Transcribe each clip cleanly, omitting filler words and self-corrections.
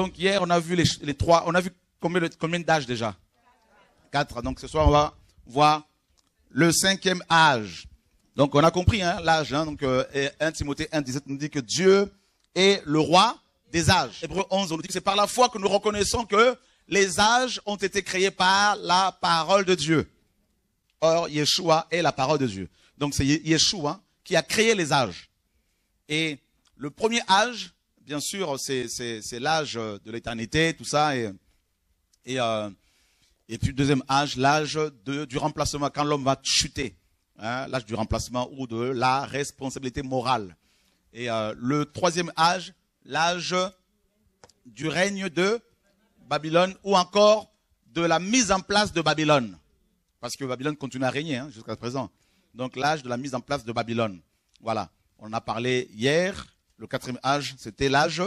Donc hier, on a vu les trois. On a vu combien d'âges déjà? 4. Donc ce soir, on va voir le 5e âge. Donc on a compris hein, l'âge. Hein, donc 1 Timothée 1,17 nous dit que Dieu est le roi des âges. Hébreux 11, on nous dit que c'est par la foi que nous reconnaissons que les âges ont été créés par la parole de Dieu. Or, Yeshua est la parole de Dieu. Donc c'est Yeshua qui a créé les âges. Et le premier âge, bien sûr, c'est l'âge de l'éternité, tout ça. Et puis le deuxième âge, l'âge du remplacement, quand l'homme va chuter. Hein, l'âge du remplacement ou de la responsabilité morale. Et le troisième âge, l'âge du règne de Babylone ou encore de la mise en place de Babylone. Parce que Babylone continue à régner hein, jusqu'à présent. Donc l'âge de la mise en place de Babylone. Voilà, on en a parlé hier. Le 4e âge, c'était l'âge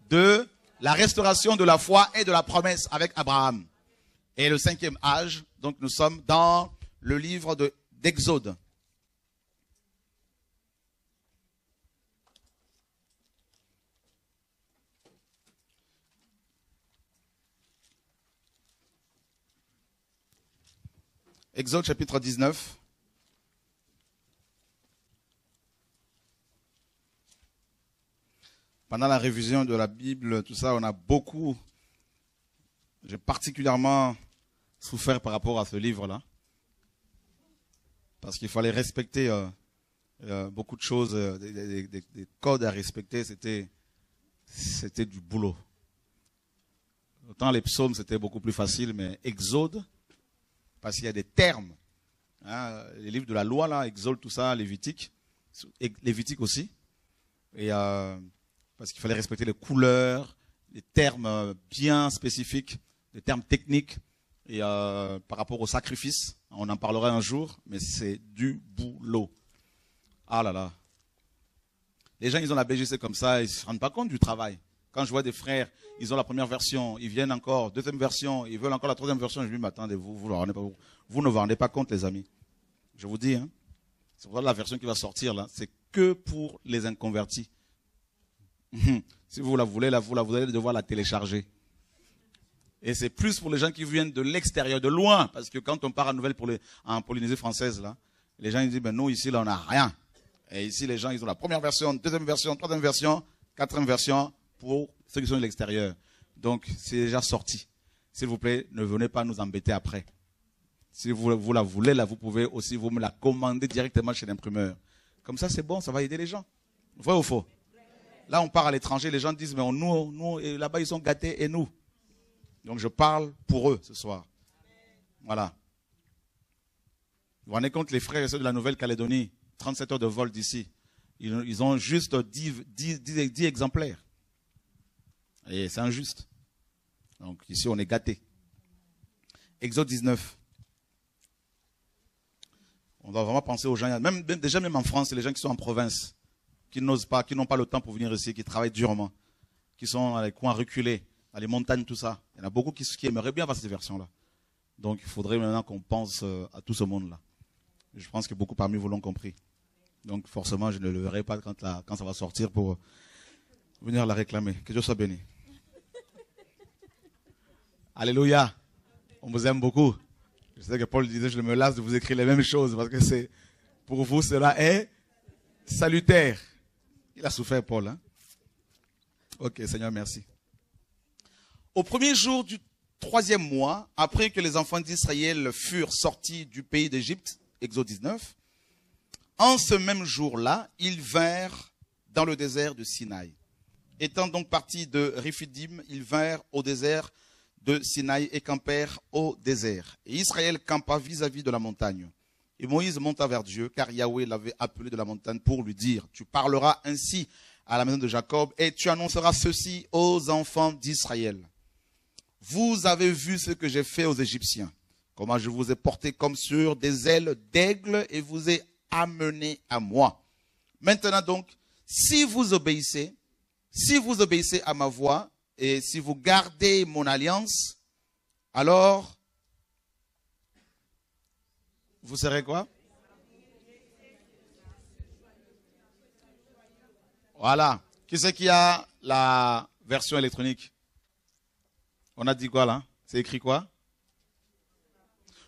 de la restauration de la foi et de la promesse avec Abraham. Et le 5e âge, donc nous sommes dans le livre d'Exode. Exode chapitre 19. Pendant la révision de la Bible, tout ça, on a beaucoup, j'ai particulièrement souffert par rapport à ce livre-là. Parce qu'il fallait respecter beaucoup de choses, des codes à respecter, c'était du boulot. Autant les psaumes, c'était beaucoup plus facile, mais Exode, parce qu'il y a des termes. Hein, les livres de la loi, là, Exode, tout ça, Lévitique aussi. Et parce qu'il fallait respecter les couleurs, les termes bien spécifiques, les termes techniques. Et par rapport au sacrifice, on en parlera un jour, mais c'est du boulot. Ah là là. Les gens, ils ont la BGC comme ça, ils ne se rendent pas compte du travail. Quand je vois des frères, ils ont la première version, ils viennent encore, deuxième version, ils veulent encore la troisième version, je me dis, mais attendez, vous ne vous rendez pas compte, les amis. Je vous dis, hein, c'est pour ça la version qui va sortir là, c'est que pour les inconvertis. Si vous la voulez, vous allez devoir la télécharger. Et c'est plus pour les gens qui viennent de l'extérieur, de loin. Parce que quand on part à Nouvelle en Polynésie française, là, les gens ils disent, ben nous ici, là, on n'a rien. Et ici, les gens, ils ont la première version, deuxième version, troisième version, quatrième version pour ceux qui sont de l'extérieur. Donc, c'est déjà sorti. S'il vous plaît, ne venez pas nous embêter après. Si vous la voulez, là, vous pouvez aussi vous me la commander directement chez l'imprimeur. Comme ça, c'est bon, ça va aider les gens. Vrai ou faux? Là, on part à l'étranger, les gens disent, mais nous, là-bas, ils sont gâtés et nous. Donc, je parle pour eux ce soir. Voilà. Vous vous rendez compte, les frères et sœurs de la Nouvelle-Calédonie, 37 heures de vol d'ici, ils ont juste 10 exemplaires. Et c'est injuste. Donc, ici, on est gâtés. Exode 19. On doit vraiment penser aux gens, déjà même en France, les gens qui sont en province, qui n'osent pas, qui n'ont pas le temps pour venir ici, qui travaillent durement, qui sont dans les coins reculés, dans les montagnes, tout ça. Il y en a beaucoup qui aimeraient bien avoir cette version-là. Donc, il faudrait maintenant qu'on pense à tout ce monde-là. Je pense que beaucoup parmi vous l'ont compris. Donc, forcément, je ne le verrai pas quand ça va sortir pour venir la réclamer. Que Dieu soit béni. Alléluia. On vous aime beaucoup. Je sais que Paul disait, je me lasse de vous écrire les mêmes choses parce que pour vous, cela est salutaire. Il a souffert, Paul. Hein? Ok, Seigneur, merci. Au premier jour du 3e mois, après que les enfants d'Israël furent sortis du pays d'Égypte, Exode 19, en ce même jour-là, ils vinrent dans le désert de Sinaï. Étant donc partis de Riphidim, ils vinrent au désert de Sinaï et campèrent au désert. Et Israël campa vis-à-vis de la montagne. Et Moïse monta vers Dieu, car Yahweh l'avait appelé de la montagne pour lui dire, tu parleras ainsi à la maison de Jacob et tu annonceras ceci aux enfants d'Israël. Vous avez vu ce que j'ai fait aux Égyptiens, comment je vous ai porté comme sur des ailes d'aigle et vous ai amené à moi. Maintenant donc, si vous obéissez à ma voix et si vous gardez mon alliance, alors vous serez quoi? Voilà. Qui c'est qui a la version électronique. On a dit quoi là? C'est écrit quoi?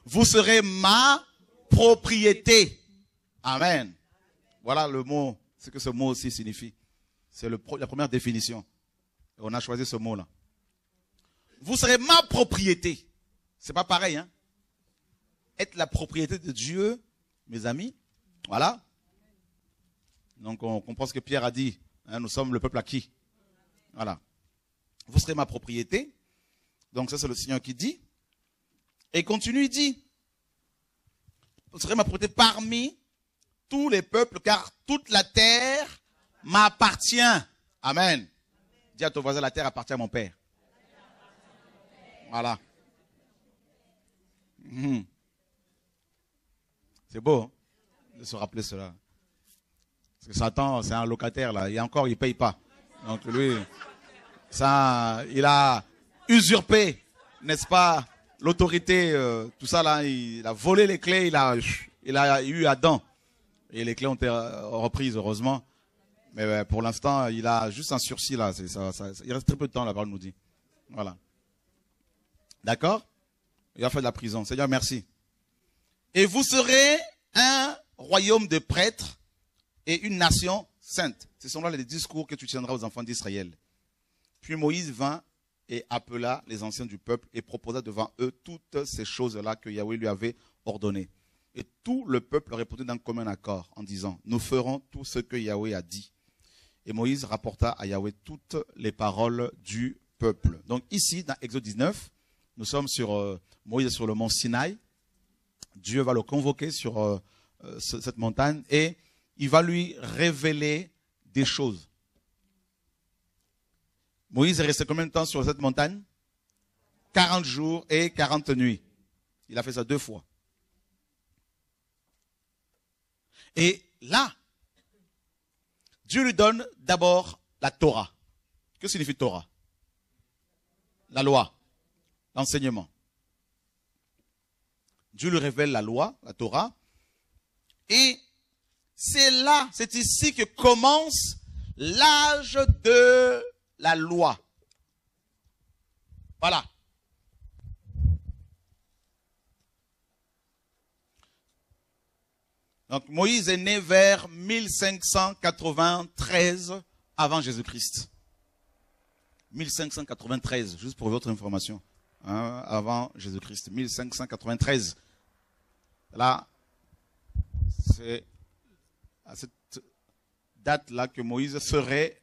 Vous serez ma propriété. Amen. Voilà le mot, ce que ce mot aussi signifie. C'est la première définition. On a choisi ce mot-là. Vous serez ma propriété. C'est pas pareil, hein? Être la propriété de Dieu, mes amis. Voilà. Donc on comprend ce que Pierre a dit. Hein, nous sommes le peuple acquis. Voilà. Vous serez ma propriété. Donc ça c'est le Seigneur qui dit. Et continue, il dit. Vous serez ma propriété parmi tous les peuples, car toute la terre m'appartient. Amen. Dis à ton voisin, la terre appartient à mon Père. Voilà. C'est beau hein, de se rappeler cela. Parce que Satan, c'est un locataire là. Et encore, il ne paye pas. Donc lui, ça, il a usurpé, n'est-ce pas, l'autorité, tout ça là. Il a volé les clés, il a eu Adam. Et les clés ont été reprises, heureusement. Mais pour l'instant, il a juste un sursis là. Il reste très peu de temps, la parole nous dit. Voilà. D'accord? Il a fait de la prison. Seigneur, merci. Et vous serez un royaume de prêtres et une nation sainte. Ce sont là les discours que tu tiendras aux enfants d'Israël. Puis Moïse vint et appela les anciens du peuple et proposa devant eux toutes ces choses-là que Yahweh lui avait ordonnées. Et tout le peuple répondit d'un commun accord en disant, nous ferons tout ce que Yahweh a dit. Et Moïse rapporta à Yahweh toutes les paroles du peuple. Donc ici, dans Exode 19, nous sommes sur Moïse sur le mont Sinaï. Dieu va le convoquer sur cette montagne et il va lui révéler des choses. Moïse est resté combien de temps sur cette montagne? 40 jours et 40 nuits. Il a fait ça 2 fois. Et là, Dieu lui donne d'abord la Torah. Que signifie Torah? La loi, l'enseignement. Dieu lui révèle la loi, la Torah. Et c'est là, c'est ici que commence l'âge de la loi. Voilà. Donc Moïse est né vers 1593 avant Jésus-Christ. 1593, juste pour votre information. Hein, avant Jésus-Christ. 1593. Là, c'est à cette date-là que Moïse serait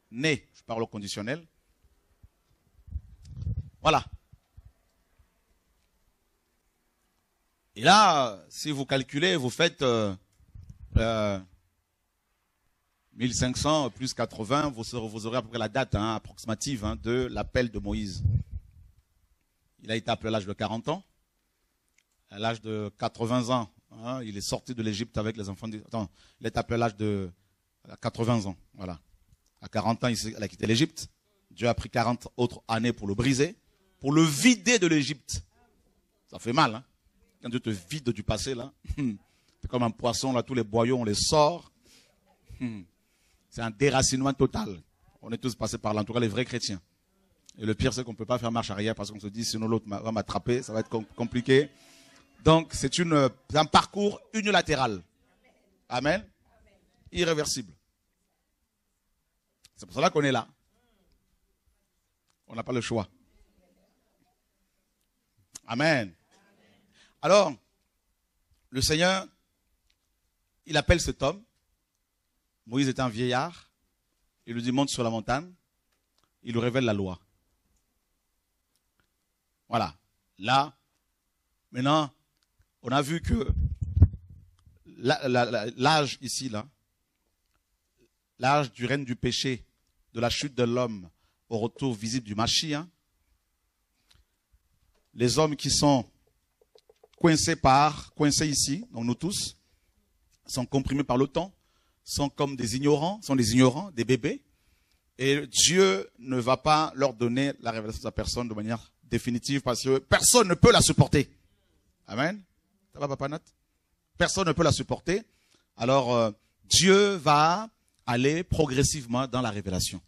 né. Je parle au conditionnel. Voilà. Et là, si vous calculez, vous faites 1500 plus 80, vous aurez à peu près la date approximative de l'appel de Moïse. Il a été appelé à l'âge de 40 ans. À l'âge de 80 ans, il est sorti de l'Égypte avec les enfants. Il est appelé à l'âge de 80 ans. Voilà. À 40 ans, il a quitté l'Égypte. Dieu a pris 40 autres années pour le briser, pour le vider de l'Égypte. Ça fait mal, hein? Quand Dieu te vide du passé, là, c'est comme un poisson, là, tous les boyaux, on les sort. C'est un déracinement total. On est tous passés par là, en tout cas les vrais chrétiens. Et le pire, c'est qu'on ne peut pas faire marche arrière parce qu'on se dit, sinon l'autre va m'attraper, ça va être compliqué. Donc, c'est un parcours unilatéral. Amen. Irréversible. C'est pour cela qu'on est là. On n'a pas le choix. Amen. Alors, le Seigneur, il appelle cet homme. Moïse est un vieillard. Il lui dit, monte sur la montagne. Il lui révèle la loi. Voilà. Là, maintenant, on a vu que l'âge ici, là, l'âge du règne du péché, de la chute de l'homme au retour visible du Mashiach, les hommes qui sont coincés ici, donc nous tous, sont comprimés par le temps, sont comme des ignorants, des bébés, et Dieu ne va pas leur donner la révélation de sa personne de manière définitive parce que personne ne peut la supporter. Amen. Ça va, Papa Nat? Personne ne peut la supporter. Alors, Dieu va aller progressivement dans la révélation.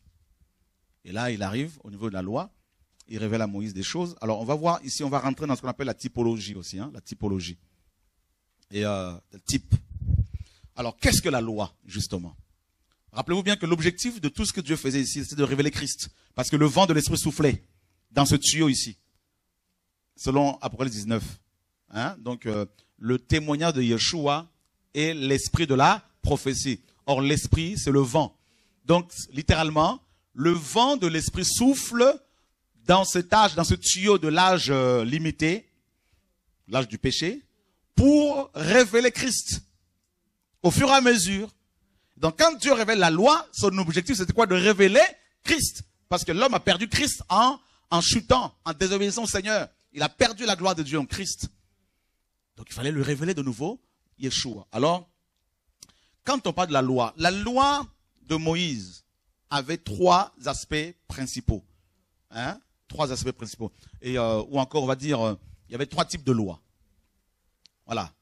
Et là, il arrive au niveau de la loi, il révèle à Moïse des choses. Alors, on va voir ici, on va rentrer dans ce qu'on appelle la typologie aussi, hein, la typologie. Et le type. Alors, qu'est-ce que la loi, justement? Rappelez-vous bien que l'objectif de tout ce que Dieu faisait ici, c'est de révéler Christ. Parce que le vent de l'Esprit soufflait dans ce tuyau ici, selon Apocalypse 19. Hein? Donc, le témoignage de Yeshua est l'esprit de la prophétie. Or, l'esprit, c'est le vent. Donc, littéralement, le vent de l'esprit souffle dans cet âge, dans ce tuyau de l'âge limité, l'âge du péché, pour révéler Christ. Au fur et à mesure. Donc, quand Dieu révèle la loi, son objectif, c'était quoi? De révéler Christ. Parce que l'homme a perdu Christ en chutant, en désobéissant au Seigneur. Il a perdu la gloire de Dieu en Christ. Donc, il fallait lui révéler de nouveau Yeshua. Alors, quand on parle de la loi de Moïse avait 3 aspects principaux. Hein? 3 aspects principaux. Et, ou encore, on va dire, il y avait 3 types de lois. Voilà.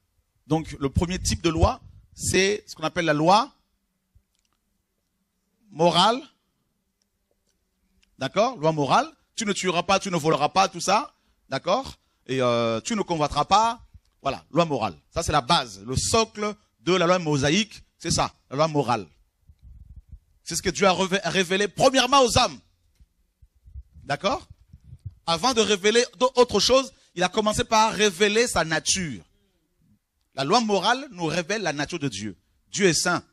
Donc, le premier type de loi, c'est ce qu'on appelle la loi morale. D'accord? Loi morale. Tu ne tueras pas, tu ne voleras pas, tout ça. D'accord? Et tu ne convoiteras pas. Voilà, loi morale. Ça, c'est la base. Le socle de la loi mosaïque, c'est ça, la loi morale. C'est ce que Dieu a révélé premièrement aux hommes. D'accord? Avant de révéler autre chose, il a commencé par révéler sa nature. La loi morale nous révèle la nature de Dieu. Dieu est saint.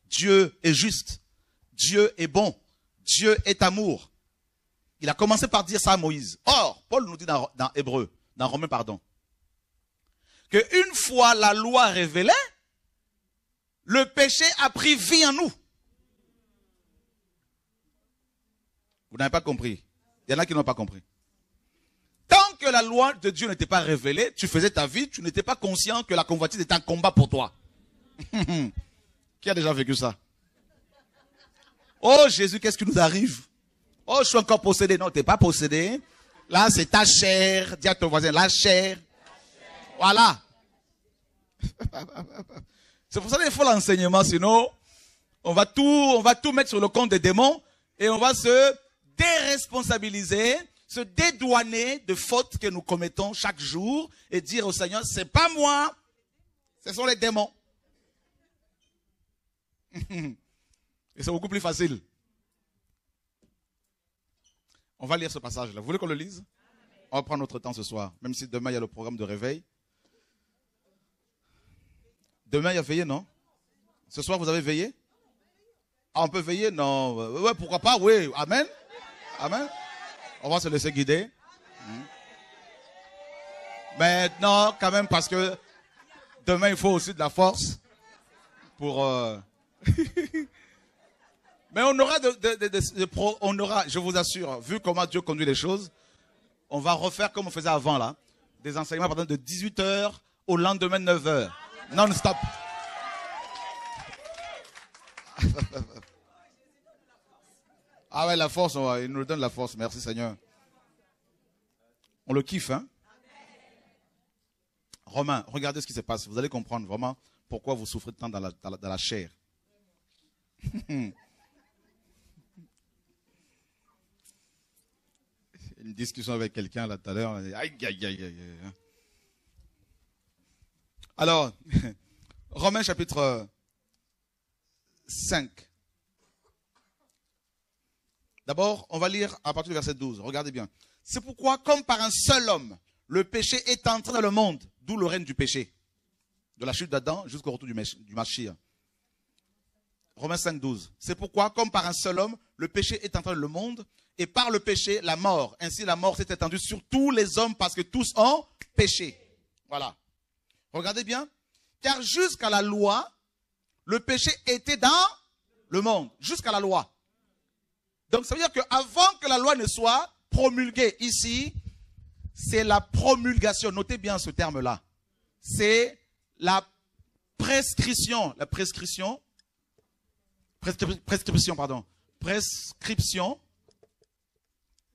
Dieu est juste. Dieu est bon. Dieu est amour. Il a commencé par dire ça à Moïse. Or, Paul nous dit dans Romains, pardon, que une fois la loi révélée, le péché a pris vie en nous. Vous n'avez pas compris. Il y en a qui n'ont pas compris. Tant que la loi de Dieu n'était pas révélée, tu faisais ta vie, tu n'étais pas conscient que la convoitise était un combat pour toi. Qui a déjà vécu ça? Oh Jésus, qu'est-ce qui nous arrive? Oh, je suis encore possédé. Non, tu n'es pas possédé. Là, c'est ta chair. Dis à ton voisin, la chair. Voilà. C'est pour ça qu'il faut l'enseignement, sinon on va tout mettre sur le compte des démons et on va se déresponsabiliser, se dédouaner de fautes que nous commettons chaque jour et dire au Seigneur, c'est pas moi, ce sont les démons. Et c'est beaucoup plus facile. On va lire ce passage-là. Vous voulez qu'on le lise? On va prendre notre temps ce soir, même si demain il y a le programme de réveil. Demain, il y a veillé, non? Ce soir, vous avez veillé? Ah, on peut veiller? Non. Ouais, pourquoi pas? Oui. Amen. Amen. On va se laisser guider. Mais non, quand même, parce que demain, il faut aussi de la force pour... Mais on aura, on aura, je vous assure, vu comment Dieu conduit les choses, on va refaire comme on faisait avant, là. Des enseignements, par exemple, de 18h au lendemain de 9h. Non-stop. Ah ouais, la force, il nous donne la force. Merci Seigneur. On le kiffe, hein? Romains, regardez ce qui se passe. Vous allez comprendre vraiment pourquoi vous souffrez tant dans la chair. Une discussion avec quelqu'un là tout à l'heure. Aïe, aïe, aïe, aïe. Alors, Romains chapitre 5. D'abord, on va lire à partir du verset 12. Regardez bien. C'est pourquoi, comme par un seul homme, le péché est entré dans le monde, d'où le règne du péché. De la chute d'Adam jusqu'au retour du Mashiach. Romains 5, 12. C'est pourquoi, comme par un seul homme, le péché est entré dans le monde, et par le péché, la mort. Ainsi, la mort s'est étendue sur tous les hommes parce que tous ont péché. Voilà. Regardez bien. Car jusqu'à la loi, le péché était dans le monde. Jusqu'à la loi. Donc, ça veut dire qu'avant que la loi ne soit promulguée ici, c'est la promulgation. Notez bien ce terme-là. C'est la prescription. La prescription. Prescription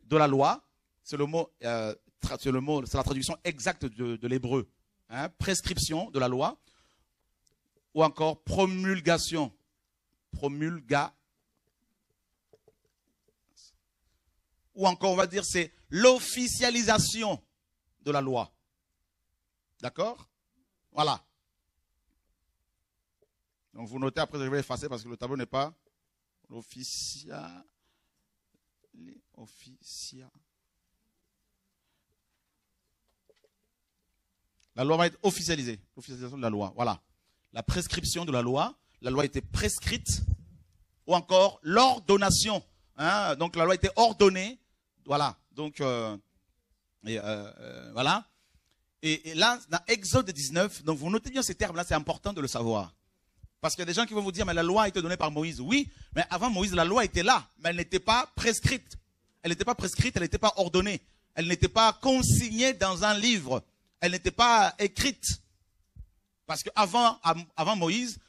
de la loi. C'est le mot, c'est la traduction exacte de l'hébreu. Hein, prescription de la loi. Ou encore promulgation. ou encore on va dire c'est l'officialisation de la loi. D'accord? Voilà. Donc vous notez, après je vais effacer parce que le tableau n'est pas l'official. La loi va être officialisée. L'officialisation de la loi. Voilà. La prescription de la loi. La loi était prescrite. Ou encore l'ordonnation. Hein? Donc la loi était ordonnée. Voilà. Donc, voilà. Et là, dans Exode 19, donc vous notez bien ces termes-là, c'est important de le savoir. Parce qu'il y a des gens qui vont vous dire, mais la loi a été donnée par Moïse. Oui, mais avant Moïse, la loi était là, mais elle n'était pas prescrite. Elle n'était pas prescrite, elle n'était pas ordonnée. Elle n'était pas consignée dans un livre. Elle n'était pas écrite. Parce qu'avant Moïse,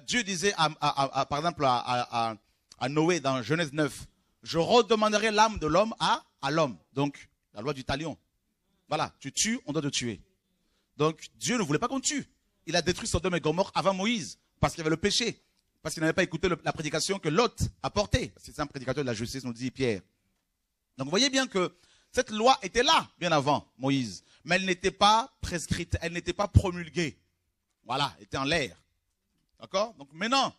Dieu disait, par exemple, à Noé dans Genèse 9, je redemanderai l'âme de l'homme à l'homme. Donc, la loi du talion. Voilà, tu tues, on doit te tuer. Donc, Dieu ne voulait pas qu'on tue. Il a détruit Sodome et Gomorrhe avant Moïse. Parce qu'il y avait le péché. Parce qu'il n'avait pas écouté la prédication que Lot a portée. C'est un prédicateur de la justice, nous dit Pierre. Donc vous voyez bien que cette loi était là, bien avant Moïse. Mais elle n'était pas prescrite, elle n'était pas promulguée. Voilà, elle était en l'air. D'accord? Donc maintenant,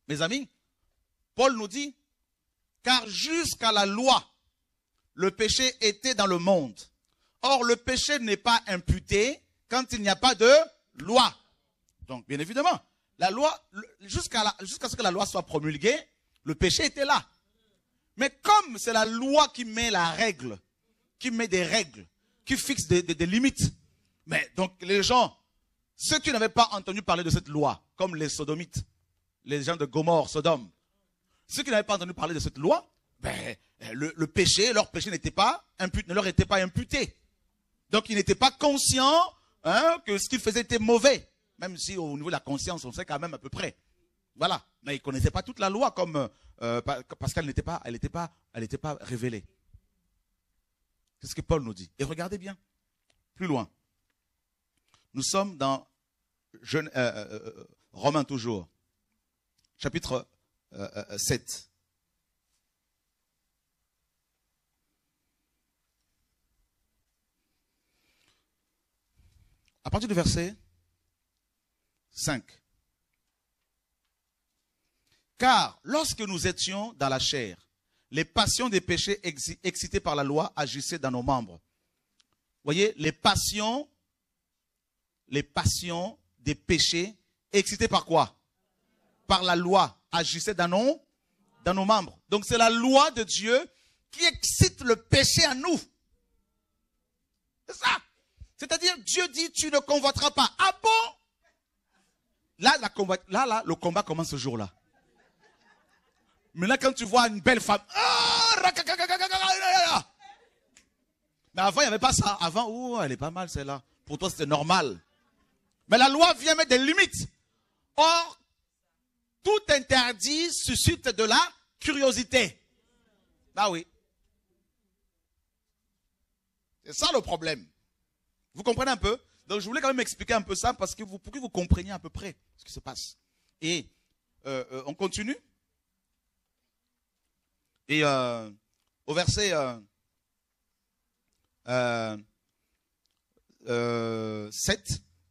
mes amis, Paul nous dit, car jusqu'à la loi, le péché était dans le monde. Or, le péché n'est pas imputé quand il n'y a pas de loi. Donc, bien évidemment, la loi, jusqu'à ce que la loi soit promulguée, le péché était là. Mais comme c'est la loi qui met la règle, qui met des règles, qui fixe des limites, mais donc les gens, ceux qui n'avaient pas entendu parler de cette loi, comme les sodomites, les gens de Gomorrhe, Sodome, ceux qui n'avaient pas entendu parler de cette loi, ben, le péché, leur péché ne leur était pas imputé. Donc ils n'étaient pas conscients que ce qu'ils faisaient était mauvais. Même si au niveau de la conscience, on sait quand même à peu près. Voilà. Mais ils ne connaissaient pas toute la loi comme, parce qu'elle n'était pas révélée. C'est ce que Paul nous dit. Et regardez bien, plus loin. Nous sommes dans Romains toujours, chapitre 7. À partir du verset 5. Car lorsque nous étions dans la chair, les passions des péchés excitées par la loi agissaient dans nos membres. Voyez, les passions des péchés excitées par quoi? Par la loi agissaient dans nos membres. Donc c'est la loi de Dieu qui excite le péché en nous. C'est ça. C'est-à-dire, Dieu dit, tu ne convoiteras pas. Ah bon? Là, le combat commence ce jour-là. Maintenant, quand tu vois une belle femme, mais avant, il n'y avait pas ça. Avant, oh, elle est pas mal, celle-là. Pour toi, c'était normal. Mais la loi vient mettre des limites. Or, tout interdit suscite de la curiosité. Ah oui. C'est ça le problème. Vous comprenez un peu? Donc, je voulais quand même expliquer un peu ça pour que vous compreniez à peu près ce qui se passe. Et on continue. Et au verset 7,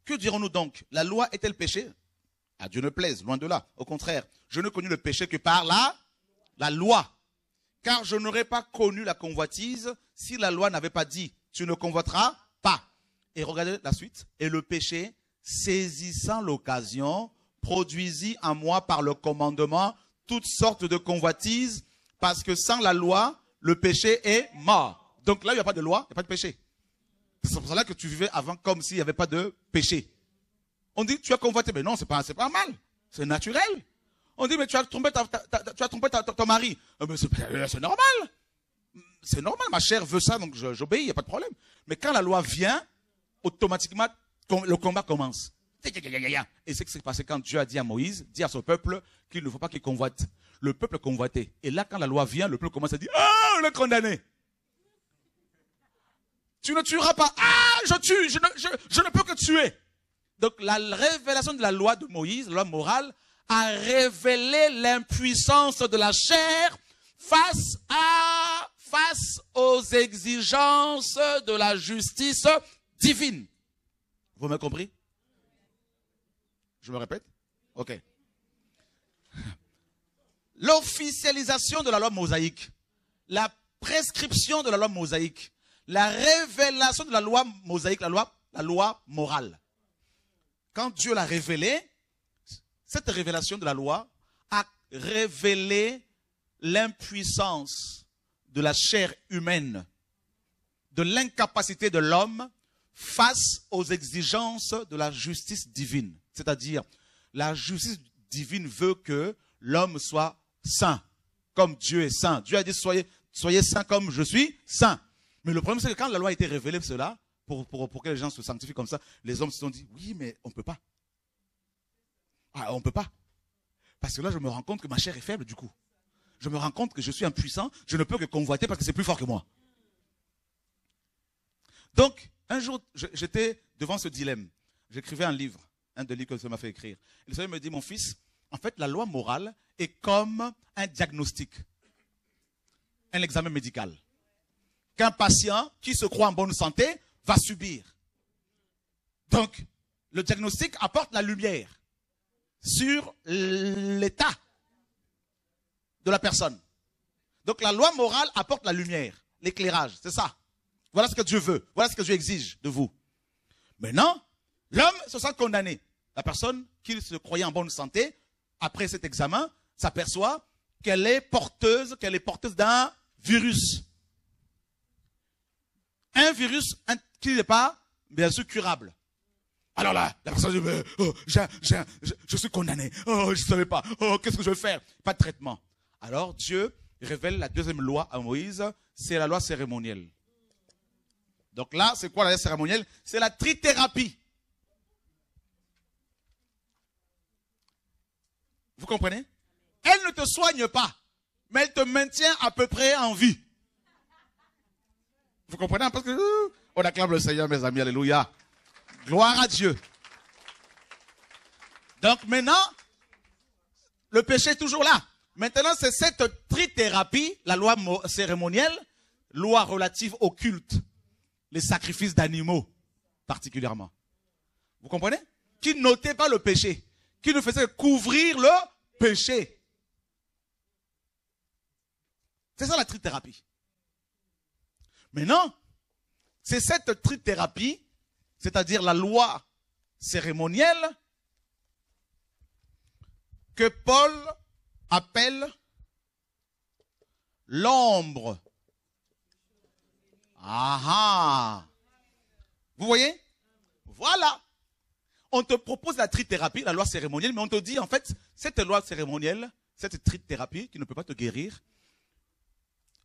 que dirons-nous donc? La loi est-elle péché? À Dieu ne plaise, loin de là. Au contraire, je ne connais le péché que par la loi. Car je n'aurais pas connu la convoitise si la loi n'avait pas dit, tu ne convoiteras pas. Et regardez la suite. Et le péché, saisissant l'occasion, produisit en moi par le commandement toutes sortes de convoitises, parce que sans la loi, le péché est mort. Donc là, il n'y a pas de loi, il n'y a pas de péché. C'est pour cela que tu vivais avant comme s'il n'y avait pas de péché. On dit, tu as convoité. Mais non, c'est pas mal. C'est naturel. On dit, mais tu as trompé ton mari. Mais c'est normal. C'est normal, ma chair veut ça, donc j'obéis, il n'y a pas de problème. Mais quand la loi vient, automatiquement, le combat commence. Et c'est ce qui s'est passé quand Dieu a dit à Moïse, dit à son peuple qu'il ne faut pas qu'il convoite. Le peuple convoitait. Et là, quand la loi vient, le peuple commence à dire, ah, on est condamné. Tu ne tueras pas. Ah, je tue, je ne peux que tuer. Donc la révélation de la loi de Moïse, la loi morale, a révélé l'impuissance de la chair face face aux exigences de la justice divine. Vous m'avez compris? Je me répète? Ok. L'officialisation de la loi mosaïque, la prescription de la loi mosaïque, la révélation de la loi mosaïque, la loi morale. Quand Dieu l'a révélé, cette révélation de la loi a révélé l'impuissance de la chair humaine, de l'incapacité de l'homme face aux exigences de la justice divine. C'est-à-dire, la justice divine veut que l'homme soit saint, comme Dieu est saint. Dieu a dit, soyez saints comme je suis saint. Mais le problème, c'est que quand la loi a été révélée, cela, pour que les gens se sanctifient comme ça, les hommes se sont dit, oui, mais on ne peut pas. Ah, on ne peut pas. Parce que là, je me rends compte que ma chair est faible, du coup. Je me rends compte que je suis impuissant, je ne peux que convoiter parce que c'est plus fort que moi. Donc, un jour, j'étais devant ce dilemme. J'écrivais un livre, un des livres que ça m'a fait écrire. Et le Seigneur me dit, mon fils, en fait, la loi morale est comme un diagnostic, un examen médical, qu'un patient qui se croit en bonne santé va subir. Donc, le diagnostic apporte la lumière sur l'état de la personne. Donc, la loi morale apporte la lumière, l'éclairage, c'est ça. Voilà ce que Dieu veut, voilà ce que Dieu exige de vous. Maintenant, l'homme se sent condamné. La personne qui se croyait en bonne santé, après cet examen, s'aperçoit qu'elle est porteuse d'un virus. Un virus qui n'est pas, bien sûr, curable. Alors là, la personne dit, je suis condamné. Oh, je ne savais pas. Oh, qu'est-ce que je vais faire? Pas de traitement. Alors, Dieu révèle la deuxième loi à Moïse, c'est la loi cérémonielle. Donc là, c'est quoi la loi cérémonielle? C'est la trithérapie. Vous comprenez? Elle ne te soigne pas, mais elle te maintient à peu près en vie. Vous comprenez? Parce que on acclame le Seigneur, mes amis, alléluia. Gloire à Dieu. Donc maintenant, le péché est toujours là. Maintenant, c'est cette trithérapie, la loi cérémonielle, loi relative au culte, les sacrifices d'animaux particulièrement. Vous comprenez? Qui notait pas le péché, qui ne faisait couvrir le péché. C'est ça la trithérapie. Maintenant, c'est cette trithérapie, c'est-à-dire la loi cérémonielle, que Paul appelle l'ombre. Ah! Vous voyez? Voilà. On te propose la trithérapie, la loi cérémonielle, mais on te dit en fait, cette loi cérémonielle, cette trithérapie qui ne peut pas te guérir,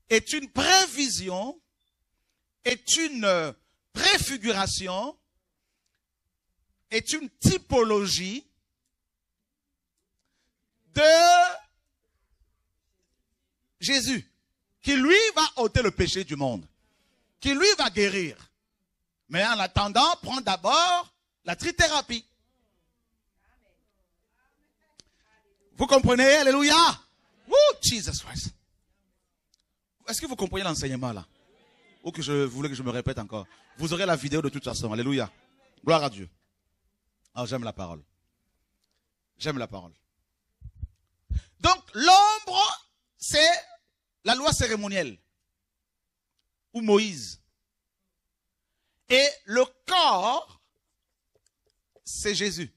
est une prévision, est une préfiguration, est une typologie de Jésus, qui lui va ôter le péché du monde, qui lui va guérir. Mais en attendant, prends d'abord la trithérapie. Vous comprenez? Alléluia! Woo, Jesus Christ. Est-ce que vous comprenez l'enseignement là? Ou que je voulais que je me répète encore? Vous aurez la vidéo de toute façon. Alléluia. Gloire à Dieu. Ah, j'aime la parole. J'aime la parole. Donc, l'ombre, c'est la loi cérémonielle. Ou Moïse. Et le corps, c'est Jésus.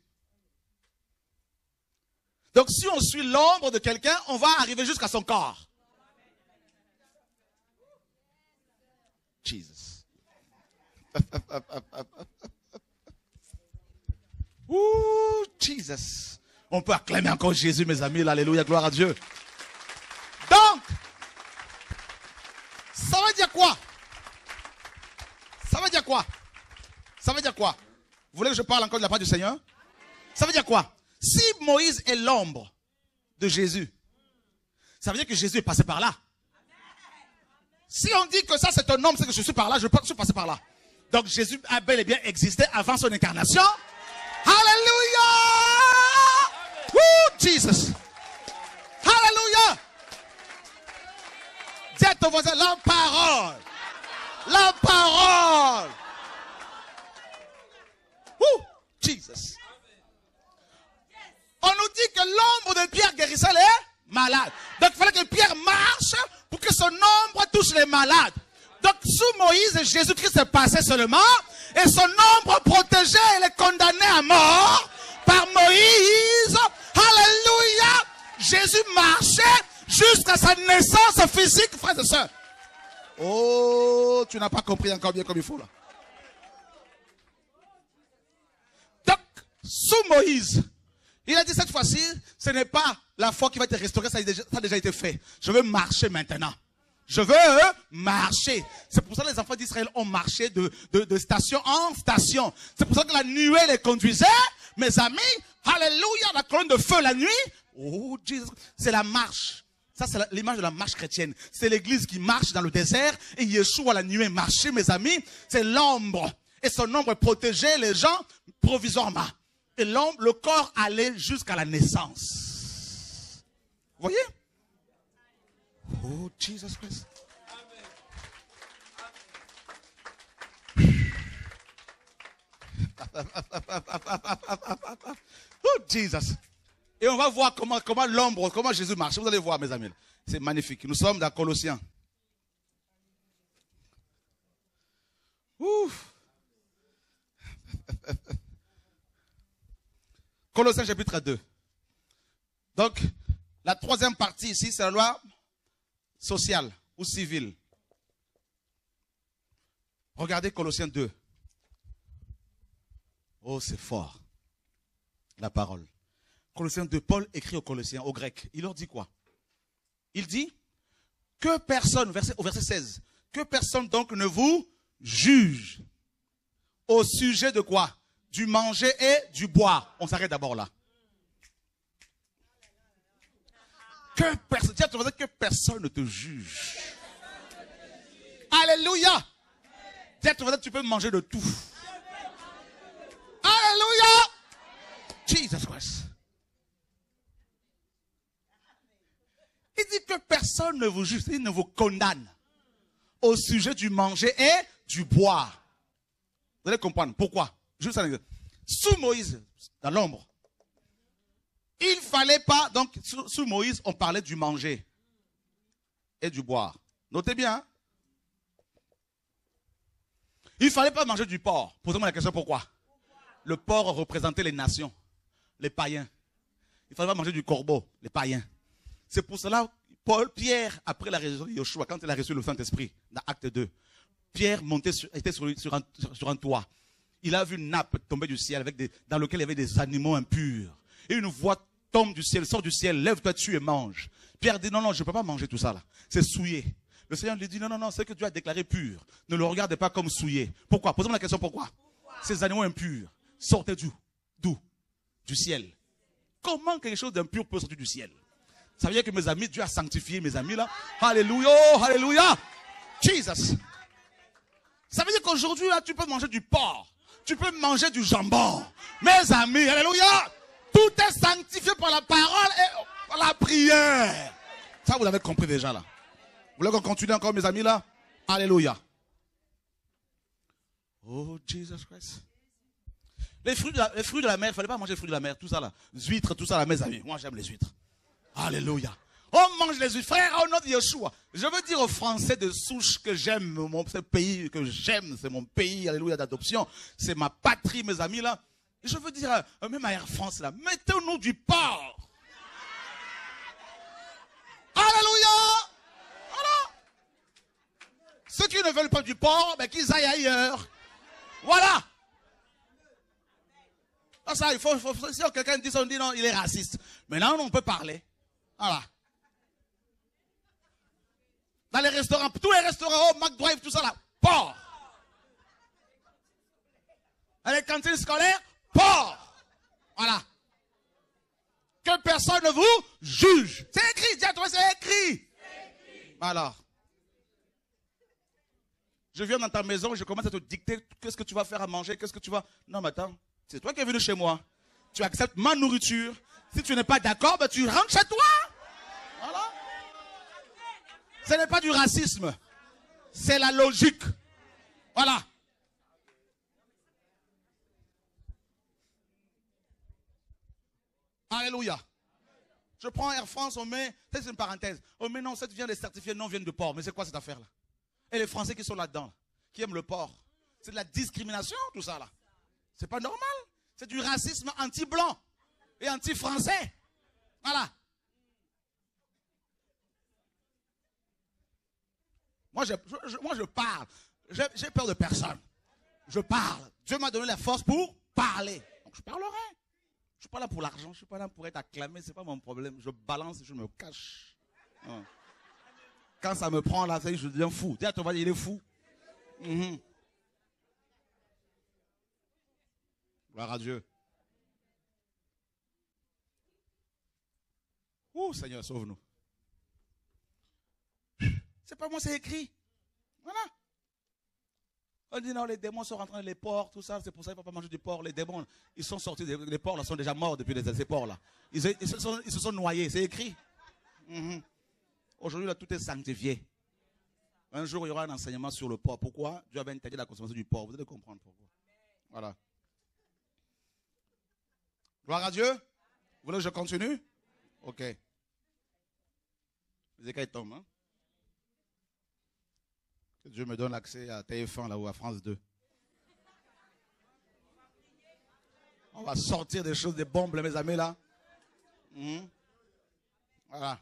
Donc, si on suit l'ombre de quelqu'un, on va arriver jusqu'à son corps. Jesus. Ouh, Jesus. On peut acclamer encore Jésus, mes amis. Alléluia, gloire à Dieu. Donc, ça veut dire quoi? Ça veut dire quoi? Ça veut dire quoi? Vous voulez que je parle encore de la part du Seigneur? Ça veut dire quoi? Si Moïse est l'ombre de Jésus, ça veut dire que Jésus est passé par là. Si on dit que ça c'est un homme, c'est que je suis par là, je suis passé par là. Donc Jésus a bel et bien existé avant son incarnation. Alléluia! Woo, Jesus! Alléluia! Dis à ton voisin, la parole. La parole. Ouh, Jesus. On nous dit que l'ombre de Pierre guérissait les malades. Donc il fallait que Pierre marche pour que son ombre touche les malades. Donc sous Moïse, Jésus-Christ est passé seulement et son ombre protégeait et les condamnait à mort par Moïse. Alléluia. Jésus marchait jusqu'à sa naissance physique, frères et sœurs. Oh, tu n'as pas compris encore bien comme il faut là. Donc, sous Moïse, il a dit cette fois-ci, ce n'est pas la foi qui va te restaurer, ça a déjà été fait. Je veux marcher maintenant. Je veux marcher. C'est pour ça que les enfants d'Israël ont marché de station en station. C'est pour ça que la nuée les conduisait. Mes amis, alléluia, la colonne de feu la nuit. Oh, Jesus, c'est la marche. Ça, c'est l'image de la marche chrétienne. C'est l'église qui marche dans le désert et Yeshua la nuée marchait, mes amis. C'est l'ombre. Et son ombre protégeait les gens provisoirement. Et l'ombre, le corps allait jusqu'à la naissance. Vous voyez? Oh, Jesus Christ. Oh, Jesus. Et on va voir comment l'ombre, comment Jésus marche. Vous allez voir, mes amis. C'est magnifique. Nous sommes dans Colossiens. Ouf. Colossiens chapitre 2. Donc, la troisième partie ici, c'est la loi sociale ou civile. Regardez Colossiens 2. Oh, c'est fort. La parole. Colossiens 2, Paul écrit aux Colossiens, aux Grecs. Il leur dit quoi? Il dit que personne, au verset 16, que personne donc ne vous juge au sujet de quoi? Du manger et du boire. On s'arrête d'abord là. Que personne ne te juge. Alléluia. Tu peux manger de tout. Alléluia. Jesus Christ. Il dit que personne ne vous juge, il ne vous condamne au sujet du manger et du boire. Vous allez comprendre pourquoi. Juste un exemple. Sous Moïse, dans l'ombre, il ne fallait pas, donc sous Moïse, on parlait du manger et du boire. Notez bien. Hein? Il ne fallait pas manger du porc. Posez-moi la question pourquoi. Le porc représentait les nations, les païens. Il ne fallait pas manger du corbeau, les païens. C'est pour cela, Pierre, après la résurrection de Yeshua, quand il a reçu le Saint-Esprit, dans Acte 2, Pierre était sur un toit. Il a vu une nappe tomber du ciel dans laquelle il y avait des animaux impurs. Et une voix tombe du ciel, sort du ciel, lève-toi dessus et mange. Pierre dit, non, je ne peux pas manger tout ça là. C'est souillé. Le Seigneur lui dit, non, ce que Dieu a déclaré pur, ne le regardez pas comme souillé. Pourquoi? Posez-moi la question, pourquoi? Ces animaux impurs sortaient d'où? Du ciel. Comment quelque chose d'impur peut sortir du ciel? Ça veut dire que mes amis, Dieu a sanctifié mes amis là. Alléluia, oh, alléluia. Jesus. Ça veut dire qu'aujourd'hui là, tu peux manger du porc. Tu peux manger du jambon. Mes amis, alléluia. Tout est sanctifié par la parole et par la prière. Ça, vous l'avez compris déjà là. Vous voulez qu'on continue encore, mes amis là? Alléluia. Oh, Jesus Christ. Les fruits de la mer, il ne fallait pas manger les fruits de la mer, tout ça là. Huîtres, tout ça là, mes amis. Moi, j'aime les huîtres. Alléluia. On mange les huîtres. Frère, au nom de Yeshua. Je veux dire aux Français de souche que j'aime, ce pays que j'aime, c'est mon pays, alléluia, d'adoption. C'est ma patrie, mes amis là. Je veux dire, même à Air France là, mettez-nous du porc. Alléluia. Voilà. Ceux qui ne veulent pas du porc, ben, qu'ils aillent ailleurs. Voilà. Ah, ça, si quelqu'un dit ça, on dit non, il est raciste. Maintenant, on peut parler. Voilà. Dans les restaurants, tous les restaurants, oh, McDrive, tout ça là, porc. Dans les cantines scolaires, porc. Voilà. Que personne ne vous juge. C'est écrit, dis à toi, c'est écrit. Alors. Je viens dans ta maison, je commence à te dicter qu'est-ce que tu vas faire à manger, qu'est-ce que tu vas... Non, mais attends, c'est toi qui es venu chez moi. Tu acceptes ma nourriture. Si tu n'es pas d'accord, ben tu rentres chez toi. Voilà. Ce n'est pas du racisme. C'est la logique. Voilà. Alléluia. Je prends Air France, on met, c'est une parenthèse, on met non, ça vient des certifiés non viennent de porc. Mais c'est quoi cette affaire-là? Et les Français qui sont là-dedans, qui aiment le porc. C'est de la discrimination, tout ça là. C'est pas normal. C'est du racisme anti-blanc et anti-français. Voilà. Moi, je parle. J'ai peur de personne. Je parle. Dieu m'a donné la force pour parler. Donc je parlerai. Je ne suis pas là pour l'argent. Je ne suis pas là pour être acclamé. Ce n'est pas mon problème. Je balance et je me cache. Ouais. Quand ça me prend là, je deviens fou. Dis à ton voisin, il est fou. Gloire à Dieu. Oh Seigneur, sauve-nous. C'est pas moi, c'est écrit. Voilà. On dit non, les démons sont rentrés dans les porcs, tout ça, c'est pour ça qu'il ne faut pas manger du porc. Les démons, ils sont sortis, les porcs là sont déjà morts depuis ces porcs là. Ils se sont noyés, c'est écrit. Aujourd'hui là, tout est sanctifié. Un jour, il y aura un enseignement sur le porc. Pourquoi Dieu avait interdit la consommation du porc. Vous allez comprendre pourquoi. Voilà. Gloire à Dieu. Vous voulez que je continue? Ok. Les écailles tombent. Hein? Que Dieu me donne l'accès à TF1 là ou à France 2. On va sortir des choses, des bombes, mes amis là. Voilà.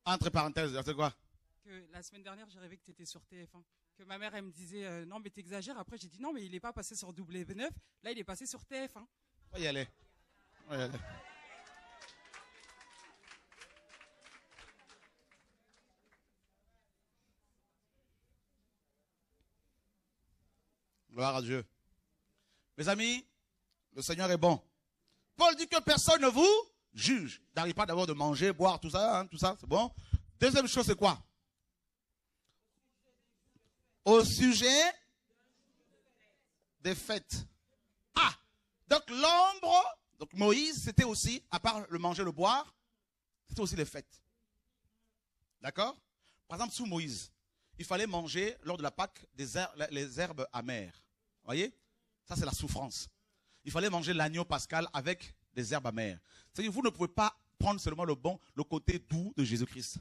Entre parenthèses, c'est quoi? Que la semaine dernière, j'ai rêvé que tu étais sur TF1. Que ma mère, elle me disait non, mais t'exagères. Après, j'ai dit non, mais il n'est pas passé sur W9. Là, il est passé sur TF1. On va y aller. On va y aller. Gloire à Dieu. Mes amis, le Seigneur est bon. Paul dit que personne ne vous juge. N'arrive pas d'abord de manger, boire, tout ça, c'est bon. Deuxième chose, c'est quoi? Au sujet des fêtes. Ah, donc l'ombre, donc Moïse, c'était aussi, à part le manger, le boire, c'était aussi les fêtes. D'accord? Par exemple, sous Moïse, il fallait manger, lors de la Pâque, les herbes amères. Vous voyez? Ça, c'est la souffrance. Il fallait manger l'agneau pascal avec des herbes amères. C'est-à-dire, vous ne pouvez pas prendre seulement le côté doux de Jésus-Christ.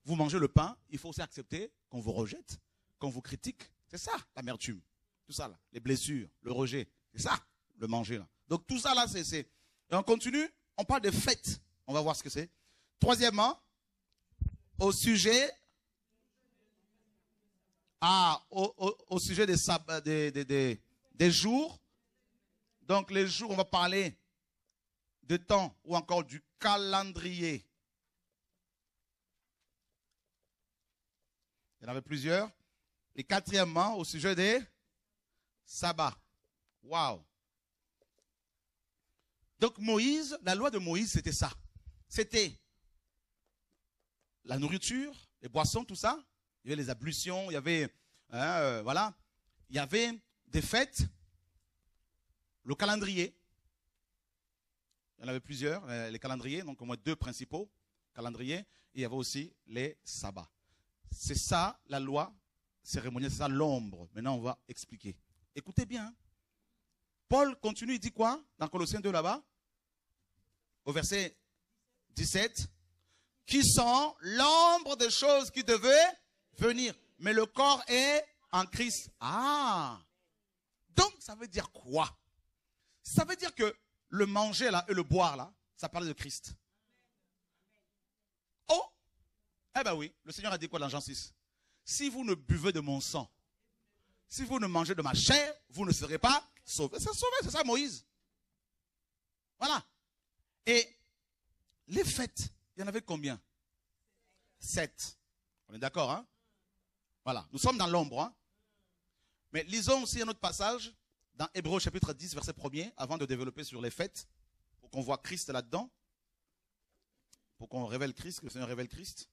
Vous mangez le pain, il faut aussi accepter qu'on vous rejette, qu'on vous critique. C'est ça, l'amertume. Tout ça, là. Les blessures, le rejet. C'est ça, le manger, là. Donc, tout ça, là, c'est... Et on continue, on parle des fêtes. On va voir ce que c'est. Troisièmement, au sujet... au sujet des jours. Donc, les jours, on va parler de temps ou encore du calendrier. Il y en avait plusieurs. Et quatrièmement, au sujet des sabbats. Waouh! Donc, Moïse, la loi de Moïse, c'était ça. C'était la nourriture, les boissons, tout ça. Il y avait les ablutions, il y avait, voilà, il y avait des fêtes, le calendrier. Il y en avait plusieurs, les calendriers, donc au moins 2 principaux calendriers. Et il y avait aussi les sabbats. C'est ça la loi cérémonielle, c'est ça l'ombre. Maintenant, on va expliquer. Écoutez bien. Paul continue, il dit quoi dans Colossiens 2 là-bas? Au verset 17. Qui sont l'ombre des choses qui devaient venir. Mais le corps est en Christ. Ah! Donc, ça veut dire quoi? Ça veut dire que le manger là et le boire là, ça parle de Christ. Oh! Eh bien oui, le Seigneur a dit quoi dans Jean 6? Si vous ne buvez de mon sang, si vous ne mangez de ma chair, vous ne serez pas sauvés. C'est sauvé, c'est ça Moïse. Voilà. Et les fêtes, il y en avait combien? 7. On est d'accord, hein? Voilà, nous sommes dans l'ombre. Hein? Mais lisons aussi un autre passage dans Hébreux chapitre 10, verset 1er, avant de développer sur les fêtes, pour qu'on voit Christ là-dedans, pour qu'on révèle Christ, que le Seigneur révèle Christ.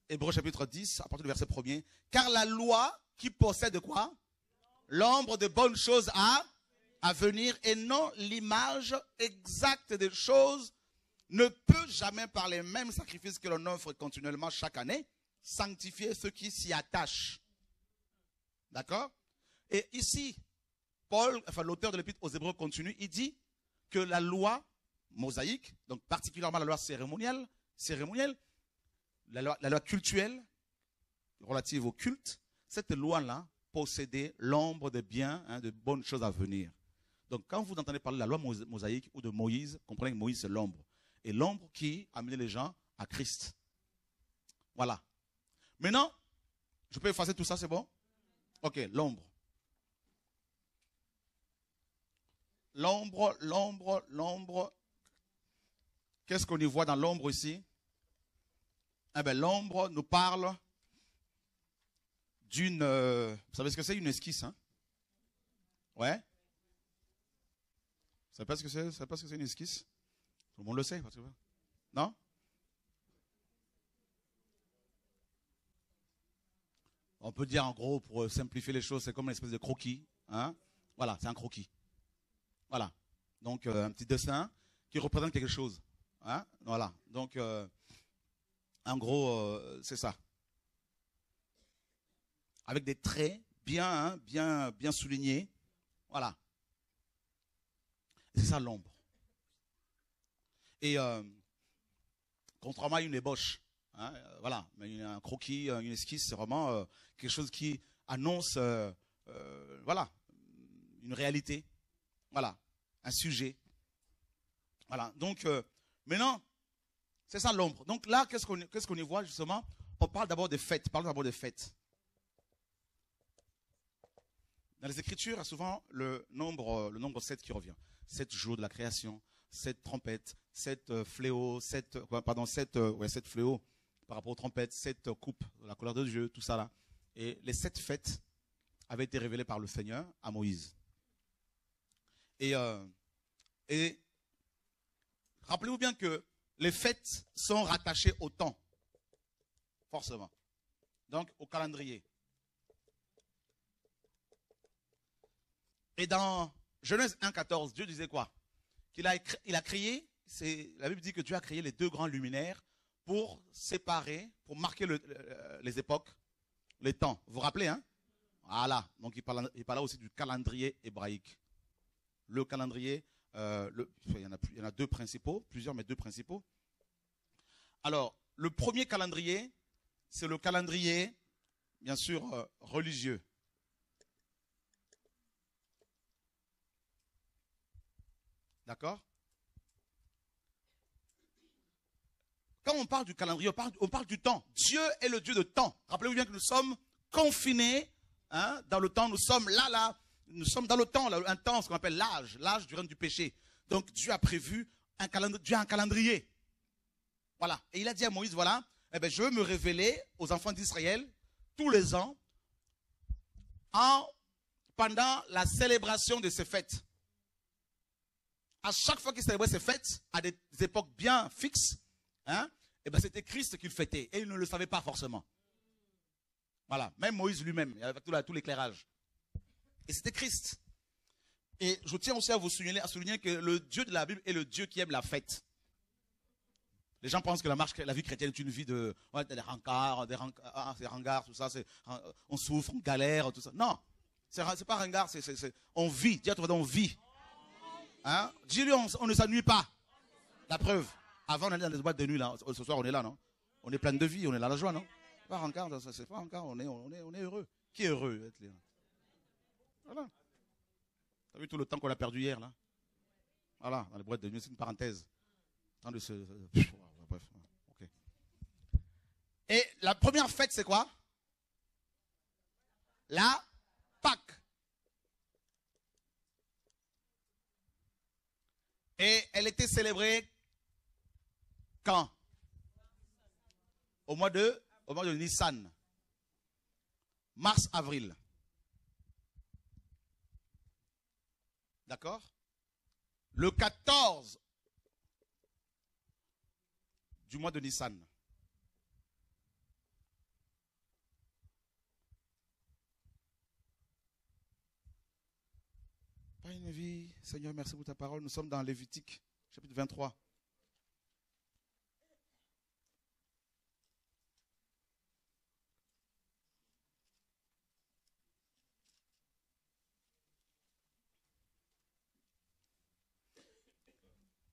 Hébreux chapitre 10, à partir du verset 1er. Car la loi qui possède quoi? L'ombre de bonnes choses à venir et non l'image exacte des choses, ne peut jamais par les mêmes sacrifices que l'on offre continuellement chaque année, sanctifier ceux qui s'y attachent. D'accord? Et ici, Paul, enfin l'auteur de l'Épître aux Hébreux continue, il dit que la loi mosaïque, donc particulièrement la loi cérémonielle, la loi cultuelle, relative au culte, cette loi-là possédait l'ombre de biens, de bonnes choses à venir. Donc quand vous entendez parler de la loi mosaïque ou de Moïse, comprenez que Moïse c'est l'ombre. Et l'ombre qui amenait les gens à Christ. Voilà. Maintenant, je peux effacer tout ça, c'est bon? Ok, l'ombre. L'ombre. Qu'est-ce qu'on y voit dans l'ombre ici? Eh bien, l'ombre nous parle d'une... vous savez ce que c'est une esquisse, hein? Ouais? Vous savez pas ce que c'est? Vous savez pas ce que c'est une esquisse? Tout le monde le sait. Non? On peut dire en gros, pour simplifier les choses, c'est comme une espèce de croquis. Hein? Voilà, c'est un croquis. Voilà. Donc, un petit dessin qui représente quelque chose. Hein? Voilà. Donc, en gros, c'est ça. Avec des traits bien soulignés. Voilà. C'est ça l'ombre. Et contrairement à une ébauche, hein, voilà, mais un croquis, une esquisse, c'est vraiment quelque chose qui annonce, voilà, une réalité, voilà, un sujet. Voilà, donc maintenant, c'est ça l'ombre. Donc là, qu'est-ce qu'on y voit justement? On parle d'abord des fêtes. Parlons d'abord des fêtes. Dans les Écritures, il y a souvent le nombre 7 qui revient. 7 jours de la création, 7 trompettes, 7 fléaux, 7 fléaux par rapport aux trompettes, 7 coupes de la colère de Dieu, tout ça là. Et les 7 fêtes avaient été révélées par le Seigneur à Moïse. Et rappelez-vous bien que les fêtes sont rattachées au temps, forcément. Donc au calendrier. Et dans Genèse 1,14, Dieu disait quoi? Il a créé, la Bible dit que Dieu a créé les 2 grands luminaires pour séparer, pour marquer les époques, les temps. Vous vous rappelez, hein? Voilà. Donc il parla aussi du calendrier hébraïque. Le calendrier, il y en a 2 principaux, plusieurs, mais 2 principaux. Alors, le premier calendrier, c'est le calendrier, bien sûr, religieux. D'accord? Quand on parle du calendrier, on parle du temps. Dieu est le Dieu de temps. Rappelez-vous bien que nous sommes confinés, hein, dans le temps. Nous sommes là. Nous sommes dans le temps, un temps, ce qu'on appelle l'âge du règne du péché. Donc Dieu a prévu un calendrier. Voilà. Et il a dit à Moïse, voilà, eh bien, je veux me révéler aux enfants d'Israël tous les ans pendant la célébration de ces fêtes. À chaque fois qu'ils célébraient ces fêtes, à des époques bien fixes, hein, et ben c'était Christ qu'il fêtait. Et il ne le savait pas forcément. Voilà. Même Moïse lui-même, avec tout l'éclairage. Et c'était Christ. Et je tiens aussi à souligner que le Dieu de la Bible est le Dieu qui aime la fête. Les gens pensent que la vie chrétienne est une vie des rencarts, tout ça. On souffre, on galère, tout ça. Non, c'est pas ringard, on vit. Dis à toi, on vit. Hein? Dis-lui, on ne s'ennuie pas. La preuve. Avant, on allait dans les boîtes de nuit, là. Ce soir, on est là, non? On est plein de vie, on est là, la joie, non? C'est pas rencard, c'est pas rencard, on est heureux. Qui est heureux? Voilà. T'as vu tout le temps qu'on a perdu hier, là? Voilà, dans les boîtes de nuit, c'est une parenthèse. Bref, ok. Et la première fête, c'est quoi? La Pâque. Et elle était célébrée quand? Au mois de Nissan. Mars-avril. D'accord? Le 14 du mois de Nissan. Pas une vie. Seigneur, merci pour ta parole. Nous sommes dans Lévitique, chapitre 23.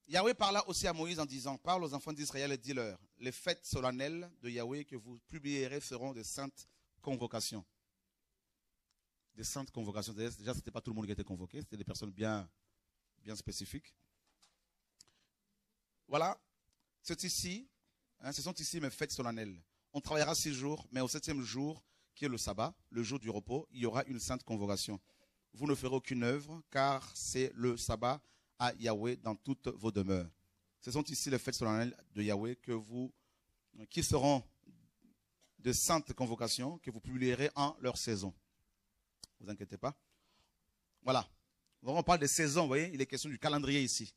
Yahweh parla aussi à Moïse en disant, parle aux enfants d'Israël et dis-leur, les fêtes solennelles de Yahweh que vous publierez seront des saintes convocations. Des saintes convocations. Déjà, ce n'était pas tout le monde qui était convoqué, c'était des personnes bien spécifiques. Voilà, c'est ici, ce sont ici mes fêtes solennelles. On travaillera 6 jours, mais au 7e jour, qui est le sabbat, le jour du repos, il y aura une sainte convocation. Vous ne ferez aucune œuvre, car c'est le sabbat à Yahweh dans toutes vos demeures. Ce sont ici les fêtes solennelles de Yahweh qui seront de saintes convocations que vous publierez en leur saison. Ne vous inquiétez pas. Voilà. On parle des saisons, vous voyez, il est question du calendrier ici.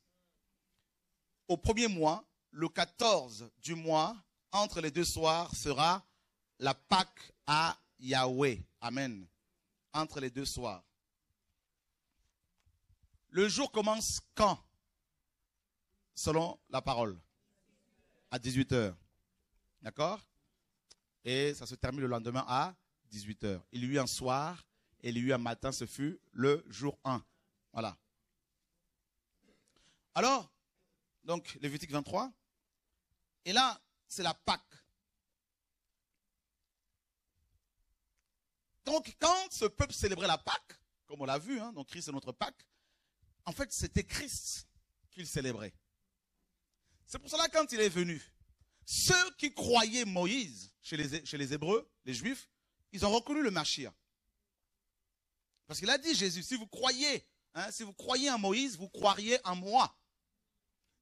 Au premier mois, le 14 du mois, entre les 2 soirs, sera la Pâque à Yahweh. Amen. Entre les 2 soirs. Le jour commence quand? Selon la parole. À 18 h. D'accord? Et ça se termine le lendemain à 18 h. Il y eut un soir et il y eut un matin, ce fut le jour 1. Voilà. Alors, donc, Lévitique 23. Et là, c'est la Pâque. Donc, quand ce peuple célébrait la Pâque, comme on l'a vu, donc Christ est notre Pâque, en fait, c'était Christ qu'il célébrait. C'est pour cela, quand il est venu, ceux qui croyaient Moïse, chez les Hébreux, les Juifs, ils ont reconnu le Mashiach. Parce qu'il a dit, Jésus, si vous croyez en Moïse, vous croiriez en moi.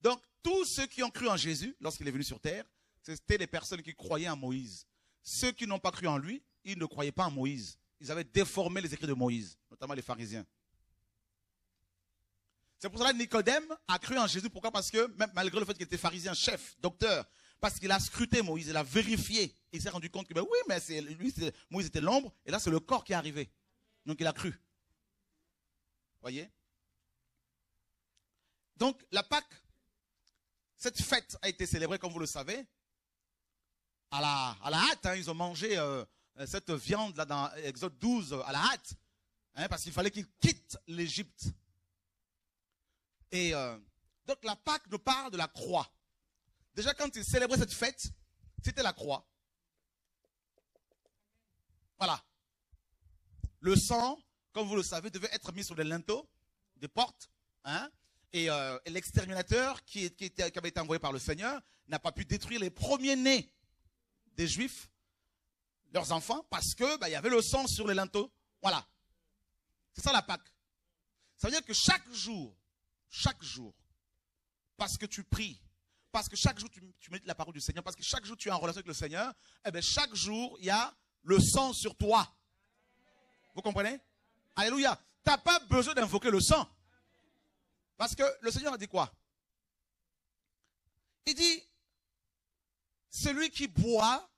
Donc, tous ceux qui ont cru en Jésus, lorsqu'il est venu sur terre, c'était les personnes qui croyaient en Moïse. Ceux qui n'ont pas cru en lui, ils ne croyaient pas en Moïse. Ils avaient déformé les écrits de Moïse, notamment les pharisiens. C'est pour cela que Nicodème a cru en Jésus. Pourquoi? Parce que, même malgré le fait qu'il était pharisien, chef, docteur, parce qu'il a scruté Moïse, il a vérifié. Il s'est rendu compte que, oui, mais Moïse était l'ombre, et là, c'est le corps qui est arrivé. Donc, il a cru. Voyez? Donc, la Pâque, cette fête a été célébrée, comme vous le savez, à la hâte. Ils ont mangé cette viande-là dans Exode 12 à la hâte, parce qu'il fallait qu'ils quittent l'Égypte. Et donc la Pâque nous parle de la croix. Déjà quand ils célébraient cette fête, c'était la croix. Voilà. Le sang, comme vous le savez, devait être mis sur les linteaux des portes. Et l'exterminateur qui avait été envoyé par le Seigneur n'a pas pu détruire les premiers-nés des Juifs, leurs enfants, parce que y avait le sang sur les linteaux. Voilà. C'est ça la Pâque. Ça veut dire que chaque jour, parce que tu pries, parce que chaque jour tu médites la parole du Seigneur, parce que chaque jour tu es en relation avec le Seigneur, chaque jour il y a le sang sur toi. Vous comprenez? Alléluia. Tu n'as pas besoin d'invoquer le sang. Parce que le Seigneur a dit quoi? Il dit, celui qui boit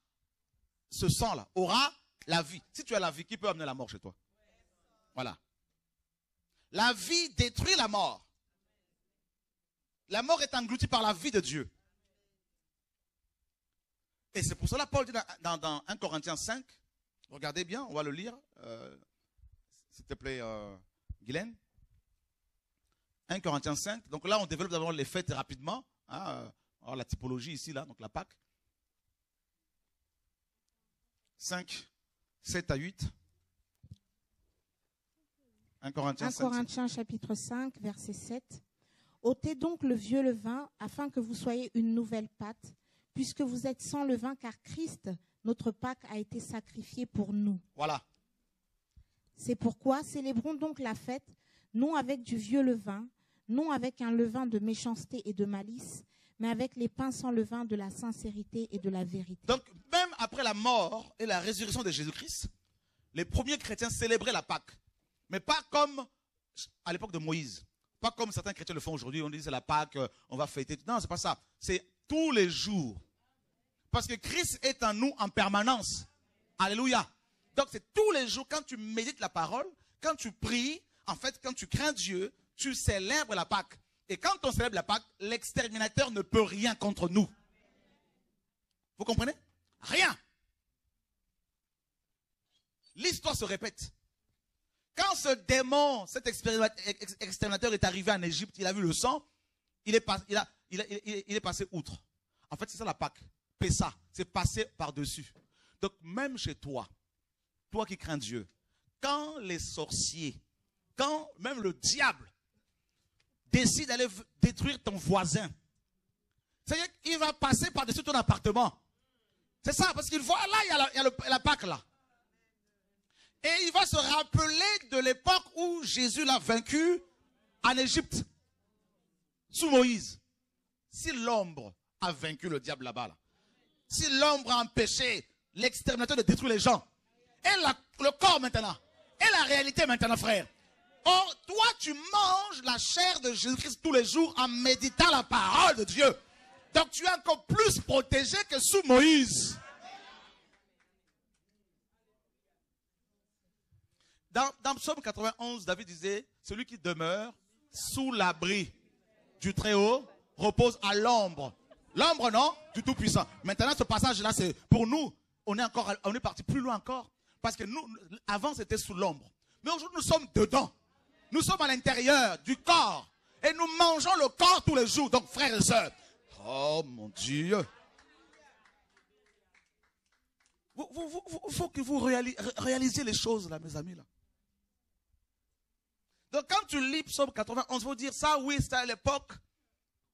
ce sang-là aura la vie. Si tu as la vie, qui peut amener la mort chez toi? Voilà. La vie détruit la mort. La mort est engloutie par la vie de Dieu. Et c'est pour cela Paul dit dans 1 Corinthiens 5, regardez bien, on va le lire, s'il te plaît, Guylaine. 1 Corinthiens 5, donc là on développe d'abord les fêtes rapidement, alors la typologie ici, là, donc la Pâque. 5, 7 à 8. 1 Corinthiens 5. 1 Corinthiens chapitre 5, verset 7. Ôtez donc le vieux levain, afin que vous soyez une nouvelle pâte, puisque vous êtes sans levain, car Christ, notre Pâque, a été sacrifié pour nous. Voilà. C'est pourquoi célébrons donc la fête, non avec du vieux levain, non avec un levain de méchanceté et de malice, mais avec les pains sans levain de la sincérité et de la vérité. Donc, même après la mort et la résurrection de Jésus-Christ, les premiers chrétiens célébraient la Pâque. Mais pas comme à l'époque de Moïse. Pas comme certains chrétiens le font aujourd'hui. On dit c'est la Pâque, on va fêter. Non, c'est pas ça. C'est tous les jours. Parce que Christ est en nous en permanence. Alléluia. Donc c'est tous les jours quand tu médites la parole, quand tu pries, En fait, quand tu crains Dieu, tu célèbres la Pâque. Et quand on célèbre la Pâque, l'exterminateur ne peut rien contre nous. Vous comprenez? Rien. L'histoire se répète. Quand ce démon, cet exterminateur est arrivé en Égypte, il a vu le sang, il est passé outre. En fait, c'est ça la Pâque. Pessa, c'est passer par-dessus. Donc, même chez toi, toi qui crains Dieu, quand les sorciers, quand même le diable décide d'aller détruire ton voisin, c'est-à-dire qu'il va passer par-dessus ton appartement. C'est ça, parce qu'il voit là, il y a la Pâque là. Et il va se rappeler de l'époque où Jésus l'a vaincu en Égypte, sous Moïse. Si l'ombre a vaincu le diable là-bas, là, si l'ombre a empêché l'exterminateur de détruire les gens, et le corps maintenant, et la réalité maintenant, frère. Or, toi, tu manges la chair de Jésus-Christ tous les jours en méditant la parole de Dieu. Donc, tu es encore plus protégé que sous Moïse. Dans Psaume 91, David disait, celui qui demeure sous l'abri du Très-Haut repose à l'ombre. L'ombre, non, du Tout-Puissant. Maintenant, ce passage-là, c'est pour nous, on est parti plus loin encore. Parce que nous, avant, c'était sous l'ombre. Mais aujourd'hui, nous sommes dedans. Nous sommes à l'intérieur du corps. Et nous mangeons le corps tous les jours. Donc, frères et sœurs, oh mon Dieu. Il faut que vous réalisiez les choses, là, mes amis. Là. Donc, quand tu lis Psaume 91, il faut dire ça, oui, c'était à l'époque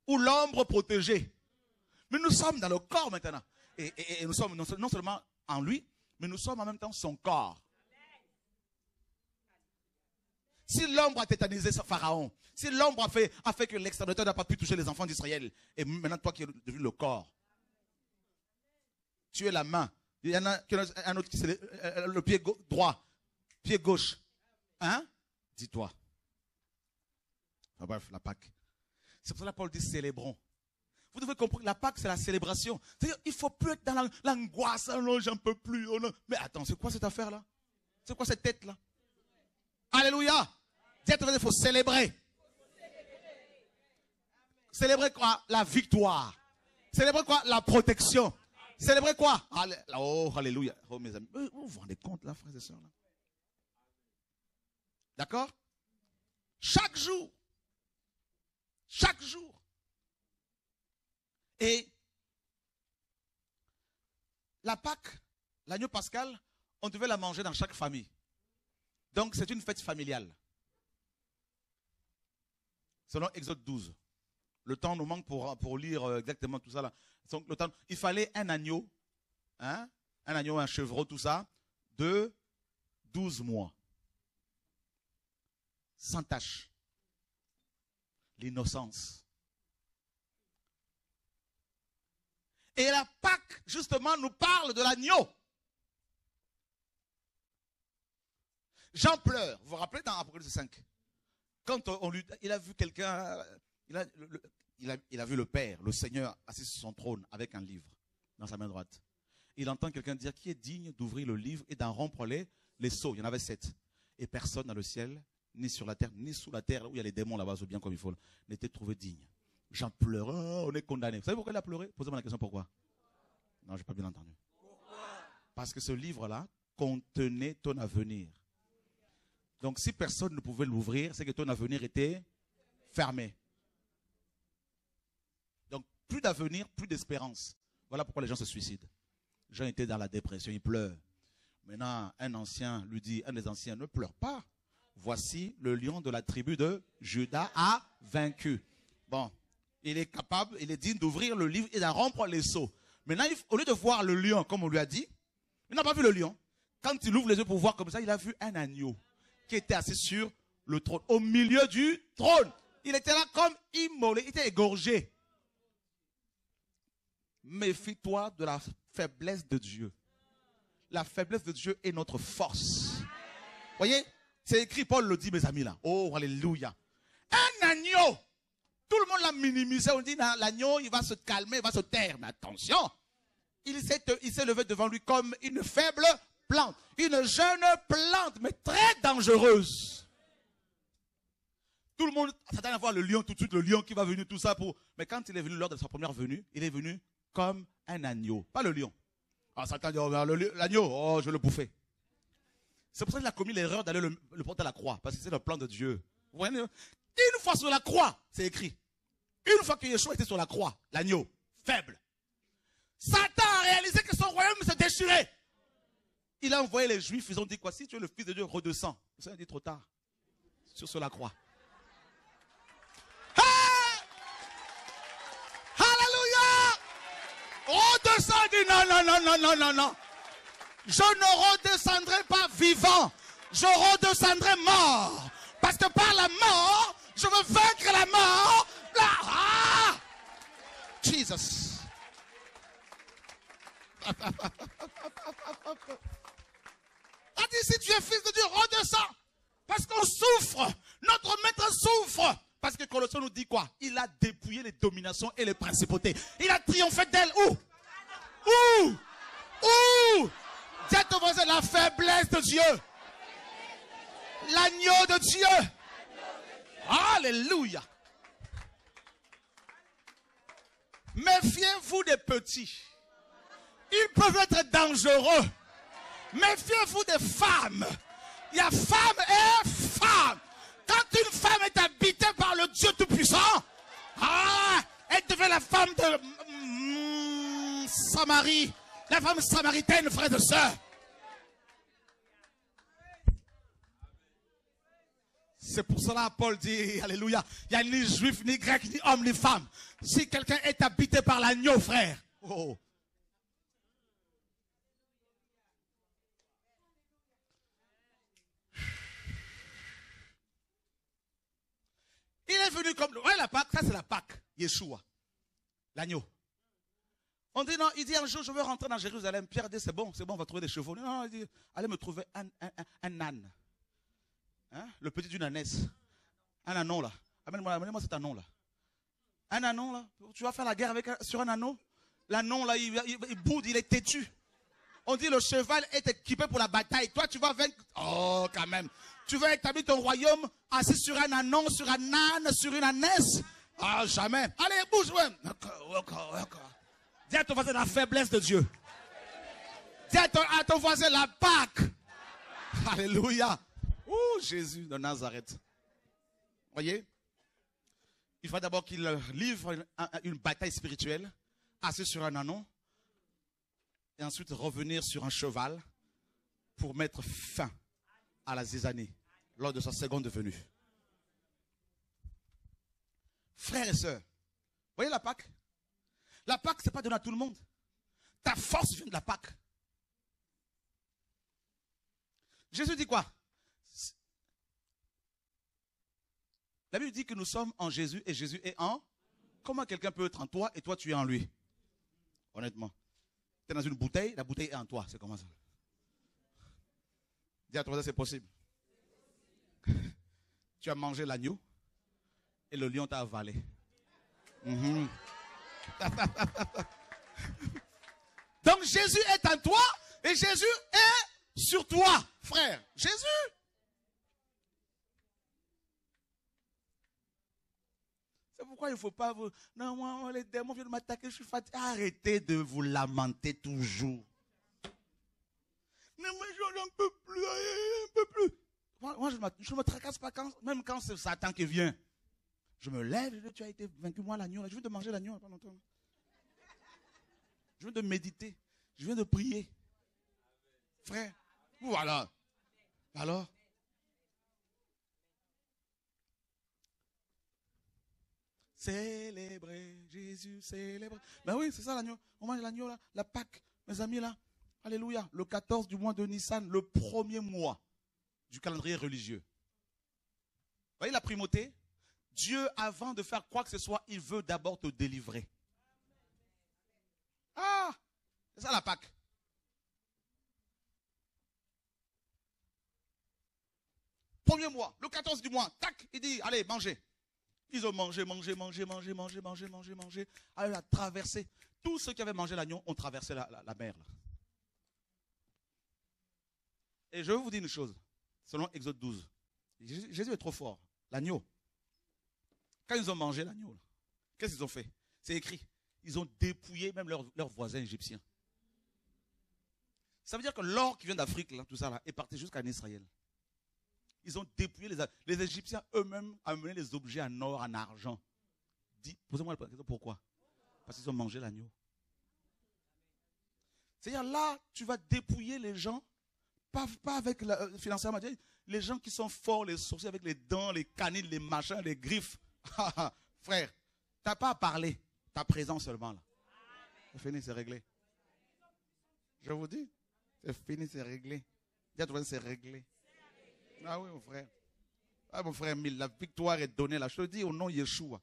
où l'ombre protégeait. Mais nous sommes dans le corps maintenant. Et nous sommes non seulement en lui, mais nous sommes en même temps son corps. Si l'ombre a tétanisé Pharaon, si l'ombre a fait que l'exterminateur n'a pas pu toucher les enfants d'Israël, et maintenant toi qui es devenu le corps, tu es la main. Il y en a un autre qui c'est le pied droit, pied gauche. Hein? Dis-toi. Enfin, bref, la Pâque. C'est pour ça que Paul dit célébrons. Vous devez comprendre que la Pâque, c'est la célébration. C'est-à-dire, il ne faut plus être dans l'angoisse. Oh non, j'en peux plus. Oh non. Mais attends, c'est quoi cette affaire-là? C'est quoi cette tête-là? Alléluia. Il faut célébrer. Célébrer quoi? La victoire. Célébrer quoi? La protection. Célébrer quoi? Oh, alléluia. Oh, mes amis. Vous vous rendez compte, là, frères et sœurs? Là? D'accord? Chaque jour. Chaque jour. Et la Pâque, l'agneau pascal, on devait la manger dans chaque famille. Donc c'est une fête familiale. Selon Exode 12. Le temps nous manque pour lire exactement tout ça là. Donc, il fallait un agneau, hein, un agneau, un chevreau, tout ça, de 12 mois. Sans tache. L'innocence. Et la Pâque, justement, nous parle de l'agneau. Jean pleure. Vous vous rappelez dans Apocalypse 5? Quand il a vu quelqu'un, il a vu le Père, le Seigneur, assis sur son trône avec un livre dans sa main droite. Il entend quelqu'un dire qui est digne d'ouvrir le livre et d'en rompre les sceaux. Il y en avait 7. Et personne dans le ciel, ni sur la terre, ni sous la terre, où il y a les démons là-bas, bien comme il faut, n'était trouvé digne. Jean pleure, on est condamné. Vous savez pourquoi il a pleuré? Posez-moi la question pourquoi. Non, je n'ai pas bien entendu. Pourquoi? Parce que ce livre-là contenait ton avenir. Donc si personne ne pouvait l'ouvrir, c'est que ton avenir était fermé. Donc plus d'avenir, plus d'espérance. Voilà pourquoi les gens se suicident. Les gens étaient dans la dépression, ils pleurent. Maintenant, un ancien lui dit, un des anciens, ne pleure pas. Voici le lion de la tribu de Juda a vaincu. Bon, il est capable, il est digne d'ouvrir le livre et d'en rompre les sceaux. Maintenant, au lieu de voir le lion, comme on lui a dit, il n'a pas vu le lion. Quand il ouvre les yeux pour voir comme ça, il a vu un agneau qui était assis sur le trône, au milieu du trône. Il était là comme immolé, il était égorgé. Méfie-toi de la faiblesse de Dieu. La faiblesse de Dieu est notre force. Voyez, c'est écrit, Paul le dit, mes amis là. Oh, alléluia. Un agneau. Tout le monde l'a minimisé. On dit, l'agneau, il va se calmer, il va se taire. Mais attention, il s'est levé devant lui comme une faible plante. Une jeune plante, mais très dangereuse. Tout le monde s'attend à voir le lion tout de suite, le lion qui va venir, tout ça pour. Mais quand il est venu lors de sa première venue, il est venu comme un agneau, pas le lion. Ah, Satan dit, oh, l'agneau, oh, je vais le bouffer. C'est pour ça qu'il a commis l'erreur d'aller le porter à la croix, parce que c'est le plan de Dieu. Vous voyez, une fois sur la croix, c'est écrit. Une fois que Yeshua était sur la croix, l'agneau, faible. Satan a réalisé que son royaume se déchirait. Il a envoyé les Juifs, ils ont dit quoi? Si tu es le Fils de Dieu, redescends. Ça a dit trop tard. Sur la croix. Ah! Alléluia! Redescends, il dit non, non, non, non, non, non, non. Je ne redescendrai pas vivant. Je redescendrai mort. Parce que par la mort, je veux vaincre la mort. Là, ah! Jesus. A dit, si tu es fils de Dieu, redescends. Parce qu'on souffre. Notre maître souffre. Parce que Colossiens nous dit quoi? Il a dépouillé les dominations et les principautés. Il a triomphé d'elles. Où? Où? Où? Dis à ton voisin, la faiblesse de Dieu. L'agneau de Dieu. Alléluia. Méfiez-vous des petits. Ils peuvent être dangereux. Méfiez-vous des femmes. Il y a femme et femme. Quand une femme est habitée par le Dieu Tout-Puissant, elle devient la femme de Samarie. La femme samaritaine, frère de sœur. C'est pour cela Paul dit, alléluia, il n'y a ni juif, ni grec, ni homme, ni femme. Si quelqu'un est habité par l'agneau, frère, oh. Il est venu comme... Ouais, la Pâque, ça c'est la Pâque. Yeshua. L'agneau. On dit non, il dit un jour je veux rentrer dans Jérusalem. Pierre dit c'est bon, on va trouver des chevaux. Non, il dit allez me trouver un âne. Hein? Le petit d'une ânesse. Un anon là. Amenez-moi cet anon là. Un anon là. Tu vas faire la guerre sur un anon. L'anon là, il boude, il est têtu. On dit le cheval est équipé pour la bataille. Toi tu vas vaincre. Oh quand même. Tu veux établir ton royaume assis sur un anon, sur un âne, sur une ânesse? Ah, jamais. Allez, bouge, ouais. D'accord. Dis à ton voisin la faiblesse de Dieu. Dis à ton voisin la Pâque. Alléluia. Oh, Jésus de Nazareth. Voyez? Il faut d'abord qu'il livre une bataille spirituelle, assis sur un anon, et ensuite revenir sur un cheval pour mettre fin à la zizanie lors de sa seconde venue. Frères et sœurs, voyez la Pâque? La Pâque, ce n'est pas donné à tout le monde. Ta force vient de la Pâque. Jésus dit quoi? La Bible dit que nous sommes en Jésus et Jésus est en... Comment quelqu'un peut être en toi et toi tu es en lui? Honnêtement. Tu es dans une bouteille, la bouteille est en toi. C'est comment ça? Dis à toi, c'est possible. Tu as mangé l'agneau et le lion t'a avalé. Donc Jésus est en toi et Jésus est sur toi, frère. Jésus. C'est pourquoi il ne faut pas vous... Non, moi, les démons viennent m'attaquer, je suis fatigué. Arrêtez de vous lamenter toujours. Mais moi, je n'en peux plus, un peu plus. Moi, je ne me tracasse pas, même quand c'est Satan qui vient. Je me lève, je dis, tu as été vaincu, moi, l'agneau. Je viens de manger l'agneau pendant longtemps. Je viens de méditer. Je viens de prier. Frère, voilà. Alors? Célébrer Jésus, célébrer. Ben oui, c'est ça l'agneau. On mange l'agneau là, la Pâque, mes amis là. Alléluia. Le 14 du mois de Nissan, le premier mois du calendrier religieux. Vous voyez la primauté? Dieu, avant de faire quoi que ce soit, il veut d'abord te délivrer. Ah, c'est ça la Pâque. Premier mois, le 14 du mois, tac, il dit, allez, mangez. Ils ont mangé. Allez, la traversé. Tous ceux qui avaient mangé l'agneau ont traversé la mer. Là. Et je vais vous dire une chose, selon Exode 12. Jésus est trop fort. L'agneau, Quand ils ont mangé l'agneau, qu'est-ce qu'ils ont fait? C'est écrit. Ils ont dépouillé même leurs voisins égyptiens. Ça veut dire que l'or qui vient d'Afrique, tout ça là, est parti jusqu'en Israël. Ils ont dépouillé les Égyptiens eux-mêmes, amené les objets en or, en argent. Posez-moi la question, pourquoi? Parce qu'ils ont mangé l'agneau. C'est-à-dire là, tu vas dépouiller les gens, pas avec financièrement, les gens qui sont forts, les sorciers avec les dents, les canines, les machins, les griffes. Frère, tu n'as pas à parler, ta présence seulement là. C'est fini, c'est réglé. Je vous dis, c'est fini, c'est réglé. C'est réglé. Ah oui, mon frère. Ah, mon frère, la victoire est donnée là. Je te dis au nom de Yeshua.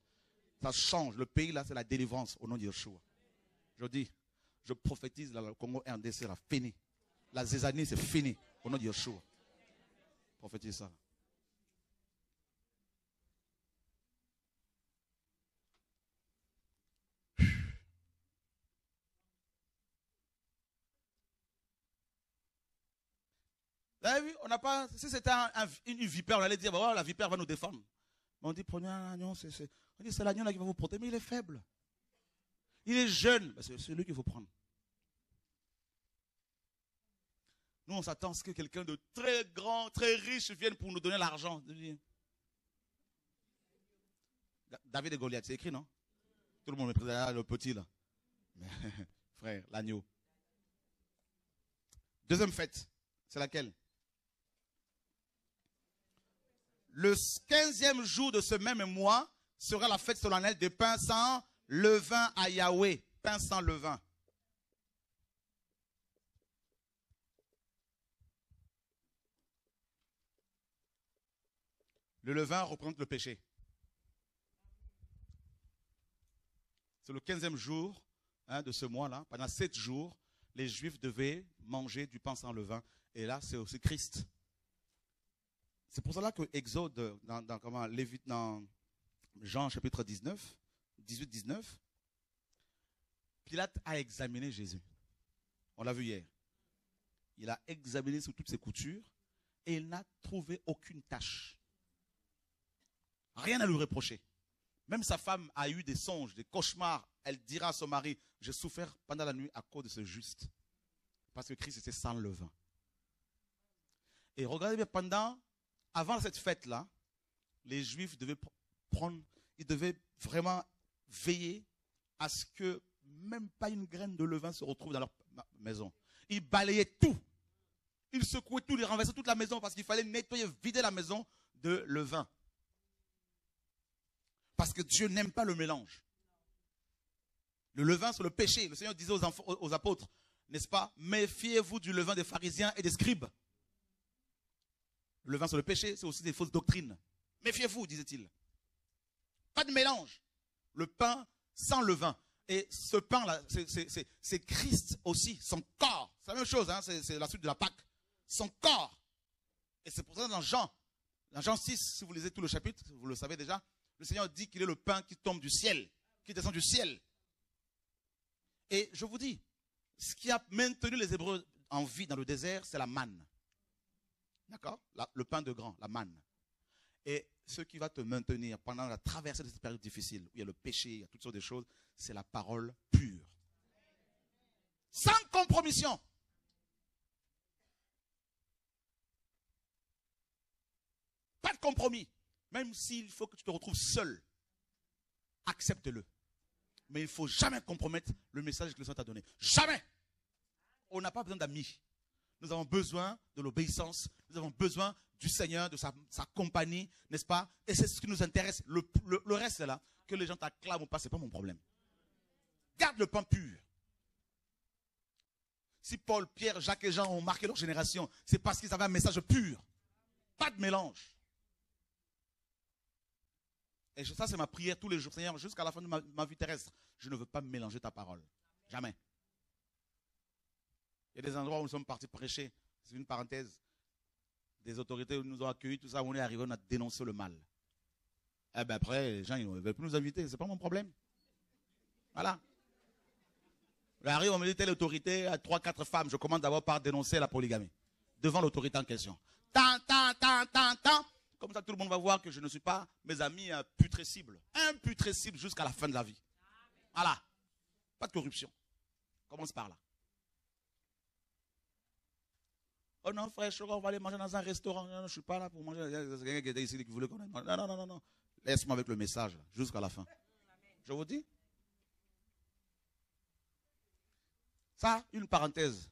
Ça change. Le pays là, c'est la délivrance au nom de Yeshua. Je dis, je prophétise là, le Congo RDC là, fini. La zézanie, c'est fini au nom de Yeshua. Prophétise ça. Vous avez vu, on n'a pas. Si c'était une vipère, on allait dire, bah, la vipère va nous défendre. Mais on dit, prenez un agneau, on dit, c'est l'agneau là qui va vous protéger, mais il est faible. Il est jeune, bah, c'est lui qu'il faut prendre. Nous, on s'attend à ce que quelqu'un de très grand, très riche vienne pour nous donner l'argent. David et Goliath, c'est écrit, non? Tout le monde méprise le petit là. Mais, frère, l'agneau. Deuxième fête, c'est laquelle? Le 15e jour de ce même mois sera la fête solennelle des pains sans levain à Yahweh. Pain sans levain. Le levain représente le péché. C'est le 15e jour de ce mois-là. Pendant 7 jours, les Juifs devaient manger du pain sans levain. Et là, c'est aussi Christ. C'est pour cela que Exode, dans Jean chapitre 19, 18-19, Pilate a examiné Jésus. On l'a vu hier. Il a examiné sous toutes ses coutures et il n'a trouvé aucune tache. Rien à lui reprocher. Même sa femme a eu des songes, des cauchemars. Elle dira à son mari, j'ai souffert pendant la nuit à cause de ce juste. Parce que Christ était sans levain. Et regardez bien, avant cette fête-là, les Juifs devaient ils devaient vraiment veiller à ce que même pas une graine de levain se retrouve dans leur maison. Ils balayaient tout. Ils secouaient tout, ils renversaient toute la maison parce qu'il fallait nettoyer, vider la maison de levain. Parce que Dieu n'aime pas le mélange. Le levain, c'est le péché. Le Seigneur disait aux apôtres, n'est-ce pas? Méfiez-vous du levain des pharisiens et des scribes. Le levain, c'est le péché, c'est aussi des fausses doctrines. Méfiez-vous, disait-il. Pas de mélange. Le pain sans levain. Et ce pain-là, c'est Christ aussi, son corps. C'est la même chose, hein, c'est la suite de la Pâque. Son corps. Et c'est pour ça dans Jean 6, si vous lisez tout le chapitre, vous le savez déjà, le Seigneur dit qu'il est le pain qui tombe du ciel, qui descend du ciel. Et je vous dis, ce qui a maintenu les Hébreux en vie dans le désert, c'est la manne. D'accord? Le pain de grain, la manne. Et ce qui va te maintenir pendant la traversée de cette période difficile, où il y a le péché, il y a toutes sortes de choses, c'est la parole pure. Sans compromission. Pas de compromis. Même s'il faut que tu te retrouves seul, accepte-le. Mais il ne faut jamais compromettre le message que le Seigneur t'a donné. Jamais. On n'a pas besoin d'amis. Nous avons besoin de l'obéissance. Nous avons besoin du Seigneur, de sa compagnie, n'est-ce pas? Et c'est ce qui nous intéresse. Le reste, là, que les gens t'acclament ou pas, ce n'est pas mon problème. Garde le pain pur. Si Paul, Pierre, Jacques et Jean ont marqué leur génération, c'est parce qu'ils avaient un message pur. Pas de mélange. Et ça, c'est ma prière tous les jours. Seigneur, jusqu'à la fin de ma vie terrestre, je ne veux pas mélanger ta parole. Jamais. Il y a des endroits où nous sommes partis prêcher. C'est une parenthèse. Des autorités nous ont accueillis, tout ça. On est arrivé, on a dénoncé le mal. Et bien après, les gens, ils ne veulent plus nous inviter. Ce n'est pas mon problème. Voilà. On arrive, on me dit telle autorité à 3-4 femmes. Je commence d'abord par dénoncer la polygamie. Devant l'autorité en question. Comme ça, tout le monde va voir que je ne suis pas, mes amis, putrescibles. Imputrescibles jusqu'à la fin de la vie. Voilà. Pas de corruption. Commence par là. Oh non, frère, on va aller manger dans un restaurant. Non, je ne suis pas là pour manger. Il y a quelqu'un qui était ici qui voulait qu'on aille manger. Non. Laisse-moi avec le message, jusqu'à la fin. Je vous dis. Ça, une parenthèse.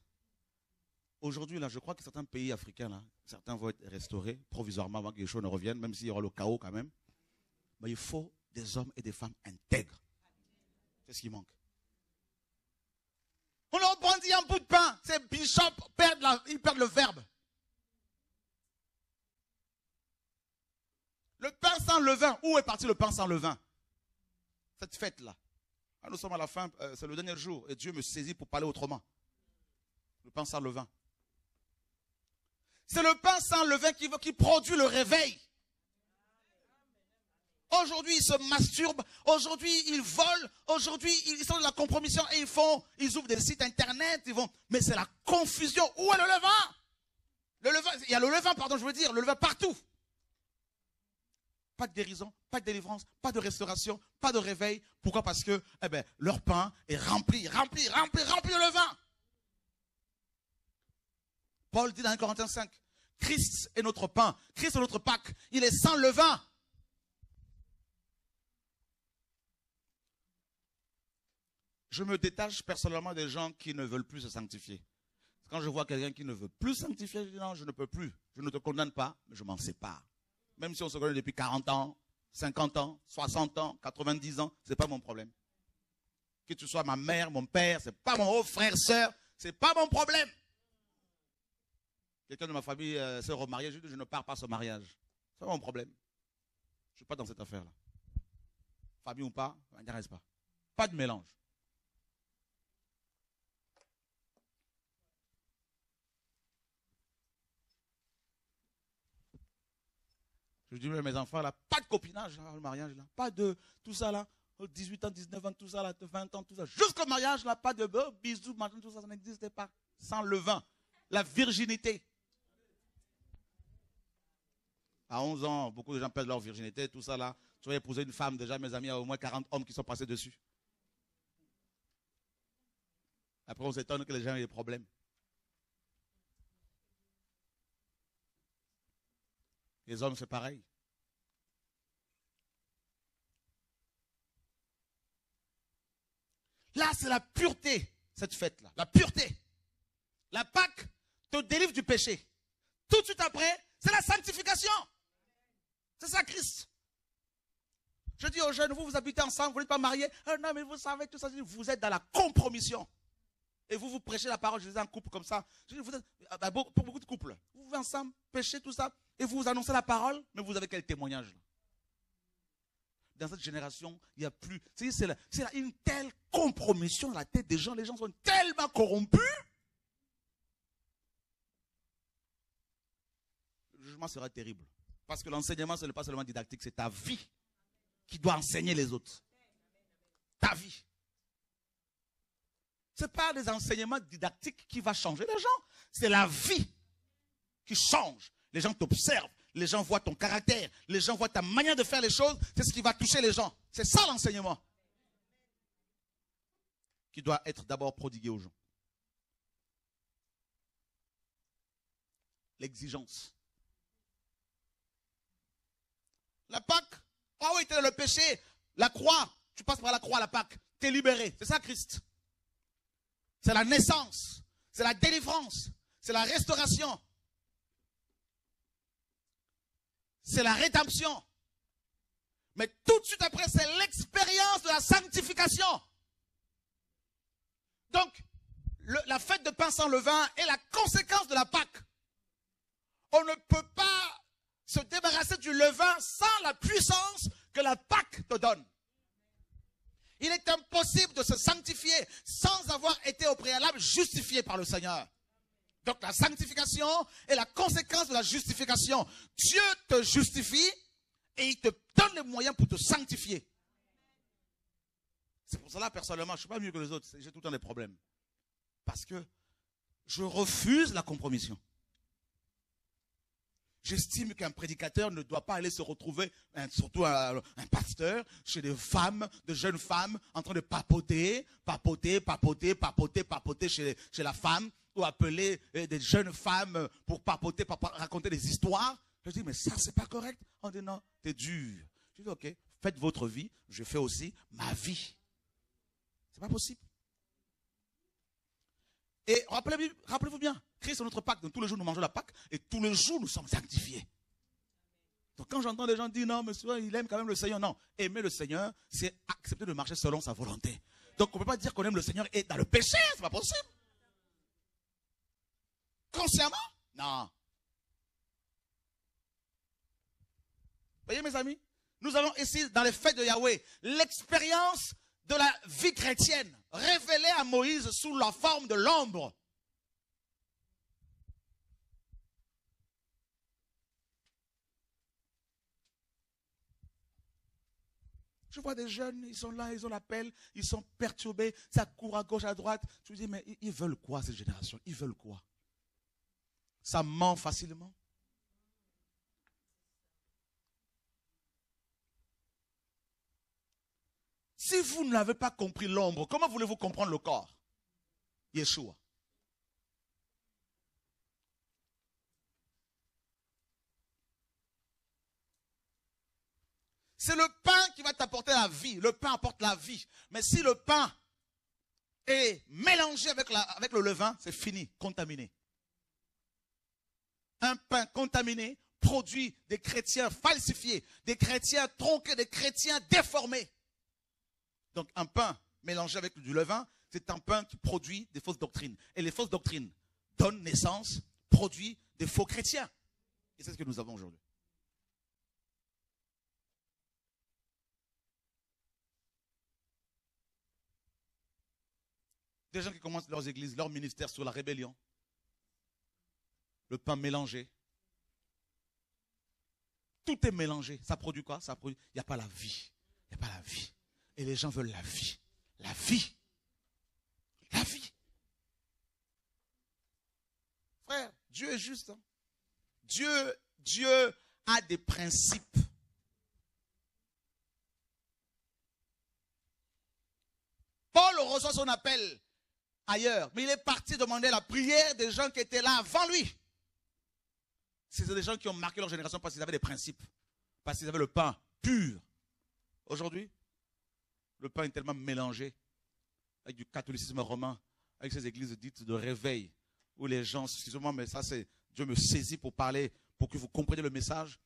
Aujourd'hui, là, je crois que certains pays africains, là, certains vont être restaurés provisoirement avant que les choses ne reviennent, même s'il y aura le chaos quand même. Mais il faut des hommes et des femmes intègres. C'est ce qui manque. On leur brandit un bout de pain. Ces bishops ils perdent le verbe. Le pain sans levain. Où est parti le pain sans levain? Cette fête-là. Ah, nous sommes à la fin, c'est le dernier jour. Et Dieu me saisit pour parler autrement. Le pain sans levain. C'est le pain sans levain qui produit le réveil. Aujourd'hui, ils se masturbent. Aujourd'hui, ils volent. Aujourd'hui, ils sont de la compromission et ils ouvrent des sites internet. Mais c'est la confusion. Où est le levain? Il y a le levain, pardon, je veux dire, le levain partout. Pas de guérison, pas de délivrance, pas de restauration, pas de réveil. Pourquoi? Parce que leur pain est rempli de levain. Paul dit dans 1 Corinthiens 5, Christ est notre pain, Christ est notre Pâque, il est sans levain. Je me détache personnellement des gens qui ne veulent plus se sanctifier. Quand je vois quelqu'un qui ne veut plus sanctifier, je dis non, je ne peux plus. Je ne te condamne pas, mais je m'en sépare. Même si on se connaît depuis 40 ans, 50 ans, 60 ans, 90 ans, ce n'est pas mon problème. Que tu sois ma mère, mon père, ce n'est pas mon haut frère, soeur, ce n'est pas mon problème. Quelqu'un de ma famille s'est remarié, je dis je ne pars pas ce mariage. C'est pas mon problème. Je ne suis pas dans cette affaire-là. Famille ou pas, ça ne m'intéresse pas. Pas de mélange. Je dis à mes enfants, là, pas de copinage, là, le mariage, là. Pas de tout ça, là. 18 ans, 19 ans, tout ça, là, 20 ans, tout ça. Jusqu'au mariage, là, pas de bisous, machin, tout ça, ça n'existait pas. Sans levain. La virginité. À 11 ans, beaucoup de gens perdent leur virginité, tout ça, là. Tu vas épouser une femme, déjà, mes amis, il y a au moins 40 hommes qui sont passés dessus. Après, on s'étonne que les gens aient des problèmes. Les hommes, c'est pareil. Là, c'est la pureté, cette fête-là. La pureté. La Pâque te délivre du péché. Tout de suite après, c'est la sanctification. C'est ça, Christ. Je dis aux jeunes, vous habitez ensemble, vous n'êtes pas mariés. Non, mais vous savez tout ça. Vous êtes dans la compromission. Et vous prêchez la parole, je disais en couple comme ça. Je dis, vous êtes, pour beaucoup de couples, vous vivez ensemble, péchez tout ça, et vous annoncez la parole, mais vous avez quel témoignage là? Dans cette génération, il n'y a plus. C'est une telle compromission dans la tête des gens. Les gens sont tellement corrompus. Le jugement sera terrible. Parce que l'enseignement, ce n'est pas seulement didactique, c'est ta vie qui doit enseigner les autres. Ta vie. Ce n'est pas des enseignements didactiques qui vont changer les gens. C'est la vie qui change. Les gens t'observent. Les gens voient ton caractère. Les gens voient ta manière de faire les choses. C'est ce qui va toucher les gens. C'est ça l'enseignement. Qui doit être d'abord prodigué aux gens. L'exigence. La Pâque. Oh oui, tu es dans le péché. La croix. Tu passes par la croix, la Pâque. Tu es libéré. C'est ça Christ. C'est la naissance, c'est la délivrance, c'est la restauration, c'est la rédemption. Mais tout de suite après, c'est l'expérience de la sanctification. Donc, la fête de pain sans levain est la conséquence de la Pâque. On ne peut pas se débarrasser du levain sans la puissance que la Pâque te donne. Il est impossible de se sanctifier sans avoir été au préalable justifié par le Seigneur. Donc la sanctification est la conséquence de la justification. Dieu te justifie et il te donne les moyens pour te sanctifier. C'est pour cela, personnellement, je ne suis pas mieux que les autres. J'ai tout le temps des problèmes. Parce que je refuse la compromission. J'estime qu'un prédicateur ne doit pas aller se retrouver, surtout un pasteur, chez des femmes, de jeunes femmes, en train de papoter chez la femme, ou appeler des jeunes femmes pour papoter, pour raconter des histoires. Je dis, mais ça, c'est pas correct. On dit, non, t'es dur. Je dis, ok, faites votre vie, je fais aussi ma vie. C'est pas possible. Et rappelez-vous bien, Christ est notre Pâque. Donc tous les jours nous mangeons la Pâque et tous les jours nous sommes sanctifiés. Donc quand j'entends des gens dire non, mais il aime quand même le Seigneur. Non, aimer le Seigneur, c'est accepter de marcher selon sa volonté. Donc on ne peut pas dire qu'on aime le Seigneur et dans le péché, c'est pas possible. Consciemment? Non. Voyez mes amis, nous allons ici dans les fêtes de Yahweh, l'expérience de la vie chrétienne révélée à Moïse sous la forme de l'ombre. Je vois des jeunes, ils sont là, ils ont l'appel, ils sont perturbés, ça court à gauche, à droite. Je me dis, mais ils veulent quoi cette génération? Ils veulent quoi? Ça ment facilement. Si vous n'avez pas compris l'ombre, comment voulez-vous comprendre le corps? Yeshua. C'est le pain qui va t'apporter la vie. Le pain apporte la vie. Mais si le pain est mélangé avec le levain, c'est fini, contaminé. Un pain contaminé produit des chrétiens falsifiés, des chrétiens tronqués, des chrétiens déformés. Donc un pain mélangé avec du levain, c'est un pain qui produit des fausses doctrines. Et les fausses doctrines donnent naissance, produisent des faux chrétiens. Et c'est ce que nous avons aujourd'hui. Des gens qui commencent leurs églises, leur ministère sur la rébellion. Le pain mélangé. Tout est mélangé. Ça produit quoi? Ça produit. Il n'y a pas la vie. Il n'y a pas la vie. Et les gens veulent la vie. La vie. La vie. Frère, Dieu est juste. Hein? Dieu a des principes. Paul reçoit son appel ailleurs, mais il est parti demander la prière des gens qui étaient là avant lui. C'est des gens qui ont marqué leur génération parce qu'ils avaient des principes, parce qu'ils avaient le pain pur. Aujourd'hui, le pain est tellement mélangé avec du catholicisme romain, avec ces églises dites de réveil, où les gens, excusez-moi, mais ça c'est, Dieu me saisit pour parler, pour que vous compreniez le message.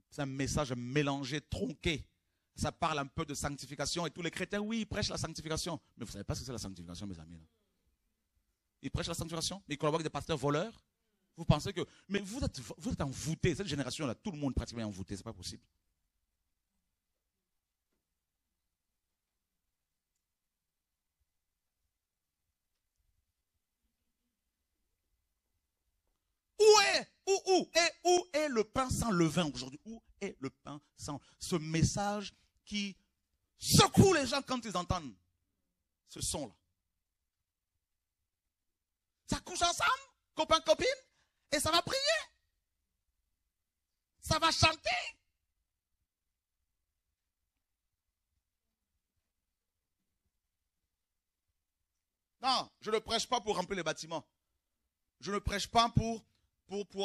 C'est un message mélangé, tronqué. Ça parle un peu de sanctification et tous les chrétiens, oui, ils prêchent la sanctification. Mais vous ne savez pas ce que c'est la sanctification, mes amis. Là. Ils prêchent la sanctification, mais ils collaborent avec des pasteurs voleurs. Vous pensez que... Mais vous êtes envoûtés. Cette génération-là, tout le monde pratiquement est envoûté. Ce n'est pas possible. Où est le pain sans levain aujourd'hui? Où est le pain sans ce message qui secoue les gens quand ils entendent ce son-là? Ça couche ensemble, copain, copine, et ça va prier. Ça va chanter. Non, je ne prêche pas pour remplir les bâtiments. Je ne prêche pas pour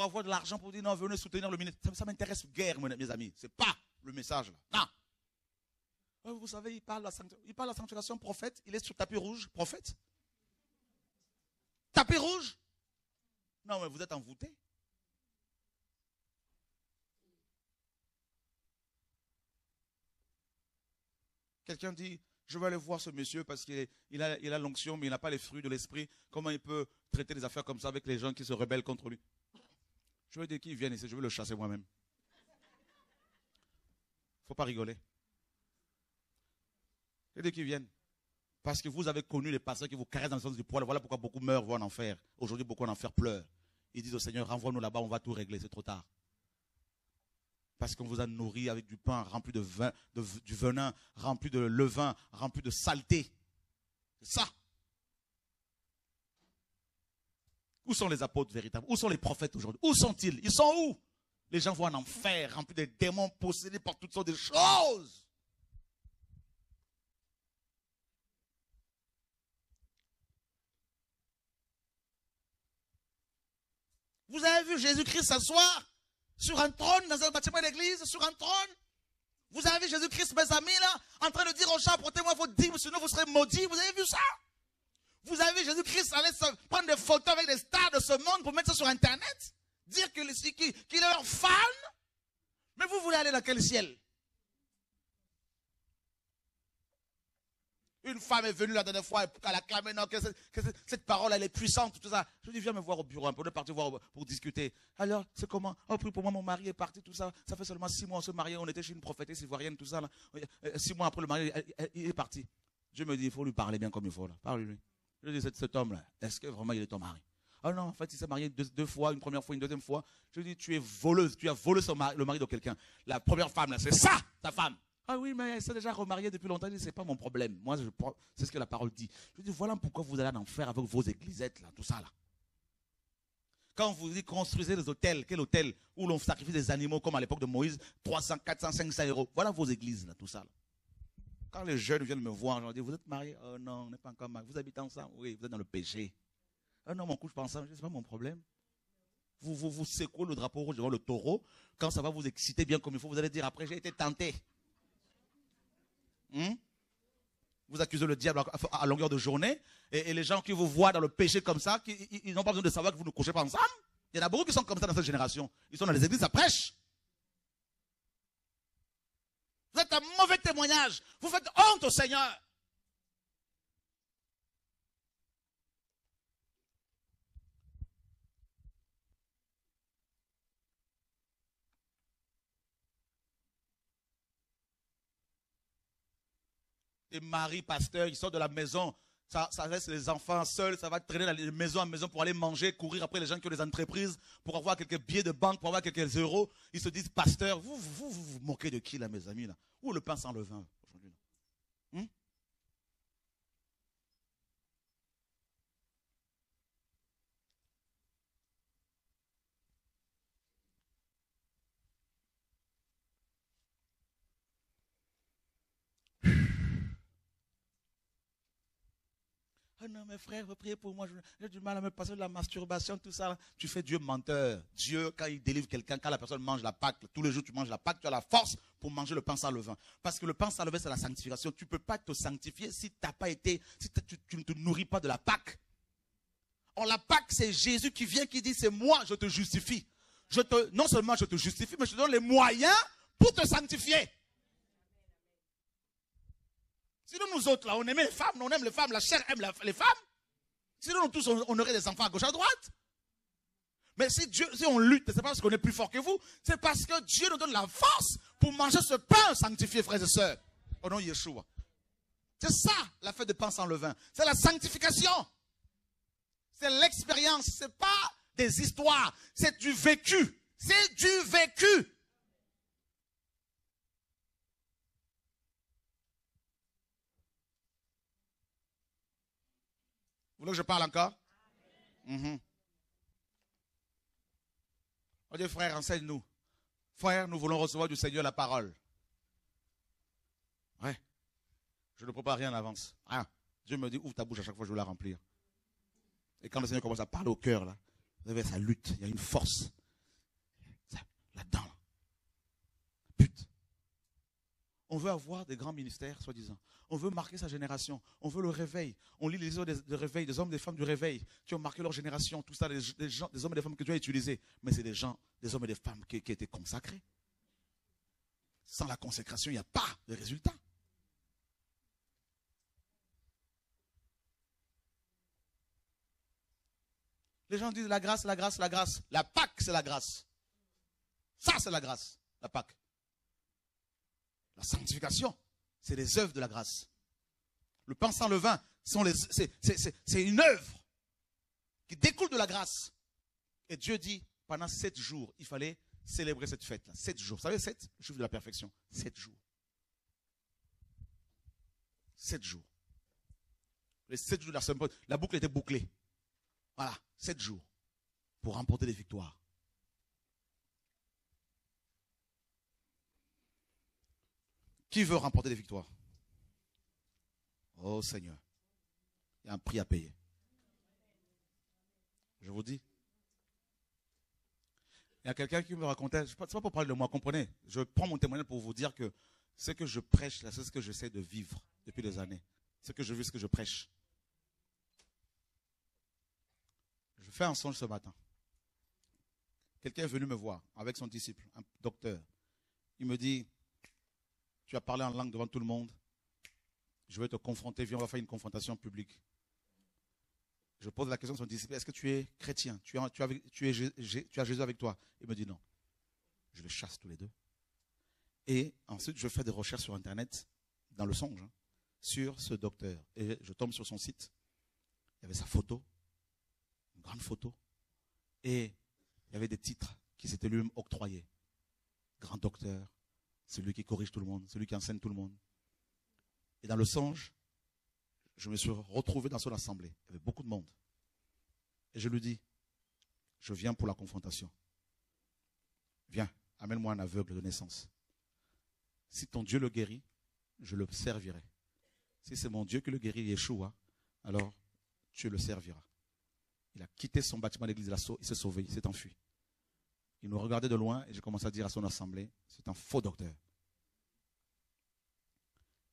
avoir de l'argent, pour dire non, venez soutenir le ministère. Ça m'intéresse guère, mes amis. Ce n'est pas le message là. Non. Vous savez, il parle de la sanctification prophète. Il est sur tapis rouge, prophète. Tapis rouge? Non, mais vous êtes envoûtés. Quelqu'un dit, je vais aller voir ce monsieur parce qu'il a l'onction, mais il n'a pas les fruits de l'esprit. Comment il peut traiter des affaires comme ça avec les gens qui se rebellent contre lui? Je veux dire qu'il vienne ici, je vais le chasser moi-même. Il ne faut pas rigoler. Je veux dire qu'il vienne. Parce que vous avez connu les pasteurs qui vous caressent dans le sens du poil. Voilà pourquoi beaucoup meurent, vont en enfer. Aujourd'hui, beaucoup en enfer pleurent. Ils disent au Seigneur, renvoie-nous là-bas, on va tout régler, c'est trop tard. Parce qu'on vous a nourri avec du pain rempli du venin, rempli de levain, rempli de saleté. C'est ça. Où sont les apôtres véritables? Où sont les prophètes aujourd'hui? Où sont-ils? Ils sont où? Les gens vont en enfer, remplis de démons, possédés par toutes sortes de choses. Vous avez vu Jésus-Christ s'asseoir sur un trône dans un bâtiment d'église, sur un trône? Vous avez vu Jésus-Christ, mes amis, là, en train de dire aux gens, apportez-moi vos dîmes, sinon vous serez maudits. Vous avez vu ça? Vous avez vu Jésus-Christ aller prendre des photos avec des stars de ce monde pour mettre ça sur Internet? Dire qu'il est leur fan? Mais vous voulez aller dans quel ciel? Une femme est venue la dernière fois, elle a clamé, non, que cette parole, elle est puissante, tout ça. Je lui dis, viens me voir au bureau, un peu, on est parti voir pour discuter. Alors, c'est comment? Oh, prie pour moi, mon mari est parti, tout ça. Ça fait seulement 6 mois, on se mariait, on était chez une prophétesse ivoirienne, tout ça. Là. 6 mois après, le mari, il est parti. Dieu me dit, il faut lui parler bien comme il faut. Parle-lui. Je lui dis, cet homme-là, est-ce que vraiment il est ton mari? Ah non, en fait, il s'est marié deux fois, une première fois, une deuxième fois. Je lui dis, tu es voleuse, tu as volé le mari de quelqu'un. La première femme, là, c'est ça, ta femme. Ah oui, mais elle s'est déjà remariée depuis longtemps. Je dis, c'est pas mon problème. Moi, c'est ce que la parole dit. Je dis, voilà pourquoi vous allez en enfer avec vos églisettes, là, tout ça, là. Quand vous dites construisez des hôtels, quel hôtel où l'on sacrifie des animaux comme à l'époque de Moïse, 300, 400, 500 euros. Voilà vos églises, là, tout ça, là. Quand les jeunes viennent me voir, je leur dis, vous êtes mariés? Oh non, on n'est pas encore mariés. Vous habitez ensemble? Oui, vous êtes dans le péché. Ah non, mon couche pas ensemble, c'est pas mon problème. Vous secouez le drapeau rouge devant le taureau. Quand ça va vous exciter bien comme il faut, vous allez dire, après, j'ai été tenté. Vous accusez le diable à longueur de journée, et les gens qui vous voient dans le péché comme ça, ils n'ont pas besoin de savoir que vous ne couchez pas ensemble. Il y en a beaucoup qui sont comme ça dans cette génération. Ils sont dans les églises, ça prêche. Vous êtes un mauvais témoignage. Vous faites honte au Seigneur. Les maris pasteurs, ils sortent de la maison, ça laisse les enfants seuls, ça va traîner de maison en maison pour aller manger, courir après les gens qui ont des entreprises, pour avoir quelques billets de banque, pour avoir quelques euros. Ils se disent, pasteur, vous moquez de qui là, mes amis là? Où le pain sans levain aujourd'hui? Oh non, mes frères, priez pour moi. J'ai du mal à me passer de la masturbation, tout ça. Tu fais Dieu menteur. Dieu, quand il délivre quelqu'un, quand la personne mange la Pâque, tous les jours tu manges la Pâque, tu as la force pour manger le pain sans levain. Parce que le pain sans levain, c'est la sanctification. Tu ne peux pas te sanctifier si t'as pas été, si tu ne te nourris pas de la Pâque. Or, la Pâque, c'est Jésus qui vient, qui dit, c'est moi, je te justifie. Non seulement je te justifie, mais je te donne les moyens pour te sanctifier. Sinon, nous autres, là, on aimait les femmes, on aime les femmes, la chair aime les femmes. Sinon, nous tous, on aurait des enfants à gauche, à droite. Mais si on lutte, c'est pas parce qu'on est plus fort que vous, c'est parce que Dieu nous donne la force pour manger ce pain sanctifié, frères et sœurs. Au nom de Yeshua. C'est ça, la fête de pain sans levain. C'est la sanctification. C'est l'expérience. C'est pas des histoires. C'est du vécu. C'est du vécu. Vous voulez que je parle encore? On dit, frère, enseigne-nous. Frère, nous voulons recevoir du Seigneur la parole. Ouais. Je ne prépare rien en avance. Ah, Dieu me dit, ouvre ta bouche à chaque fois, je veux la remplir. Et quand le Seigneur commence à parler au cœur, là, vous avez sa lutte, il y a une force. Là-dedans. But. On veut avoir des grands ministères, soi-disant. On veut marquer sa génération. On veut le réveil. On lit les livres de réveil, des hommes et des femmes du réveil, qui ont marqué leur génération, tout ça, des hommes et des femmes que Dieu a utilisés. Mais c'est des hommes et des femmes qui étaient consacrés. Sans la consécration, il n'y a pas de résultat. Les gens disent la grâce, la grâce, la grâce. La Pâque, c'est la grâce. Ça, c'est la grâce, la Pâque. La sanctification, c'est les œuvres de la grâce. Le pain sans levain, c'est une œuvre qui découle de la grâce. Et Dieu dit, pendant 7 jours, il fallait célébrer cette fête-là. 7 jours. Vous savez, 7, le chiffre de la perfection. 7 jours. 7 jours. Les 7 jours de la semaine, la boucle était bouclée. Voilà, 7 jours pour remporter des victoires. Qui veut remporter des victoires? Oh Seigneur, il y a un prix à payer. Je vous dis. Il y a quelqu'un qui me racontait, ce n'est pas pour parler de moi, comprenez. Je prends mon témoignage pour vous dire que ce que je prêche, c'est ce que j'essaie de vivre depuis des années. Ce que je vis, ce que je prêche. Je fais un songe ce matin. Quelqu'un est venu me voir avec son disciple, un docteur. Il me dit, tu as parlé en langue devant tout le monde. Je vais te confronter, viens, on va faire une confrontation publique. Je pose la question à son disciple, est-ce que tu es chrétien? Tu as Jésus avec toi? Il me dit non. Je les chasse tous les deux. Et ensuite, je fais des recherches sur Internet, dans le songe, sur ce docteur. Et je tombe sur son site. Il y avait sa photo, une grande photo. Et il y avait des titres qui s'étaient lui-même octroyés. Grand docteur, celui qui corrige tout le monde, celui qui enseigne tout le monde. Et dans le songe, je me suis retrouvé dans son assemblée. Il y avait beaucoup de monde. Et je lui dis, je viens pour la confrontation. Viens, amène-moi un aveugle de naissance. Si ton Dieu le guérit, je le servirai. Si c'est mon Dieu qui le guérit, Yeshua, alors tu le serviras. Il a quitté son bâtiment d'église de l'assaut, il s'est sauvé, il s'est enfui. Il nous regardait de loin et j'ai commencé à dire à son assemblée, c'est un faux docteur.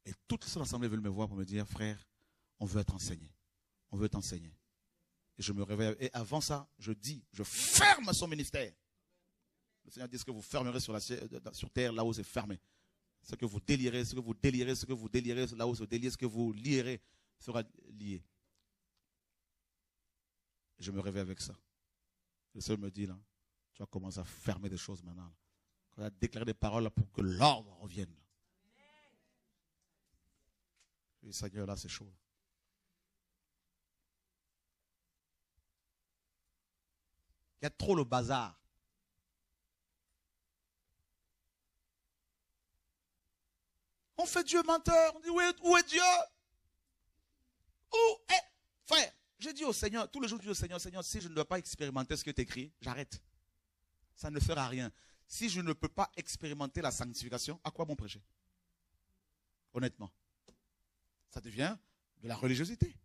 Et toute son assemblée veut me voir pour me dire, frère, on veut être enseigné. On veut t'enseigner. Et je me réveille. Et avant ça, je ferme son ministère. Le Seigneur dit ce que vous fermerez sur terre, là où c'est fermé. Ce que vous délirez, ce que vous délirez, ce que vous délirez, là où c'est délire, ce que vous lierez sera lié. Et je me réveille avec ça. Le Seigneur me dit, là, tu vas commencer à fermer des choses maintenant. Tu vas déclarer des paroles là, pour que l'ordre revienne. Je dis, Seigneur, là, c'est chaud. Il y a trop le bazar. On fait Dieu menteur. On dit, où est Dieu? Où est? Frère, j'ai dit au Seigneur, tous les jours, je dis au Seigneur, Seigneur, si je ne dois pas expérimenter ce que tu écris, j'arrête. Ça ne fera rien. Si je ne peux pas expérimenter la sanctification, à quoi bon prêcher? Honnêtement. Ça devient de la religiosité.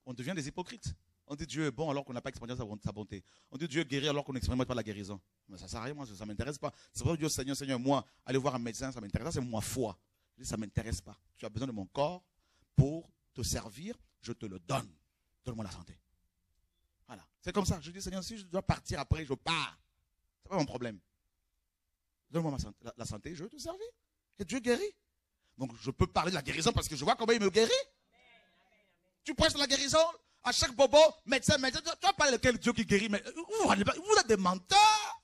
On devient des hypocrites. On dit Dieu est bon alors qu'on n'a pas expérimenté sa bonté. On dit Dieu guérit alors qu'on n'expérimente pas la guérison. Mais ça ne sert à rien, moi, ça ne m'intéresse pas. C'est vrai que Dieu, Seigneur, Seigneur, moi, aller voir un médecin, ça m'intéresse. Ça, c'est ma foi. Je dis, ça ne m'intéresse pas. Tu as besoin de mon corps pour te servir, je te le donne. Donne-moi la santé. Voilà. C'est comme ça. Je dis, Seigneur, si je dois partir après, je pars. Ce n'est pas mon problème. Donne-moi la santé, je vais te servir. Et Dieu guérit. Donc, je peux parler de la guérison parce que je vois comment il me guérit. Tu prêches de la guérison à chaque bobo, médecin, tu vas parler de quel Dieu qui guérit, mais vous êtes des menteurs.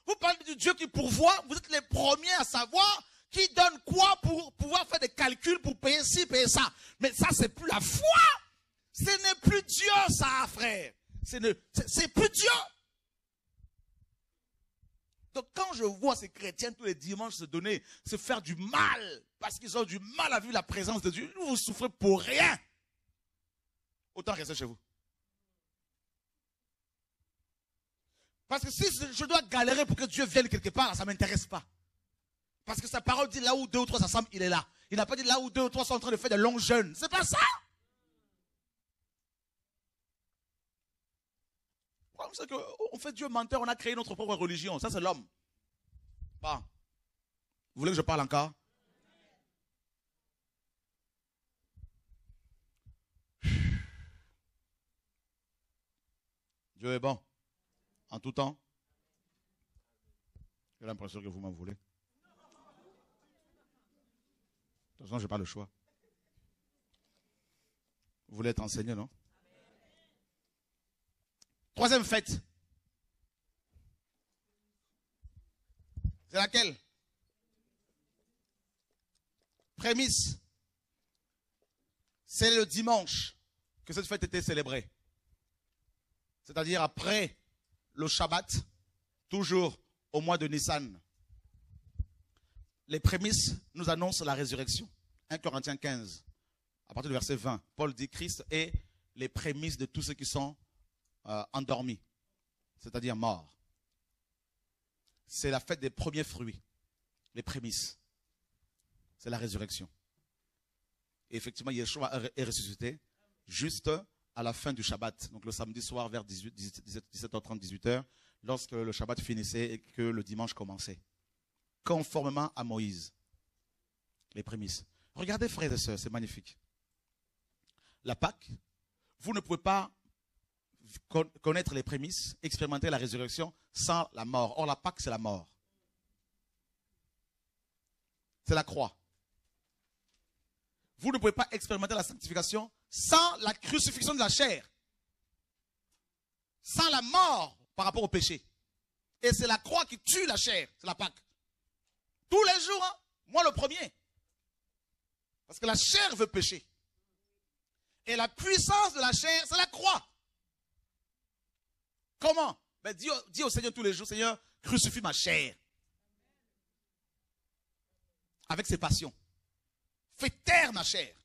Vous parlez du Dieu qui pourvoit, vous êtes les premiers à savoir qui donne quoi pour pouvoir faire des calculs pour payer ci, payer ça. Mais ça, c'est plus la foi. Ce n'est plus Dieu, ça, frère. C'est plus Dieu. Donc quand je vois ces chrétiens tous les dimanches se faire du mal, parce qu'ils ont du mal à vivre la présence de Dieu, vous souffrez pour rien. Autant rester chez vous. Parce que si je dois galérer pour que Dieu vienne quelque part, ça ne m'intéresse pas. Parce que sa parole dit là où 2 ou 3 s'assemblent, il est là. Il n'a pas dit là où 2 ou 3 sont en train de faire des longs jeûnes. C'est pas ça. Le problème, c'est qu'on fait Dieu menteur, on a créé notre propre religion. Ça, c'est l'homme. Bon. Vous voulez que je parle encore? Dieu est bon. En tout temps. J'ai l'impression que vous m'en voulez. De toute façon, je n'ai pas le choix. Vous voulez être enseigné, non? Troisième fête. C'est laquelle? Prémisse. C'est le dimanche que cette fête était célébrée. C'est-à-dire après le Shabbat, toujours au mois de Nissan. Les prémices nous annoncent la résurrection. 1 Corinthiens 15, à partir du verset 20, Paul dit Christ est les prémices de tous ceux qui sont endormis, c'est-à-dire morts. C'est la fête des premiers fruits. les prémices. C'est la résurrection. Et effectivement, Yeshua est ressuscité juste à la fin du Shabbat. Donc le samedi soir vers 17h30, 18h, lorsque le Shabbat finissait et que le dimanche commençait. Conformément à Moïse. Les prémices. Regardez, frères et sœurs, c'est magnifique. La Pâque, vous ne pouvez pas connaître les prémices, expérimenter la résurrection sans la mort. Or, la Pâque, c'est la mort. C'est la croix. Vous ne pouvez pas expérimenter la sanctification sans la crucifixion de la chair. Sans la mort par rapport au péché. Et c'est la croix qui tue la chair. C'est la Pâque. Tous les jours, hein? Moi le premier. Parce que la chair veut pécher. Et la puissance de la chair, c'est la croix. Comment? Ben, dis au Seigneur tous les jours, Seigneur, crucifie ma chair. Avec ses passions. Fais taire ma chair.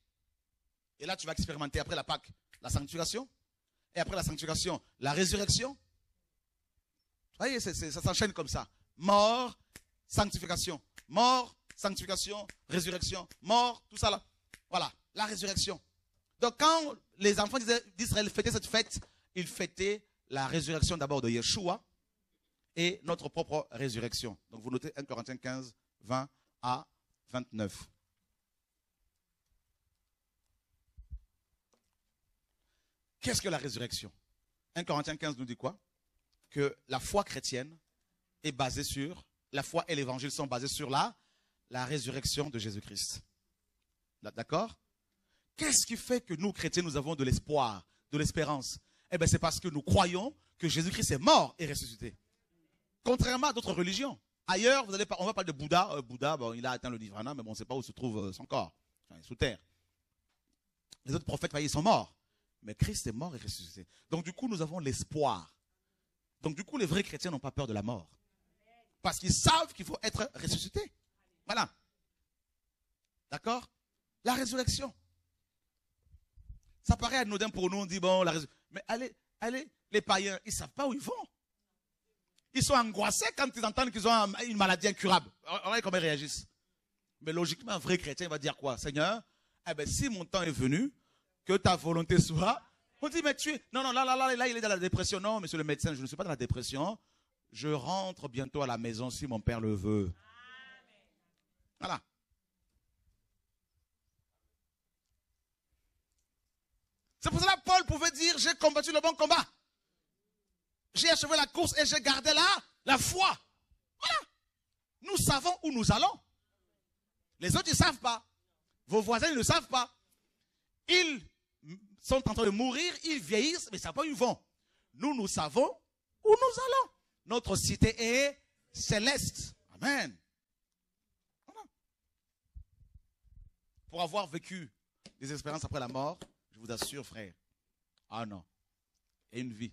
Et là, tu vas expérimenter après la Pâque, la sanctification. Et après la sanctification, la résurrection. Vous voyez, ça s'enchaîne comme ça. Mort, sanctification. Mort, sanctification, résurrection. Mort, tout ça là. Voilà, la résurrection. Donc quand les enfants d'Israël fêtaient cette fête, ils fêtaient la résurrection d'abord de Yeshua et notre propre résurrection. Donc vous notez 1 Corinthiens 15, 20 à 29. Qu'est-ce que la résurrection? 1 Corinthiens 15 nous dit quoi? Que la foi chrétienne est basée sur, la foi et l'évangile sont basés sur la résurrection de Jésus-Christ. D'accord? Qu'est-ce qui fait que nous, chrétiens, nous avons de l'espoir, de l'espérance? Eh bien, c'est parce que nous croyons que Jésus-Christ est mort et ressuscité. Contrairement à d'autres religions. Ailleurs, on va parler de Bouddha. Bouddha, bon, il a atteint le nirvana, mais bon, on ne sait pas où se trouve son corps. Enfin, sous terre. Les autres prophètes, ils sont morts. Mais Christ est mort et ressuscité. Donc, du coup, nous avons l'espoir. Donc, du coup, les vrais chrétiens n'ont pas peur de la mort. Parce qu'ils savent qu'il faut être ressuscité. Voilà. D'accord? La résurrection. Ça paraît anodin pour nous, on dit, bon, la résurrection. Mais allez, les païens, ils ne savent pas où ils vont. Ils sont angoissés quand ils entendent qu'ils ont une maladie incurable. Regardez comment ils réagissent. Mais logiquement, un vrai chrétien va dire quoi? Seigneur, eh bien, si mon temps est venu, que ta volonté soit. On dit, mais tu es. Non, là, il est dans la dépression. Non, monsieur le médecin, je ne suis pas dans la dépression. Je rentre bientôt à la maison si mon père le veut. Voilà. C'est pour cela que Paul pouvait dire, j'ai combattu le bon combat. J'ai achevé la course et j'ai gardé la foi. Voilà. Nous savons où nous allons. Les autres, ils ne savent pas. Vos voisins, ils ne savent pas. Ils sont en train de mourir, ils vieillissent, mais ils ne savent pas où ils vont. Nous savons où nous allons. Notre cité est céleste. Amen. Voilà. Pour avoir vécu des expériences après la mort, je vous assure, frère. Ah non. Et une vie.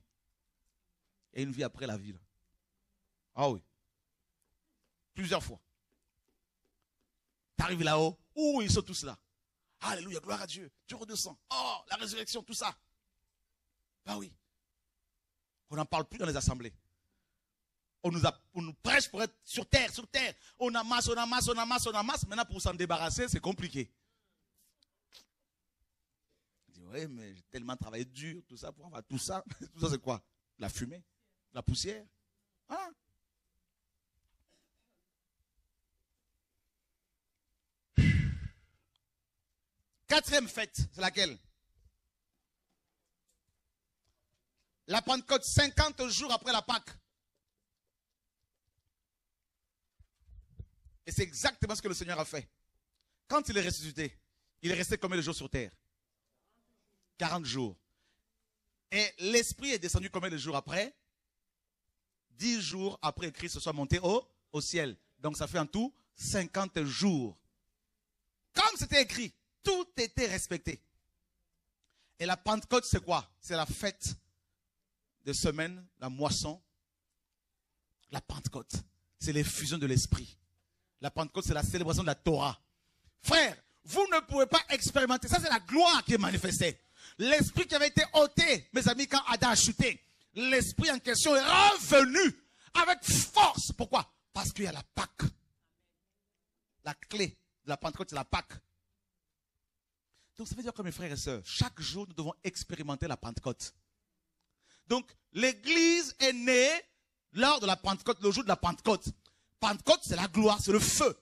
Et une vie après la vie. Là. Ah oui. Plusieurs fois. Tu arrives là-haut. Ouh, ils sont tous là. Alléluia, gloire à Dieu. Dieu redescend. Oh, la résurrection, tout ça. Ah oui. On n'en parle plus dans les assemblées. On nous prêche pour être sur terre, sur terre. On amasse. Maintenant, pour s'en débarrasser, c'est compliqué. On dit, oui, mais j'ai tellement travaillé dur, tout ça, pour avoir tout ça. Tout ça, c'est quoi? La fumée, la poussière. Ah. Quatrième fête, c'est laquelle? La Pentecôte, 50 jours après la Pâque. Et c'est exactement ce que le Seigneur a fait. Quand il est ressuscité, il est resté combien de jours sur terre? 40 jours. Et l'Esprit est descendu combien de jours après? 10 jours après que Christ soit monté au ciel. Donc ça fait en tout 50 jours. Comme c'était écrit, tout était respecté. Et la Pentecôte, c'est quoi? C'est la fête de semaine, la moisson. La Pentecôte, c'est l'effusion de l'Esprit. La Pentecôte, c'est la célébration de la Torah. Frère, vous ne pouvez pas expérimenter. Ça, c'est la gloire qui est manifestée. L'Esprit qui avait été ôté, mes amis, quand Adam a chuté. L'Esprit en question est revenu avec force. Pourquoi? Parce qu'il y a la Pâque. La clé de la Pentecôte, c'est la Pâque. Donc ça veut dire que mes frères et sœurs, chaque jour, nous devons expérimenter la Pentecôte. Donc l'Église est née lors de la Pentecôte, le jour de la Pentecôte. Pentecôte, c'est la gloire, c'est le feu.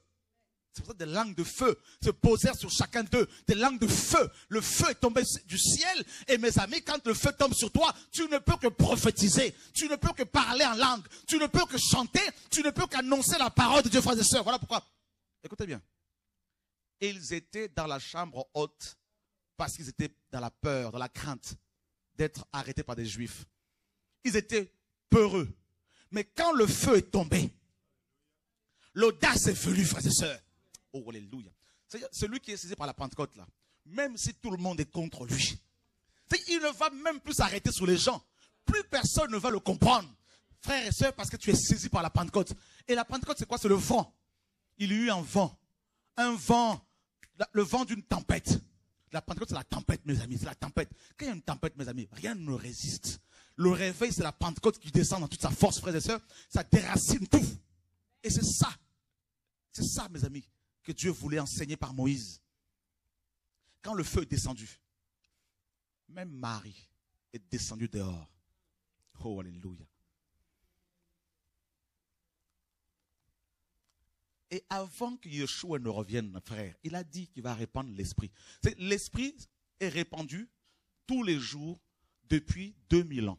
C'est pour ça que des langues de feu se posèrent sur chacun d'eux. Des langues de feu. Le feu est tombé du ciel. Et mes amis, quand le feu tombe sur toi, tu ne peux que prophétiser. Tu ne peux que parler en langue. Tu ne peux que chanter. Tu ne peux qu'annoncer la parole de Dieu, frères et sœurs. Voilà pourquoi. Écoutez bien. Ils étaient dans la chambre haute parce qu'ils étaient dans la peur, dans la crainte d'être arrêtés par des Juifs. Ils étaient peureux. Mais quand le feu est tombé, l'audace est venue, frères et sœurs. Oh, alléluia. C'est-à-dire, celui qui est saisi par la Pentecôte, là, même si tout le monde est contre lui, il ne va même plus s'arrêter sur les gens. Plus personne ne va le comprendre. Frères et sœurs, parce que tu es saisi par la Pentecôte. Et la Pentecôte, c'est quoi? C'est le vent. Il y a eu un vent. Un vent, le vent d'une tempête. La Pentecôte, c'est la tempête, mes amis. C'est la tempête. Quand il y a une tempête, mes amis, rien ne résiste. Le réveil, c'est la Pentecôte qui descend dans toute sa force, frères et sœurs. Ça déracine tout. Et c'est ça, mes amis, que Dieu voulait enseigner par Moïse. Quand le feu est descendu, même Marie est descendue dehors. Oh, alléluia. Et avant que Yeshua ne revienne, frère, il a dit qu'il va répandre l'esprit. L'esprit est répandu tous les jours depuis 2000 ans.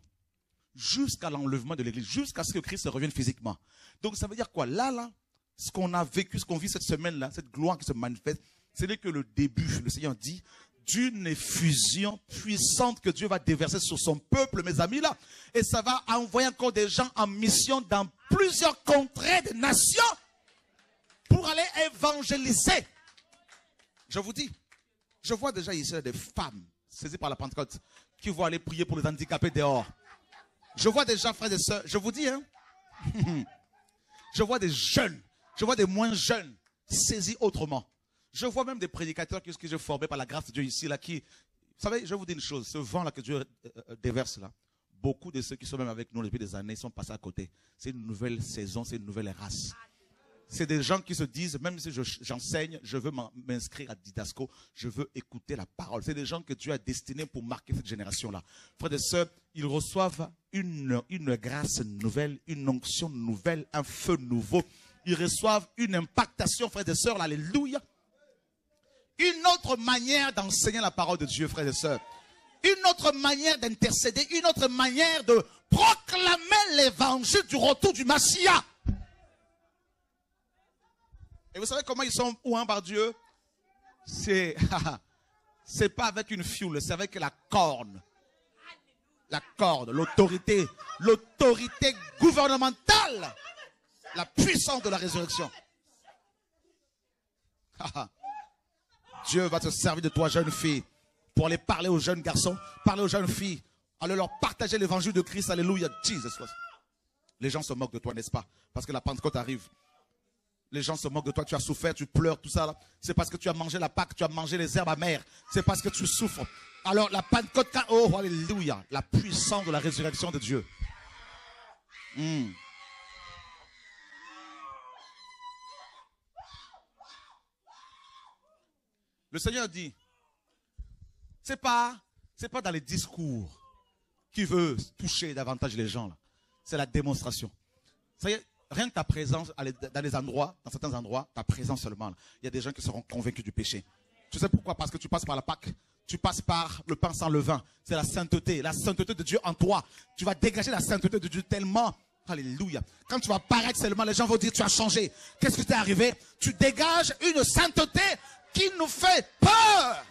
Jusqu'à l'enlèvement de l'église, jusqu'à ce que Christ revienne physiquement. Donc ça veut dire quoi? Là, ce qu'on a vécu, ce qu'on vit cette semaine-là, cette gloire qui se manifeste, ce n'est que le début. Le Seigneur dit d'une effusion puissante que Dieu va déverser sur son peuple, mes amis, là. Et ça va envoyer encore des gens en mission dans plusieurs contrées des nations pour aller évangéliser. Je vous dis, je vois déjà ici des femmes saisies par la Pentecôte qui vont aller prier pour les handicapés dehors. Je vois des gens, frères et sœurs, je vous dis, hein, je vois des jeunes, je vois des moins jeunes saisis autrement. Je vois même des prédicateurs que j'ai formés par la grâce de Dieu ici, là, qui, vous savez, je vais vous dire une chose, ce vent-là que Dieu déverse là, beaucoup de ceux qui sont même avec nous depuis des années sont passés à côté. C'est une nouvelle saison, c'est une nouvelle race. C'est des gens qui se disent, même si j'enseigne, je veux m'inscrire à Didasco, je veux écouter la parole. C'est des gens que Dieu a destinés pour marquer cette génération-là. Frères et sœurs, ils reçoivent une grâce nouvelle, une onction nouvelle, un feu nouveau. Ils reçoivent une impactation, frères et sœurs, alléluia. Une autre manière d'enseigner la parole de Dieu, frères et sœurs. Une autre manière d'intercéder, une autre manière de proclamer l'évangile du retour du Messia. Et vous savez comment ils sont ouins par Dieu? C'est pas avec une fioule, c'est avec la corne. La corde, l'autorité gouvernementale. La puissance de la résurrection. Dieu va te servir de toi, jeune fille, pour aller parler aux jeunes garçons, parler aux jeunes filles, aller leur partager l'évangile de Christ. Alléluia. Jesus. Les gens se moquent de toi, n'est-ce pas? Parce que la Pentecôte arrive. Les gens se moquent de toi, tu as souffert, tu pleures, tout ça. C'est parce que tu as mangé la Pâque, tu as mangé les herbes amères. C'est parce que tu souffres. Alors la Pentecôte, oh, alléluia, la puissance de la résurrection de Dieu. Le Seigneur dit, c'est pas dans les discours qui veut toucher davantage les gens. C'est la démonstration. Ça y est, rien que ta présence dans les endroits, dans certains endroits, ta présence seulement. Il y a des gens qui seront convaincus du péché. Tu sais pourquoi? Parce que tu passes par la Pâque. Tu passes par le pain sans levain. C'est la sainteté de Dieu en toi. Tu vas dégager la sainteté de Dieu tellement. Alléluia. Quand tu vas paraître seulement, les gens vont dire tu as changé. Qu'est-ce qui t'est arrivé? Tu dégages une sainteté qui nous fait peur.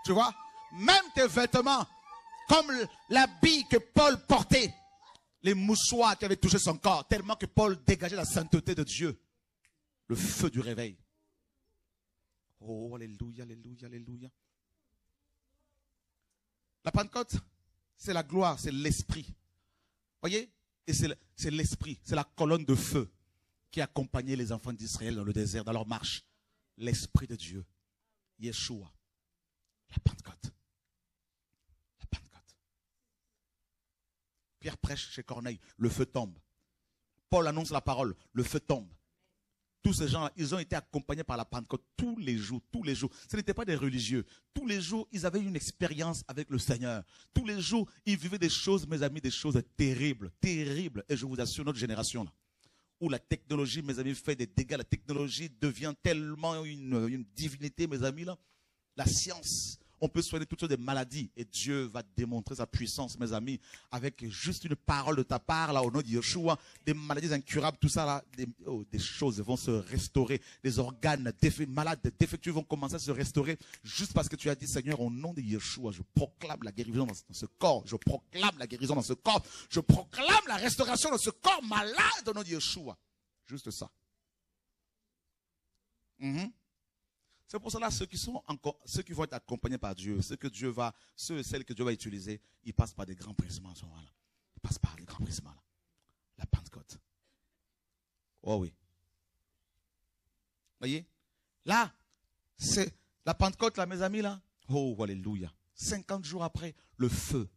Tu vois? Même tes vêtements, comme l'habit que Paul portait, les mouchoirs qui avaient touché son corps, tellement que Paul dégageait la sainteté de Dieu. Le feu du réveil. Oh, alléluia, alléluia, alléluia. La Pentecôte, c'est la gloire, c'est l'esprit. Voyez? Et c'est l'esprit, c'est la colonne de feu qui accompagnait les enfants d'Israël dans le désert, dans leur marche. L'esprit de Dieu. Yeshua. La Pentecôte. La Pentecôte. Pierre prêche chez Corneille, le feu tombe. Paul annonce la parole, le feu tombe. Tous ces gens-là, ils ont été accompagnés par la Pentecôte tous les jours, tous les jours. Ce n'étaient pas des religieux. Tous les jours, ils avaient une expérience avec le Seigneur. Tous les jours, ils vivaient des choses, mes amis, des choses terribles, terribles. Et je vous assure, notre génération, là, où la technologie, mes amis, fait des dégâts. La technologie devient tellement une divinité, mes amis, là. La science, on peut soigner toutes sortes de maladies. Et Dieu va démontrer sa puissance, mes amis, avec juste une parole de ta part, là, au nom de Yeshua. Des maladies incurables, tout ça, là, des choses vont se restaurer. Des organes malades, défectueux vont commencer à se restaurer. Juste parce que tu as dit, Seigneur, au nom de Yeshua, je proclame la guérison dans ce corps. Je proclame la guérison dans ce corps. Je proclame la restauration dans ce corps malade, au nom de Yeshua. Juste ça. C'est pour cela ceux qui vont être accompagnés par Dieu, ceux et celles que Dieu va utiliser, ils passent par des grands brisements à ce moment-là. Ils passent par des grands brisements là. La Pentecôte. Oh oui. Voyez? Là, c'est la Pentecôte là, mes amis là. Oh, alléluia. 50 jours après, le feu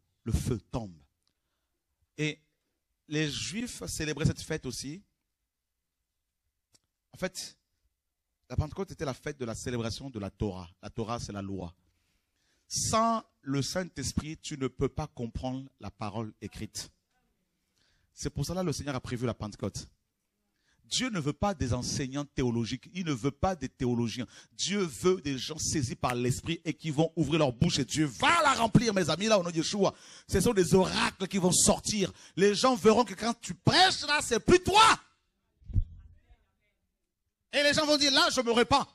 tombe. Et les Juifs célébraient cette fête aussi. En fait, la Pentecôte était la fête de la célébration de la Torah. La Torah, c'est la loi. Sans le Saint-Esprit, tu ne peux pas comprendre la parole écrite. C'est pour cela que le Seigneur a prévu la Pentecôte. Dieu ne veut pas des enseignants théologiques. Il ne veut pas des théologiens. Dieu veut des gens saisis par l'Esprit et qui vont ouvrir leur bouche et Dieu va la remplir, mes amis, là, au nom de Yeshua. Ce sont des oracles qui vont sortir. Les gens verront que quand tu prêches, là, c'est plus toi. Et les gens vont dire, là, je me repens.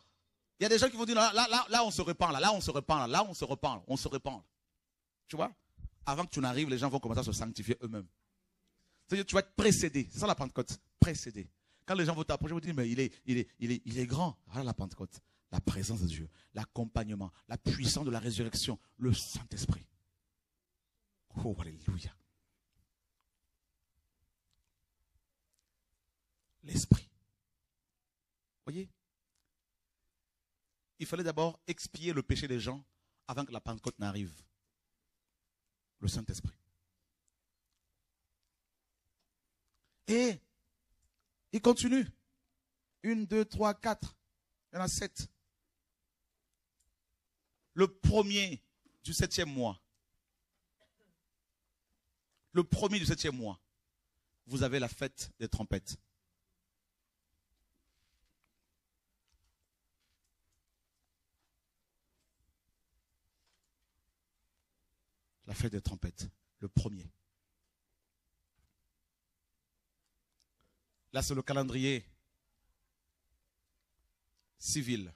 Il y a des gens qui vont dire, là, on se repent, là, on se repent, là, on se repent, on se repent. Tu vois? Avant que tu n'arrives, les gens vont commencer à se sanctifier eux-mêmes. C'est-à-dire, tu vas être précédé. C'est ça la Pentecôte. Précédé. Quand les gens vont t'approcher, ils vont dire, mais il est grand. Voilà la Pentecôte. La présence de Dieu, l'accompagnement, la puissance de la résurrection, le Saint-Esprit. Oh, alléluia. L'Esprit. Voyez, il fallait d'abord expier le péché des gens avant que la Pentecôte n'arrive. Le Saint-Esprit. Et il continue. 1, 2, 3, 4. Il y en a 7. Le premier du 7e mois. Le premier du 7e mois. Vous avez la fête des trompettes. La fête des trompettes, le premier. Là, c'est le calendrier civil.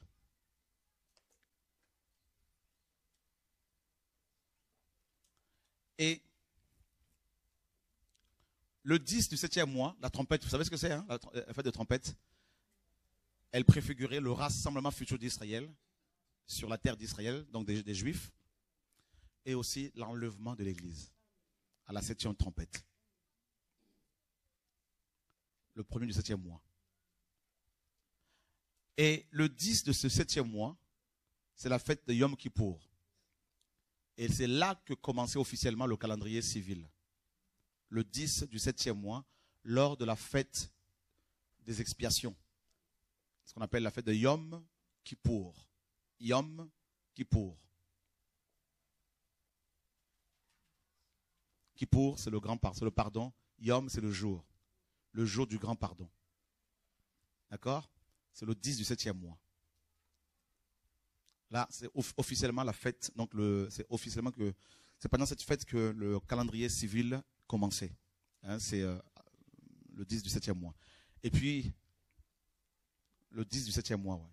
Et le 10 du 7e mois, la trompette, vous savez ce que c'est, hein, la fête des trompettes? Elle préfigurait le rassemblement futur d'Israël sur la terre d'Israël, donc des Juifs. Et aussi l'enlèvement de l'Église à la 7e trompette. Le premier du 7e mois. Et le 10 de ce 7e mois, c'est la fête de Yom Kippour. Et c'est là que commençait officiellement le calendrier civil. Le 10 du 7e mois, lors de la fête des expiations. Ce qu'on appelle la fête de Yom Kippour. Yom Kippour. Kippour, c'est le grand pardon, c'est le pardon. Yom, c'est le jour du grand pardon. D'accord? C'est le 10 du 7e mois. Là, c'est officiellement la fête, donc c'est officiellement que c'est pendant cette fête que le calendrier civil commençait. Hein, c'est le 10 du 7e mois. Et puis, le 10 du 7e mois, ouais.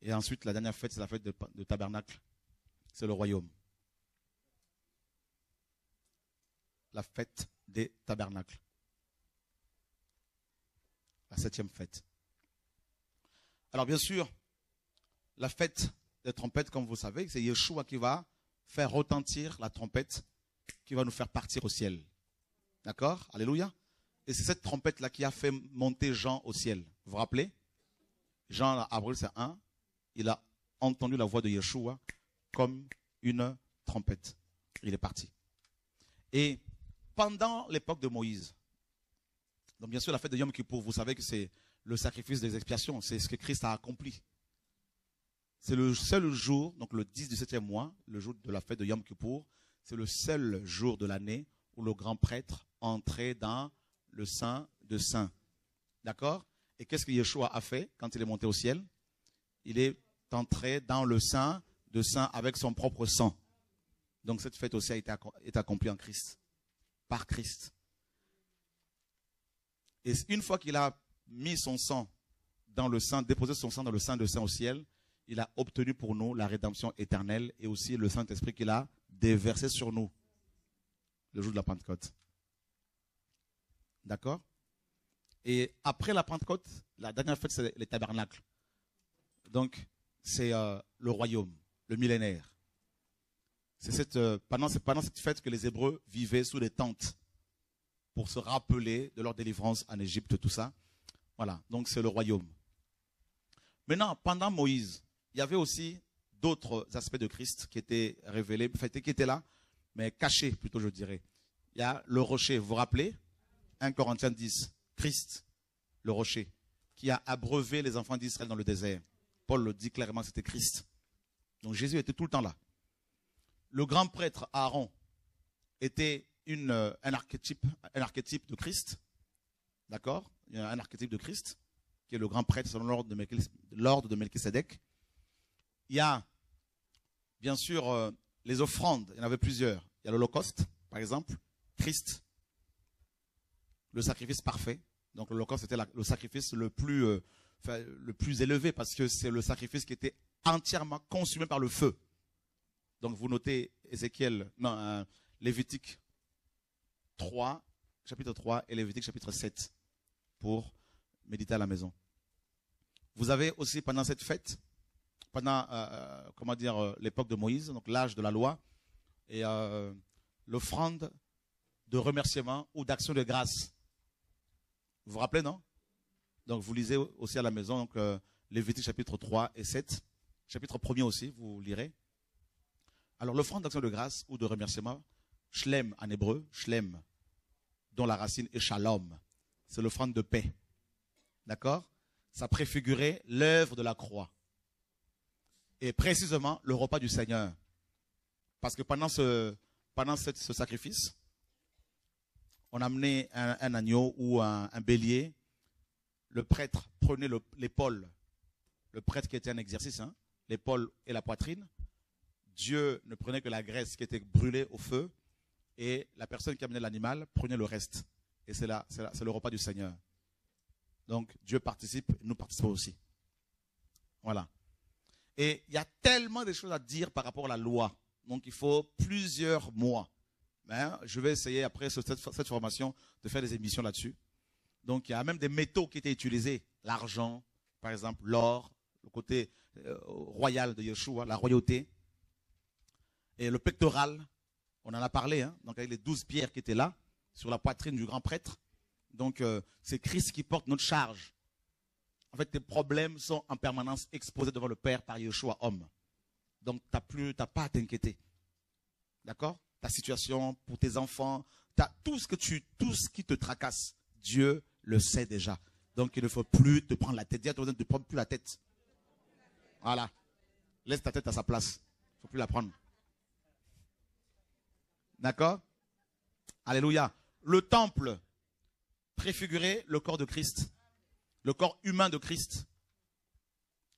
Et ensuite, la dernière fête, c'est la fête de tabernacle. C'est le royaume. La fête des tabernacles. La 7e fête. Alors bien sûr, la fête des trompettes, comme vous savez, c'est Yeshua qui va faire retentir la trompette, qui va nous faire partir au ciel. D'accord? Alléluia. Et c'est cette trompette-là qui a fait monter Jean au ciel. Vous vous rappelez? Jean, à Abril, c'est 1. Il a entendu la voix de Yeshua comme une trompette. Il est parti. Et pendant l'époque de Moïse, Donc bien sûr, la fête de Yom Kippour, vous savez que c'est le sacrifice des expiations. C'est ce que Christ a accompli. C'est le seul jour, donc le 10 du 7e mois, le jour de la fête de Yom Kippour, c'est le seul jour de l'année où le grand prêtre entrait dans le Saint de Saints. D'accord? Et qu'est-ce que Yeshua a fait quand il est monté au ciel? Il est entré dans le Saint de Saints avec son propre sang. Donc cette fête aussi a été accomplie en Christ, par Christ. Et une fois qu'il a mis son sang dans le sang, déposé son sang dans le Saint de Saints au ciel, il a obtenu pour nous la rédemption éternelle et aussi le Saint-Esprit qu'il a déversé sur nous le jour de la Pentecôte. D'accord? Et après la Pentecôte, la dernière fête, c'est les tabernacles. Donc, c'est le royaume, le millénaire. C'est pendant cette fête que les Hébreux vivaient sous des tentes pour se rappeler de leur délivrance en Égypte, tout ça. Voilà, donc c'est le royaume. Maintenant, pendant Moïse, il y avait aussi d'autres aspects de Christ qui étaient révélés, qui étaient là, mais cachés plutôt, je dirais. Il y a le rocher, vous vous rappelez? 1 Corinthiens 10, Christ, le rocher, qui a abreuvé les enfants d'Israël dans le désert. Paul le dit clairement, c'était Christ. Donc Jésus était tout le temps là. Le grand prêtre Aaron était un archétype de Christ. D'accord? Il y a un archétype de Christ, qui est le grand prêtre selon l'ordre de Melchisédek. Il y a, bien sûr, les offrandes. Il y en avait plusieurs. Il y a l'Holocauste, par exemple. Christ, le sacrifice parfait. Donc l'Holocauste était le sacrifice le plus élevé parce que c'est le sacrifice qui était entièrement consumé par le feu. Donc vous notez Lévitique 3, chapitre 3 et Lévitique chapitre 7 pour méditer à la maison. Vous avez aussi pendant cette fête, pendant l'époque de Moïse, donc l'âge de la loi, et l'offrande de remerciement ou d'action de grâce. Vous vous rappelez, non? Donc vous lisez aussi à la maison donc, Lévitique chapitre 3 et 7. Chapitre 1er aussi, vous lirez. Alors l'offrande d'action de grâce ou de remerciement, shlem en hébreu, shlem, dont la racine est shalom. C'est l'offrande de paix. D'accord? Ça préfigurait l'œuvre de la croix. Et précisément le repas du Seigneur. Parce que pendant ce sacrifice, on amenait un agneau ou un bélier. Le prêtre prenait l'épaule. Le prêtre qui était en exercice, hein, l'épaule et la poitrine. Dieu ne prenait que la graisse qui était brûlée au feu. Et la personne qui amenait l'animal prenait le reste. Et c'est le repas du Seigneur. Donc Dieu participe, nous participons aussi. Voilà. Et il y a tellement de choses à dire par rapport à la loi. Donc il faut plusieurs mois. Mais je vais essayer après cette formation de faire des émissions là-dessus. Donc il y a même des métaux qui étaient utilisés. L'argent, par exemple, l'or, le côté royal de Yeshua, la royauté. Et le pectoral, on en a parlé, hein, donc avec les 12 pierres qui étaient là, sur la poitrine du grand prêtre. Donc c'est Christ qui porte notre charge. En fait, tes problèmes sont en permanence exposés devant le Père par Yeshua, homme. Donc tu n'as pas à t'inquiéter. D'accord? Ta situation, pour tes enfants, tout ce qui te tracasse, Dieu le sait déjà. Donc il ne faut plus te prendre la tête. Dis à toi, ne te prends plus la tête. Voilà. Laisse ta tête à sa place. Il ne faut plus la prendre. D'accord? Alléluia. Le temple préfigurait le corps de Christ. Le corps humain de Christ.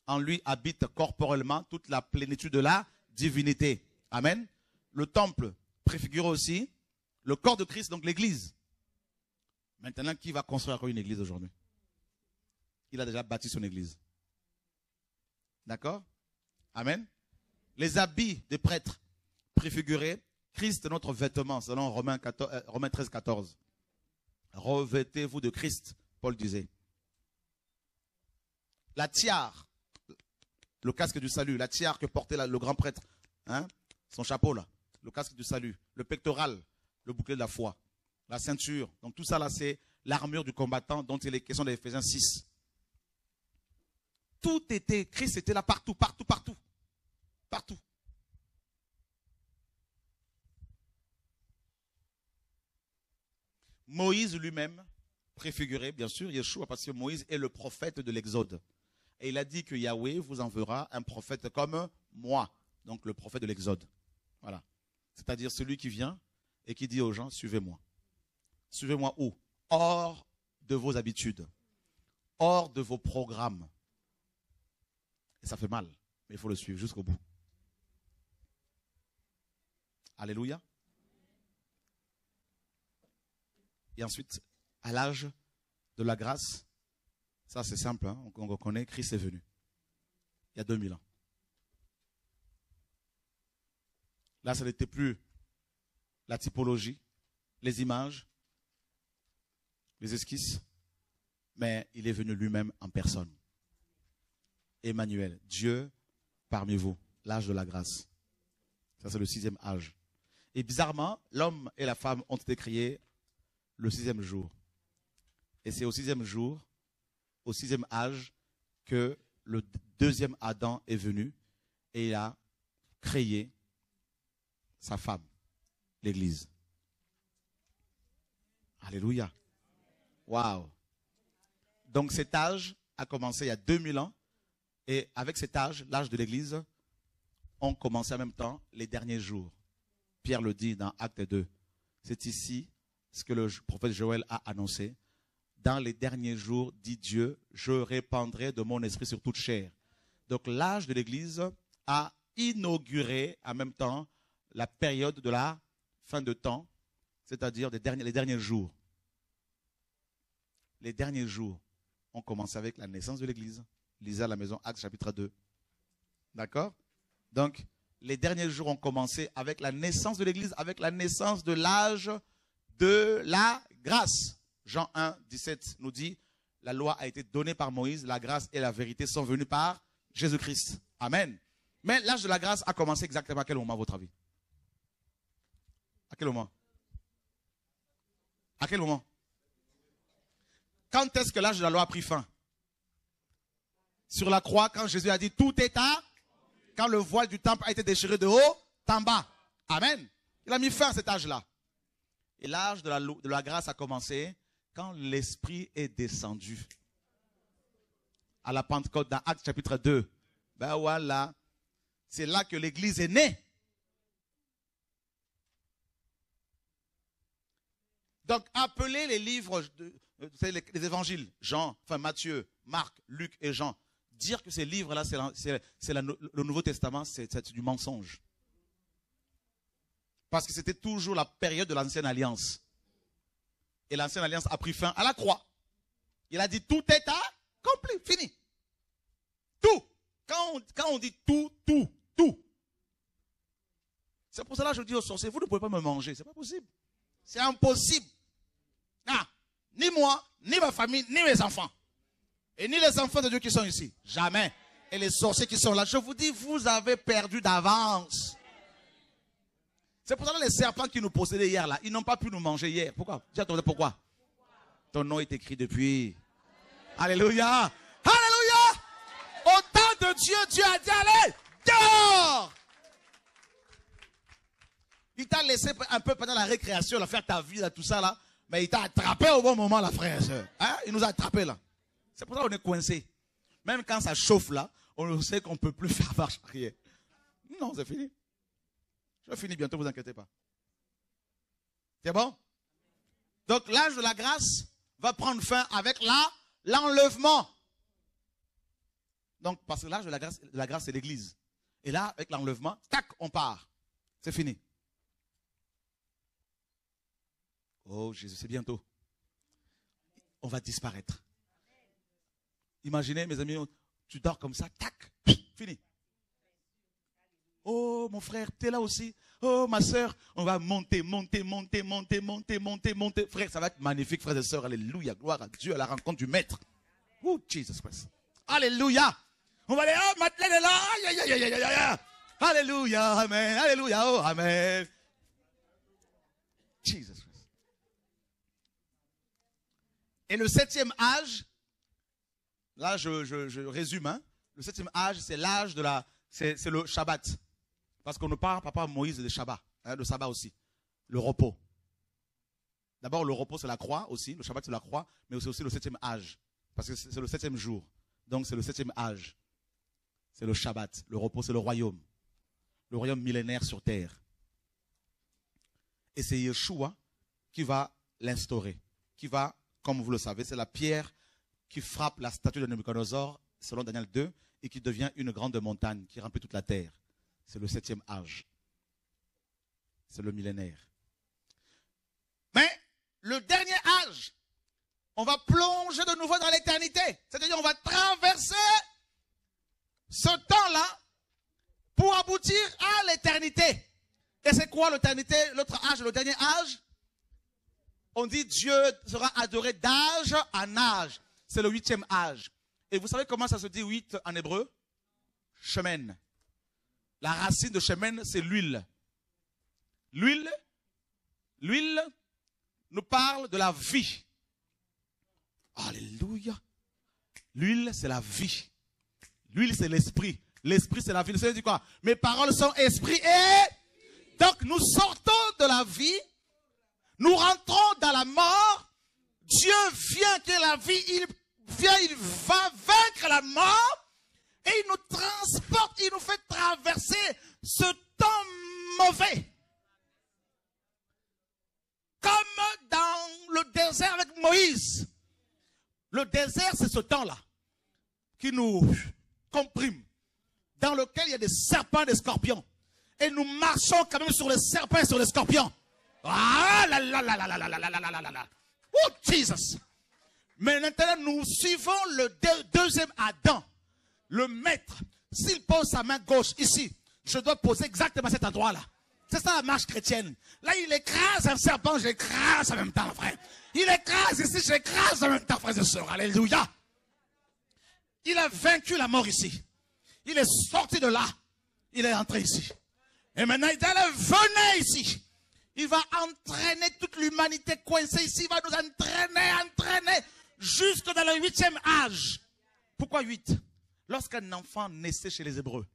En lui habite corporellement toute la plénitude de la divinité. Amen. Le temple préfigure aussi le corps de Christ, donc l'église. Maintenant, qui va construire encore une église aujourd'hui? Il a déjà bâti son église. D'accord? Amen. Les habits des prêtres préfiguraient Christ, notre vêtement, selon Romains 13, 14. Revêtez-vous de Christ, Paul disait. La tiare, le casque du salut, la tiare que portait le grand prêtre, hein, son chapeau là, le casque du salut, le pectoral, le bouclier de la foi, la ceinture. Donc tout ça là, c'est l'armure du combattant dont il est question dans Éphésiens 6. Tout était, Christ était là partout, partout, partout. Partout. Moïse lui-même préfiguré, bien sûr, Yeshua, parce que Moïse est le prophète de l'Exode. Et il a dit que Yahweh vous enverra un prophète comme moi, donc le prophète de l'Exode. Voilà. C'est-à-dire celui qui vient et qui dit aux gens, suivez-moi. Suivez-moi où? Hors de vos habitudes, hors de vos programmes. Et ça fait mal, mais il faut le suivre jusqu'au bout. Alléluia. Et ensuite, à l'âge de la grâce, ça c'est simple, hein, on reconnaît, Christ est venu. Il y a 2000 ans. Là, ce n'était plus la typologie, les images, les esquisses, mais il est venu lui-même en personne. Emmanuel, Dieu parmi vous, l'âge de la grâce. Ça, c'est le 6e âge. Et bizarrement, l'homme et la femme ont été créés le 6e jour. Et c'est au 6e jour, au 6e âge, que le 2e Adam est venu et il a créé sa femme, l'Église. Alléluia. Waouh. Donc cet âge a commencé il y a 2000 ans. Et avec cet âge, l'âge de l'Église, ont commencé en même temps les derniers jours. Pierre le dit dans Acte 2. C'est ici ce que le prophète Joël a annoncé. Dans les derniers jours, dit Dieu, je répandrai de mon esprit sur toute chair. Donc l'âge de l'Église a inauguré en même temps la période de la fin de temps, c'est-à-dire les derniers jours. Les derniers jours ont commencé avec la naissance de l'Église. Lisez à la maison Actes chapitre 2. D'accord? Donc, les derniers jours ont commencé avec la naissance de l'Église, avec la naissance de l'âge de la grâce. Jean 1, 17 nous dit, la loi a été donnée par Moïse, la grâce et la vérité sont venues par Jésus-Christ. Amen. Mais l'âge de la grâce a commencé exactement à quel moment, à votre avis? À quel moment? À quel moment? Quand est-ce que l'âge de la loi a pris fin? Sur la croix, quand Jésus a dit tout est à, quand le voile du temple a été déchiré de haut en bas. Amen. Il a mis fin à cet âge-là. Et l'âge de la grâce a commencé quand l'Esprit est descendu. À la Pentecôte, dans Actes chapitre 2. Ben voilà. C'est là que l'Église est née. Donc, appelez les livres, les évangiles, Jean, enfin Matthieu, Marc, Luc et Jean. Dire que ces livres-là, c'est le Nouveau Testament, c'est du mensonge. Parce que c'était toujours la période de l'Ancienne Alliance. Et l'Ancienne Alliance a pris fin à la croix. Il a dit tout est accompli, fini. Tout. Quand on dit tout. C'est pour cela que je dis aux sorciers, vous ne pouvez pas me manger, c'est pas possible. C'est impossible. Ah, ni moi, ni ma famille, ni mes enfants. Et ni les enfants de Dieu qui sont ici. Jamais. Et les sorciers qui sont là. Je vous dis, vous avez perdu d'avance. C'est pour ça que les serpents qui nous possédaient hier, là, ils n'ont pas pu nous manger hier. Pourquoi? Pourquoi? Ton nom est écrit depuis. Alléluia. Alléluia. Au temps de Dieu, Dieu a dit, allez, dehors. Il t'a laissé un peu pendant la récréation, là, faire ta vie, là, tout ça, là. Mais il t'a attrapé au bon moment, là, frère et soeur. Hein? Il nous a attrapés, là. C'est pour ça qu'on est coincé. Même quand ça chauffe là, on sait qu'on ne peut plus faire marche arrière. Non, c'est fini. Je finis bientôt, ne vous inquiétez pas. C'est bon? Donc l'âge de la grâce va prendre fin avec l'enlèvement. Donc parce que l'âge de la grâce c'est l'Église. Et là, avec l'enlèvement, tac, on part. C'est fini. Oh Jésus, c'est bientôt. On va disparaître. Imaginez, mes amis, tu dors comme ça, tac, fini. Oh, mon frère, tu es là aussi. Oh, ma soeur, on va monter. Frère, ça va être magnifique, frères et sœurs. Alléluia, gloire à Dieu, à la rencontre du Maître. Oh, Jesus Christ. Alléluia. On va aller, oh, Madeleine est là. Aïe, aïe, aïe, aïe, aïe. Alléluia, amen. Alléluia, oh, amen. Jesus Christ. Et le 7e âge, là, je résume. Hein. Le 7e âge, c'est l'âge de c'est le Shabbat. Parce qu'on ne parle pas Moïse de Shabbat. Hein, le sabbat aussi. Le repos. D'abord, le repos, c'est la croix aussi. Le Shabbat, c'est la croix. Mais c'est aussi le 7e âge. Parce que c'est le 7e jour. Donc, c'est le 7e âge. C'est le Shabbat. Le repos, c'est le royaume. Le royaume millénaire sur terre. Et c'est Yeshua qui va l'instaurer. Qui va, comme vous le savez, c'est la pierre qui frappe la statue de Nabuchodonosor, selon Daniel 2, et qui devient une grande montagne qui remplit toute la terre. C'est le 7e âge. C'est le millénaire. Mais le dernier âge, on va plonger de nouveau dans l'éternité. C'est-à-dire on va traverser ce temps-là pour aboutir à l'éternité. Et c'est quoi l'éternité, l'autre âge, le dernier âge? On dit Dieu sera adoré d'âge en âge. C'est le 8e âge. Et vous savez comment ça se dit 8 en hébreu? Shemen. La racine de shemen, c'est l'huile. L'huile nous parle de la vie. Alléluia. L'huile, c'est la vie. L'huile, c'est l'esprit. L'esprit, c'est la vie. Ça veut dire quoi? Mes paroles sont esprit et... Donc, nous sortons de la vie. Nous rentrons dans la mort. Dieu vient que la vie, il vient, il va vaincre la mort. Et il nous transporte, il nous fait traverser ce temps mauvais. Comme dans le désert avec Moïse. Le désert, c'est ce temps-là qui nous comprime. Dans lequel il y a des serpents et des scorpions. Et nous marchons quand même sur les serpents et sur les scorpions. Ah là là là là là là là là là là là. Oh Jesus. Mais maintenant, nous suivons le deuxième Adam. Le maître. S'il pose sa main gauche ici, je dois poser exactement à cet endroit-là. C'est ça la marche chrétienne. Là, il écrase un serpent, j'écrase en même temps, frère. Il écrase ici, j'écrase en même temps, frères et sœurs. Alléluia. Il a vaincu la mort ici. Il est sorti de là. Il est entré ici. Et maintenant, il dit, allez, venez ici. Il va entraîner toute l'humanité coincée ici. Il va nous entraîner jusque dans le 8e âge. Pourquoi 8? Lorsqu'un enfant naissait chez les Hébreux,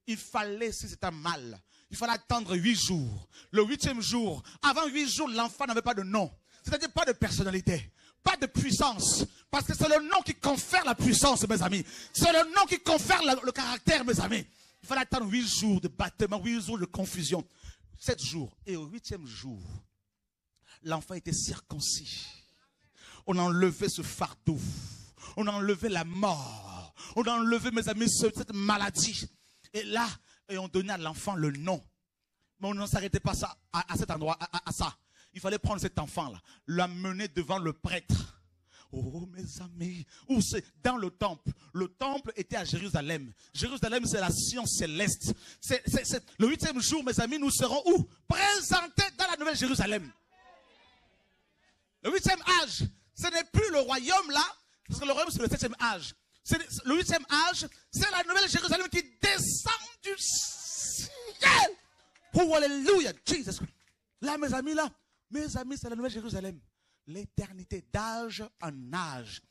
il fallait, si c'était un mâle, il fallait attendre 8 jours. Le 8e jour, avant 8 jours, l'enfant n'avait pas de nom. C'est-à-dire pas de personnalité, pas de puissance. Parce que c'est le nom qui confère la puissance, mes amis. C'est le nom qui confère le caractère, mes amis. Il fallait attendre 8 jours de battement, 8 jours de confusion. 7 jours. Et au 8e jour, l'enfant était circoncis. On a enlevé ce fardeau. On a enlevé la mort. On a enlevé, mes amis, cette maladie. Et là, on donnait à l'enfant le nom. Mais on ne s'arrêtait pas à cet endroit, à ça. Il fallait prendre cet enfant-là, l'amener devant le prêtre. Oh, mes amis, où c'est? Dans le temple. Le temple était à Jérusalem. Jérusalem, c'est la Sion céleste. Le 8e jour, mes amis, nous serons où? Présentés dans la nouvelle Jérusalem. Le 8e âge, ce n'est plus le royaume là, parce que le royaume, c'est le 7e âge. Le 8e âge, c'est la nouvelle Jérusalem qui descend du ciel. Oh, alléluia, Jesus. Là, mes amis, c'est la nouvelle Jérusalem. L'éternité, d'âge en âge.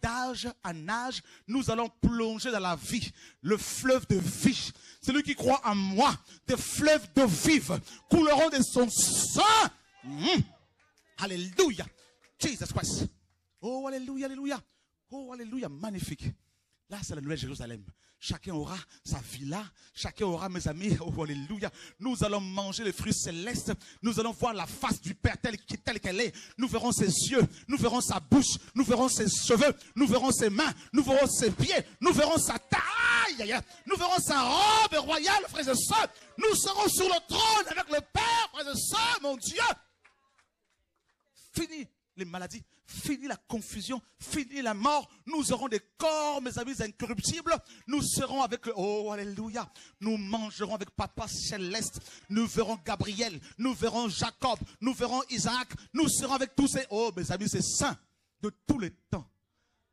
D'âge en âge, nous allons plonger dans la vie. Le fleuve de vie. Celui qui croit en moi, des fleuves d'eau vive couleront de son sang. Alléluia. Jesus Christ. Oh, alléluia, alléluia. Oh, alléluia, magnifique. Là, c'est la nouvelle Jérusalem. Chacun aura sa villa. Chacun aura, mes amis, oh, alléluia. Nous allons manger les fruits célestes. Nous allons voir la face du Père telle qu'elle est. Nous verrons ses yeux. Nous verrons sa bouche. Nous verrons ses cheveux. Nous verrons ses mains. Nous verrons ses pieds. Nous verrons sa taille. Nous verrons sa robe royale, frères et sœurs. Nous serons sur le trône avec le Père, frères et sœurs, mon Dieu. Fini les maladies, fini la confusion, fini la mort. Nous aurons des corps, mes amis, incorruptibles. Nous serons avec, oh, alléluia. Nous mangerons avec Papa céleste. Nous verrons Gabriel, nous verrons Jacob, nous verrons Isaac. Nous serons avec tous ces, oh, mes amis, c'est saint de tous les temps.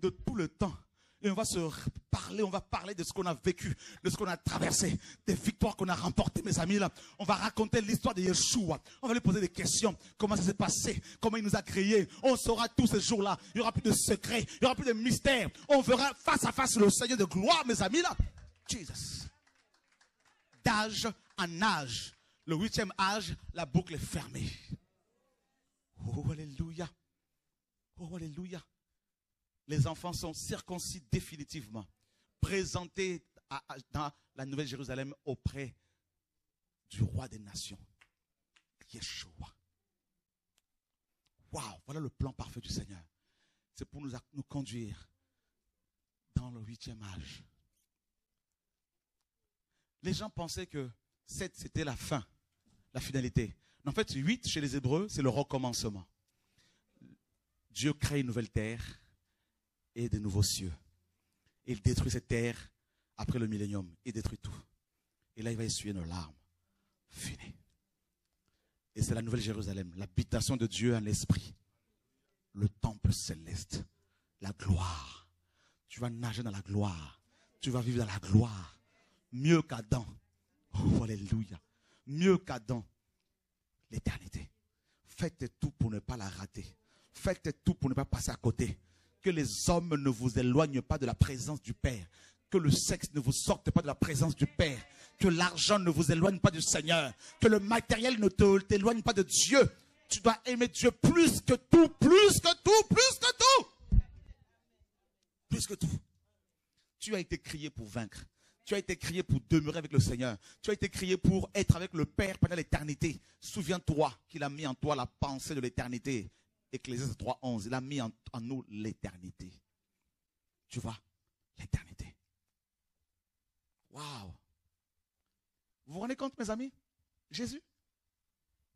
De tout le temps. Et on va parler de ce qu'on a vécu, de ce qu'on a traversé, des victoires qu'on a remportées, mes amis. Là. On va raconter l'histoire de Yeshua. On va lui poser des questions. Comment ça s'est passé? Comment il nous a créés? On saura tous ces jours-là. Il n'y aura plus de secrets. Il n'y aura plus de mystères. On verra face à face le Seigneur de gloire, mes amis. Là. Jesus. D'âge en âge. Le 8e âge, la boucle est fermée. Oh, alléluia. Oh, alléluia. Les enfants sont circoncis définitivement, présentés dans la Nouvelle Jérusalem auprès du roi des nations, Yeshua. Waouh, voilà le plan parfait du Seigneur. C'est pour nous conduire dans le 8e âge. Les gens pensaient que 7, c'était la fin, la finalité. En fait, 8, chez les Hébreux, c'est le recommencement. Dieu crée une nouvelle terre et de nouveaux cieux. Il détruit cette terre après le millénium. Il détruit tout. Et là, il va essuyer nos larmes. Fini. Et c'est la Nouvelle Jérusalem, l'habitation de Dieu en l'esprit. Le temple céleste. La gloire. Tu vas nager dans la gloire. Tu vas vivre dans la gloire. Mieux qu'Adam. Oh, alléluia. Mieux qu'Adam. L'éternité. Faites tout pour ne pas la rater. Faites tout pour ne pas passer à côté. Que les hommes ne vous éloignent pas de la présence du Père. Que le sexe ne vous sorte pas de la présence du Père. Que l'argent ne vous éloigne pas du Seigneur. Que le matériel ne t'éloigne pas de Dieu. Tu dois aimer Dieu plus que tout, plus que tout, plus que tout. Plus que tout. Tu as été créé pour vaincre. Tu as été créé pour demeurer avec le Seigneur. Tu as été créé pour être avec le Père pendant l'éternité. Souviens-toi qu'il a mis en toi la pensée de l'éternité. Ecclésiaste 3:11. Il a mis en nous l'éternité. Tu vois, l'éternité. Waouh. Vous vous rendez compte, mes amis? Jésus,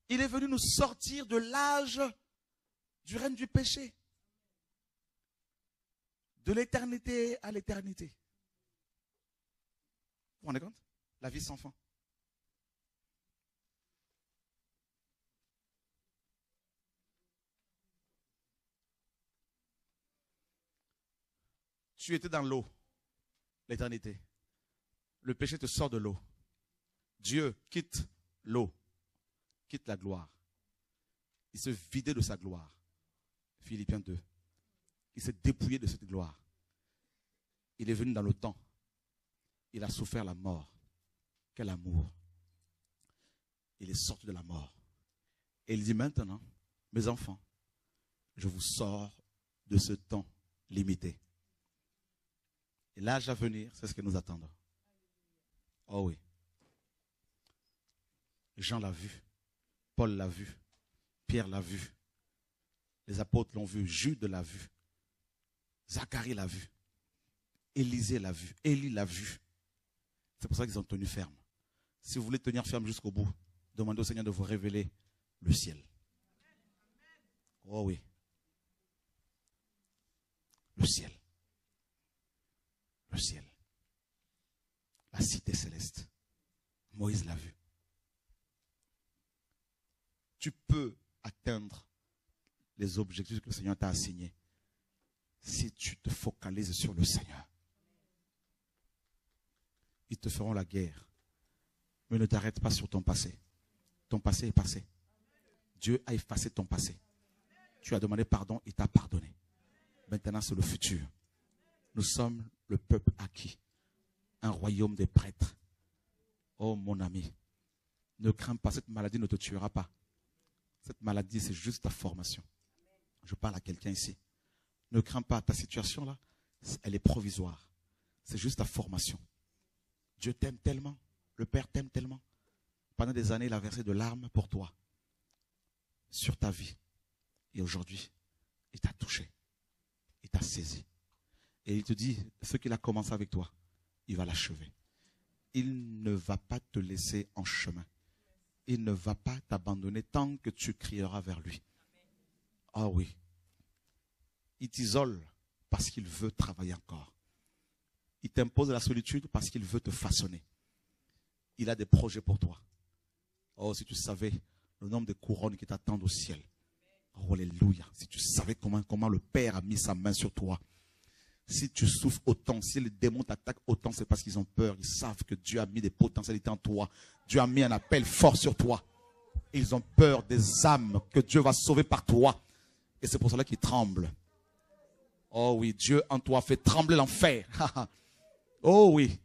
il est venu nous sortir de l'âge du règne du péché. De l'éternité à l'éternité. Vous vous rendez compte? La vie sans fin. Tu étais dans l'eau, l'éternité. Le péché te sort de l'eau. Dieu quitte l'eau, quitte la gloire. Il se vidait de sa gloire. Philippiens 2. Il s'est dépouillé de cette gloire. Il est venu dans le temps. Il a souffert la mort. Quel amour. Il est sorti de la mort. Et il dit maintenant, mes enfants, je vous sors de ce temps limité. Et l'âge à venir, c'est ce que nous attendons. Oh oui. Jean l'a vu. Paul l'a vu. Pierre l'a vu. Les apôtres l'ont vu. Jude l'a vu. Zacharie l'a vu. Élisée l'a vu. Élie l'a vu. C'est pour ça qu'ils ont tenu ferme. Si vous voulez tenir ferme jusqu'au bout, demandez au Seigneur de vous révéler le ciel. Oh oui. Le ciel. Le ciel. La cité céleste. Moïse l'a vu. Tu peux atteindre les objectifs que le Seigneur t'a assignés si tu te focalises sur le Seigneur. Ils te feront la guerre. Mais ne t'arrête pas sur ton passé. Ton passé est passé. Dieu a effacé ton passé. Tu as demandé pardon, il t'a pardonné. Maintenant, c'est le futur. Nous sommes le peuple acquis. Un royaume des prêtres. Oh mon ami, ne crains pas, cette maladie ne te tuera pas. Cette maladie, c'est juste ta formation. Je parle à quelqu'un ici. Ne crains pas, ta situation là, elle est provisoire. C'est juste ta formation. Dieu t'aime tellement, le Père t'aime tellement. Pendant des années, il a versé de larmes pour toi, sur ta vie. Et aujourd'hui, il t'a touché, il t'a saisi. Et il te dit, ce qu'il a commencé avec toi, il va l'achever. Il ne va pas te laisser en chemin. Il ne va pas t'abandonner tant que tu crieras vers lui. Ah oui. Il t'isole parce qu'il veut travailler encore. Il t'impose la solitude parce qu'il veut te façonner. Il a des projets pour toi. Oh, si tu savais le nombre de couronnes qui t'attendent au ciel. Oh, alléluia. Si tu savais comment le Père a mis sa main sur toi. Si tu souffres autant, si les démons t'attaquent autant, c'est parce qu'ils ont peur. Ils savent que Dieu a mis des potentialités en toi. Dieu a mis un appel fort sur toi. Ils ont peur des âmes que Dieu va sauver par toi. Et c'est pour cela qu'ils tremblent. Oh oui, Dieu en toi fait trembler l'enfer. Oh oui.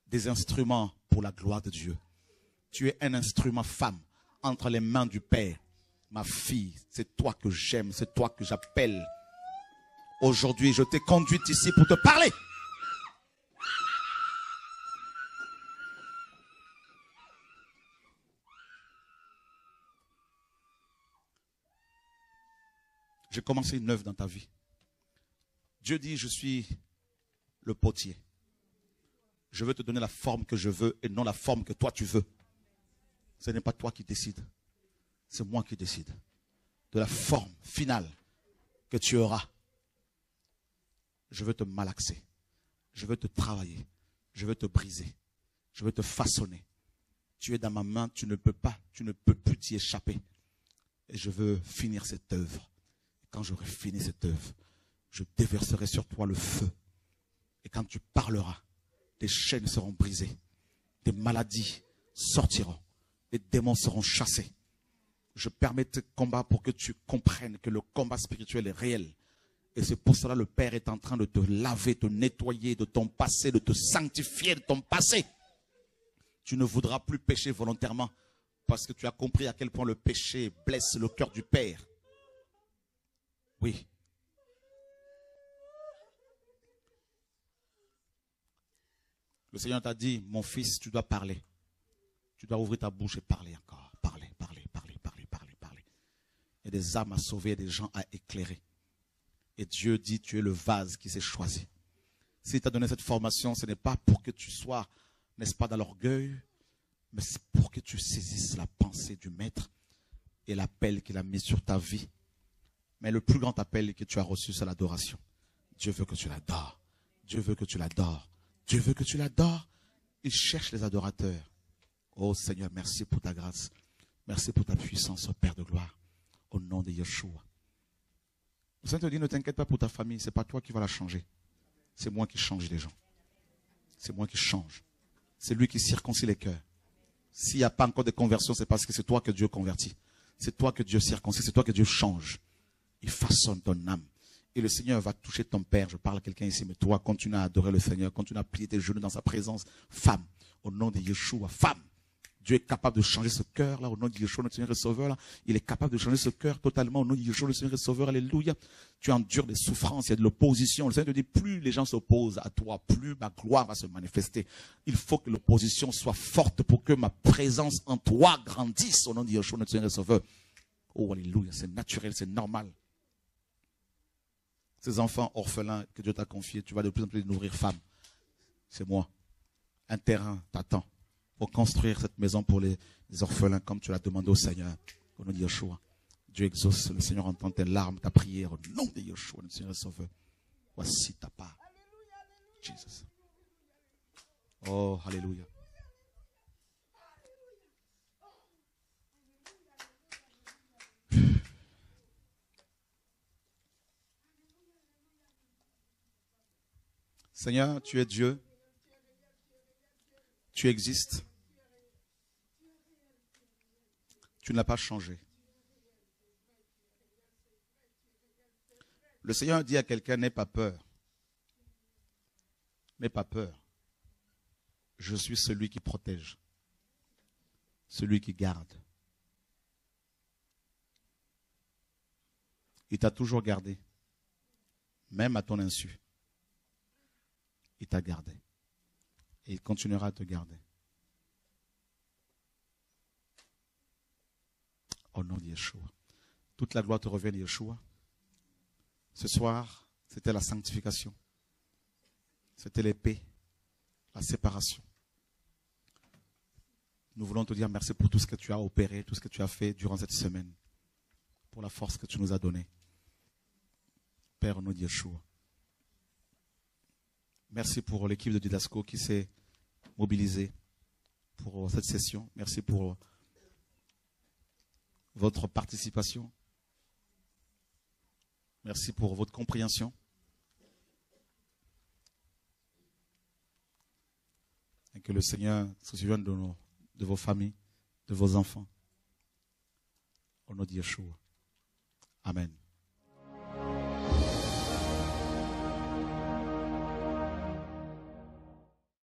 Des instruments pour la gloire de Dieu. Tu es un instrument femme entre les mains du Père. Ma fille, c'est toi que j'aime, c'est toi que j'appelle. Aujourd'hui, je t'ai conduite ici pour te parler. J'ai commencé une œuvre dans ta vie. Dieu dit, je suis le potier. Je veux te donner la forme que je veux et non la forme que toi tu veux. Ce n'est pas toi qui décides. C'est moi qui décide de la forme finale que tu auras. Je veux te malaxer. Je veux te travailler. Je veux te briser. Je veux te façonner. Tu es dans ma main, tu ne peux plus t'y échapper. Et je veux finir cette œuvre. Quand j'aurai fini cette œuvre, je déverserai sur toi le feu. Et quand tu parleras, tes chaînes seront brisées. Tes maladies sortiront. Les démons seront chassés. Je permets ce combat pour que tu comprennes que le combat spirituel est réel. Et c'est pour cela que le Père est en train de te laver, te nettoyer de ton passé, de te sanctifier de ton passé. Tu ne voudras plus pécher volontairement parce que tu as compris à quel point le péché blesse le cœur du Père. Oui. Le Seigneur t'a dit, mon fils, tu dois parler. Tu dois ouvrir ta bouche et parler encore. Parler. Il y a des âmes à sauver, des gens à éclairer. Et Dieu dit, tu es le vase qui s'est choisi. S'il t'a donné cette formation, ce n'est pas pour que tu sois, n'est-ce pas, dans l'orgueil, mais c'est pour que tu saisisses la pensée du Maître et l'appel qu'il a mis sur ta vie. Mais le plus grand appel que tu as reçu, c'est l'adoration. Dieu veut que tu l'adores. Dieu veut que tu l'adores. Dieu veut que tu l'adores. Il cherche les adorateurs. Oh Seigneur, merci pour ta grâce. Merci pour ta puissance, oh Père de gloire. Au nom de Yeshua. Le Seigneur te dit, ne t'inquiète pas pour ta famille. Ce n'est pas toi qui vas la changer. C'est moi qui change les gens. C'est moi qui change. C'est lui qui circoncis les cœurs. S'il n'y a pas encore de conversion, c'est parce que c'est toi que Dieu convertit. C'est toi que Dieu circoncis. C'est toi que Dieu change. Il façonne ton âme. Et le Seigneur va toucher ton père. Je parle à quelqu'un ici, mais toi, continue à adorer le Seigneur. Continue à plier tes genoux dans sa présence. Femme, au nom de Yeshua, femme. Dieu est capable de changer ce cœur-là, au nom de Yeshua, notre Seigneur et Sauveur. Là. Il est capable de changer ce cœur totalement, au nom de Yeshua, le Seigneur et Sauveur. Alléluia. Tu endures des souffrances, il y a de l'opposition. Le Seigneur te dit, plus les gens s'opposent à toi, plus ma gloire va se manifester. Il faut que l'opposition soit forte pour que ma présence en toi grandisse, au nom de Yeshua, notre Seigneur et Sauveur. Oh, alléluia, c'est naturel, c'est normal. Ces enfants orphelins que Dieu t'a confiés, tu vas de plus en plus les nourrir, femme. C'est moi. Un terrain t'attend pour construire cette maison pour les orphelins comme tu l'as demandé au Seigneur. Au nom de Yeshua. Dieu exauce, le Seigneur entend tes larmes, ta prière. Au nom de Yeshua, le Seigneur Sauveur. Voici ta part. Jesus. Oh, alléluia. Seigneur, tu es Dieu. Tu existes. Tu ne l'as pas changé. Le Seigneur dit à quelqu'un, n'aie pas peur. N'aie pas peur. Je suis celui qui protège. Celui qui garde. Il t'a toujours gardé. Même à ton insu. Il t'a gardé. Et il continuera à te garder. Au nom de Yeshua. Toute la gloire te revient de Yeshua. Ce soir, c'était la sanctification. C'était l'épée, la séparation. Nous voulons te dire merci pour tout ce que tu as opéré, tout ce que tu as fait durant cette semaine. Pour la force que tu nous as donnée. Père, au nom de Yeshua. Merci pour l'équipe de Didasco qui s'est mobilisée pour cette session. Merci pour votre participation. Merci pour votre compréhension. Et que le Seigneur se souvienne de vos familles, de vos enfants. Au nom de Yeshua. Amen.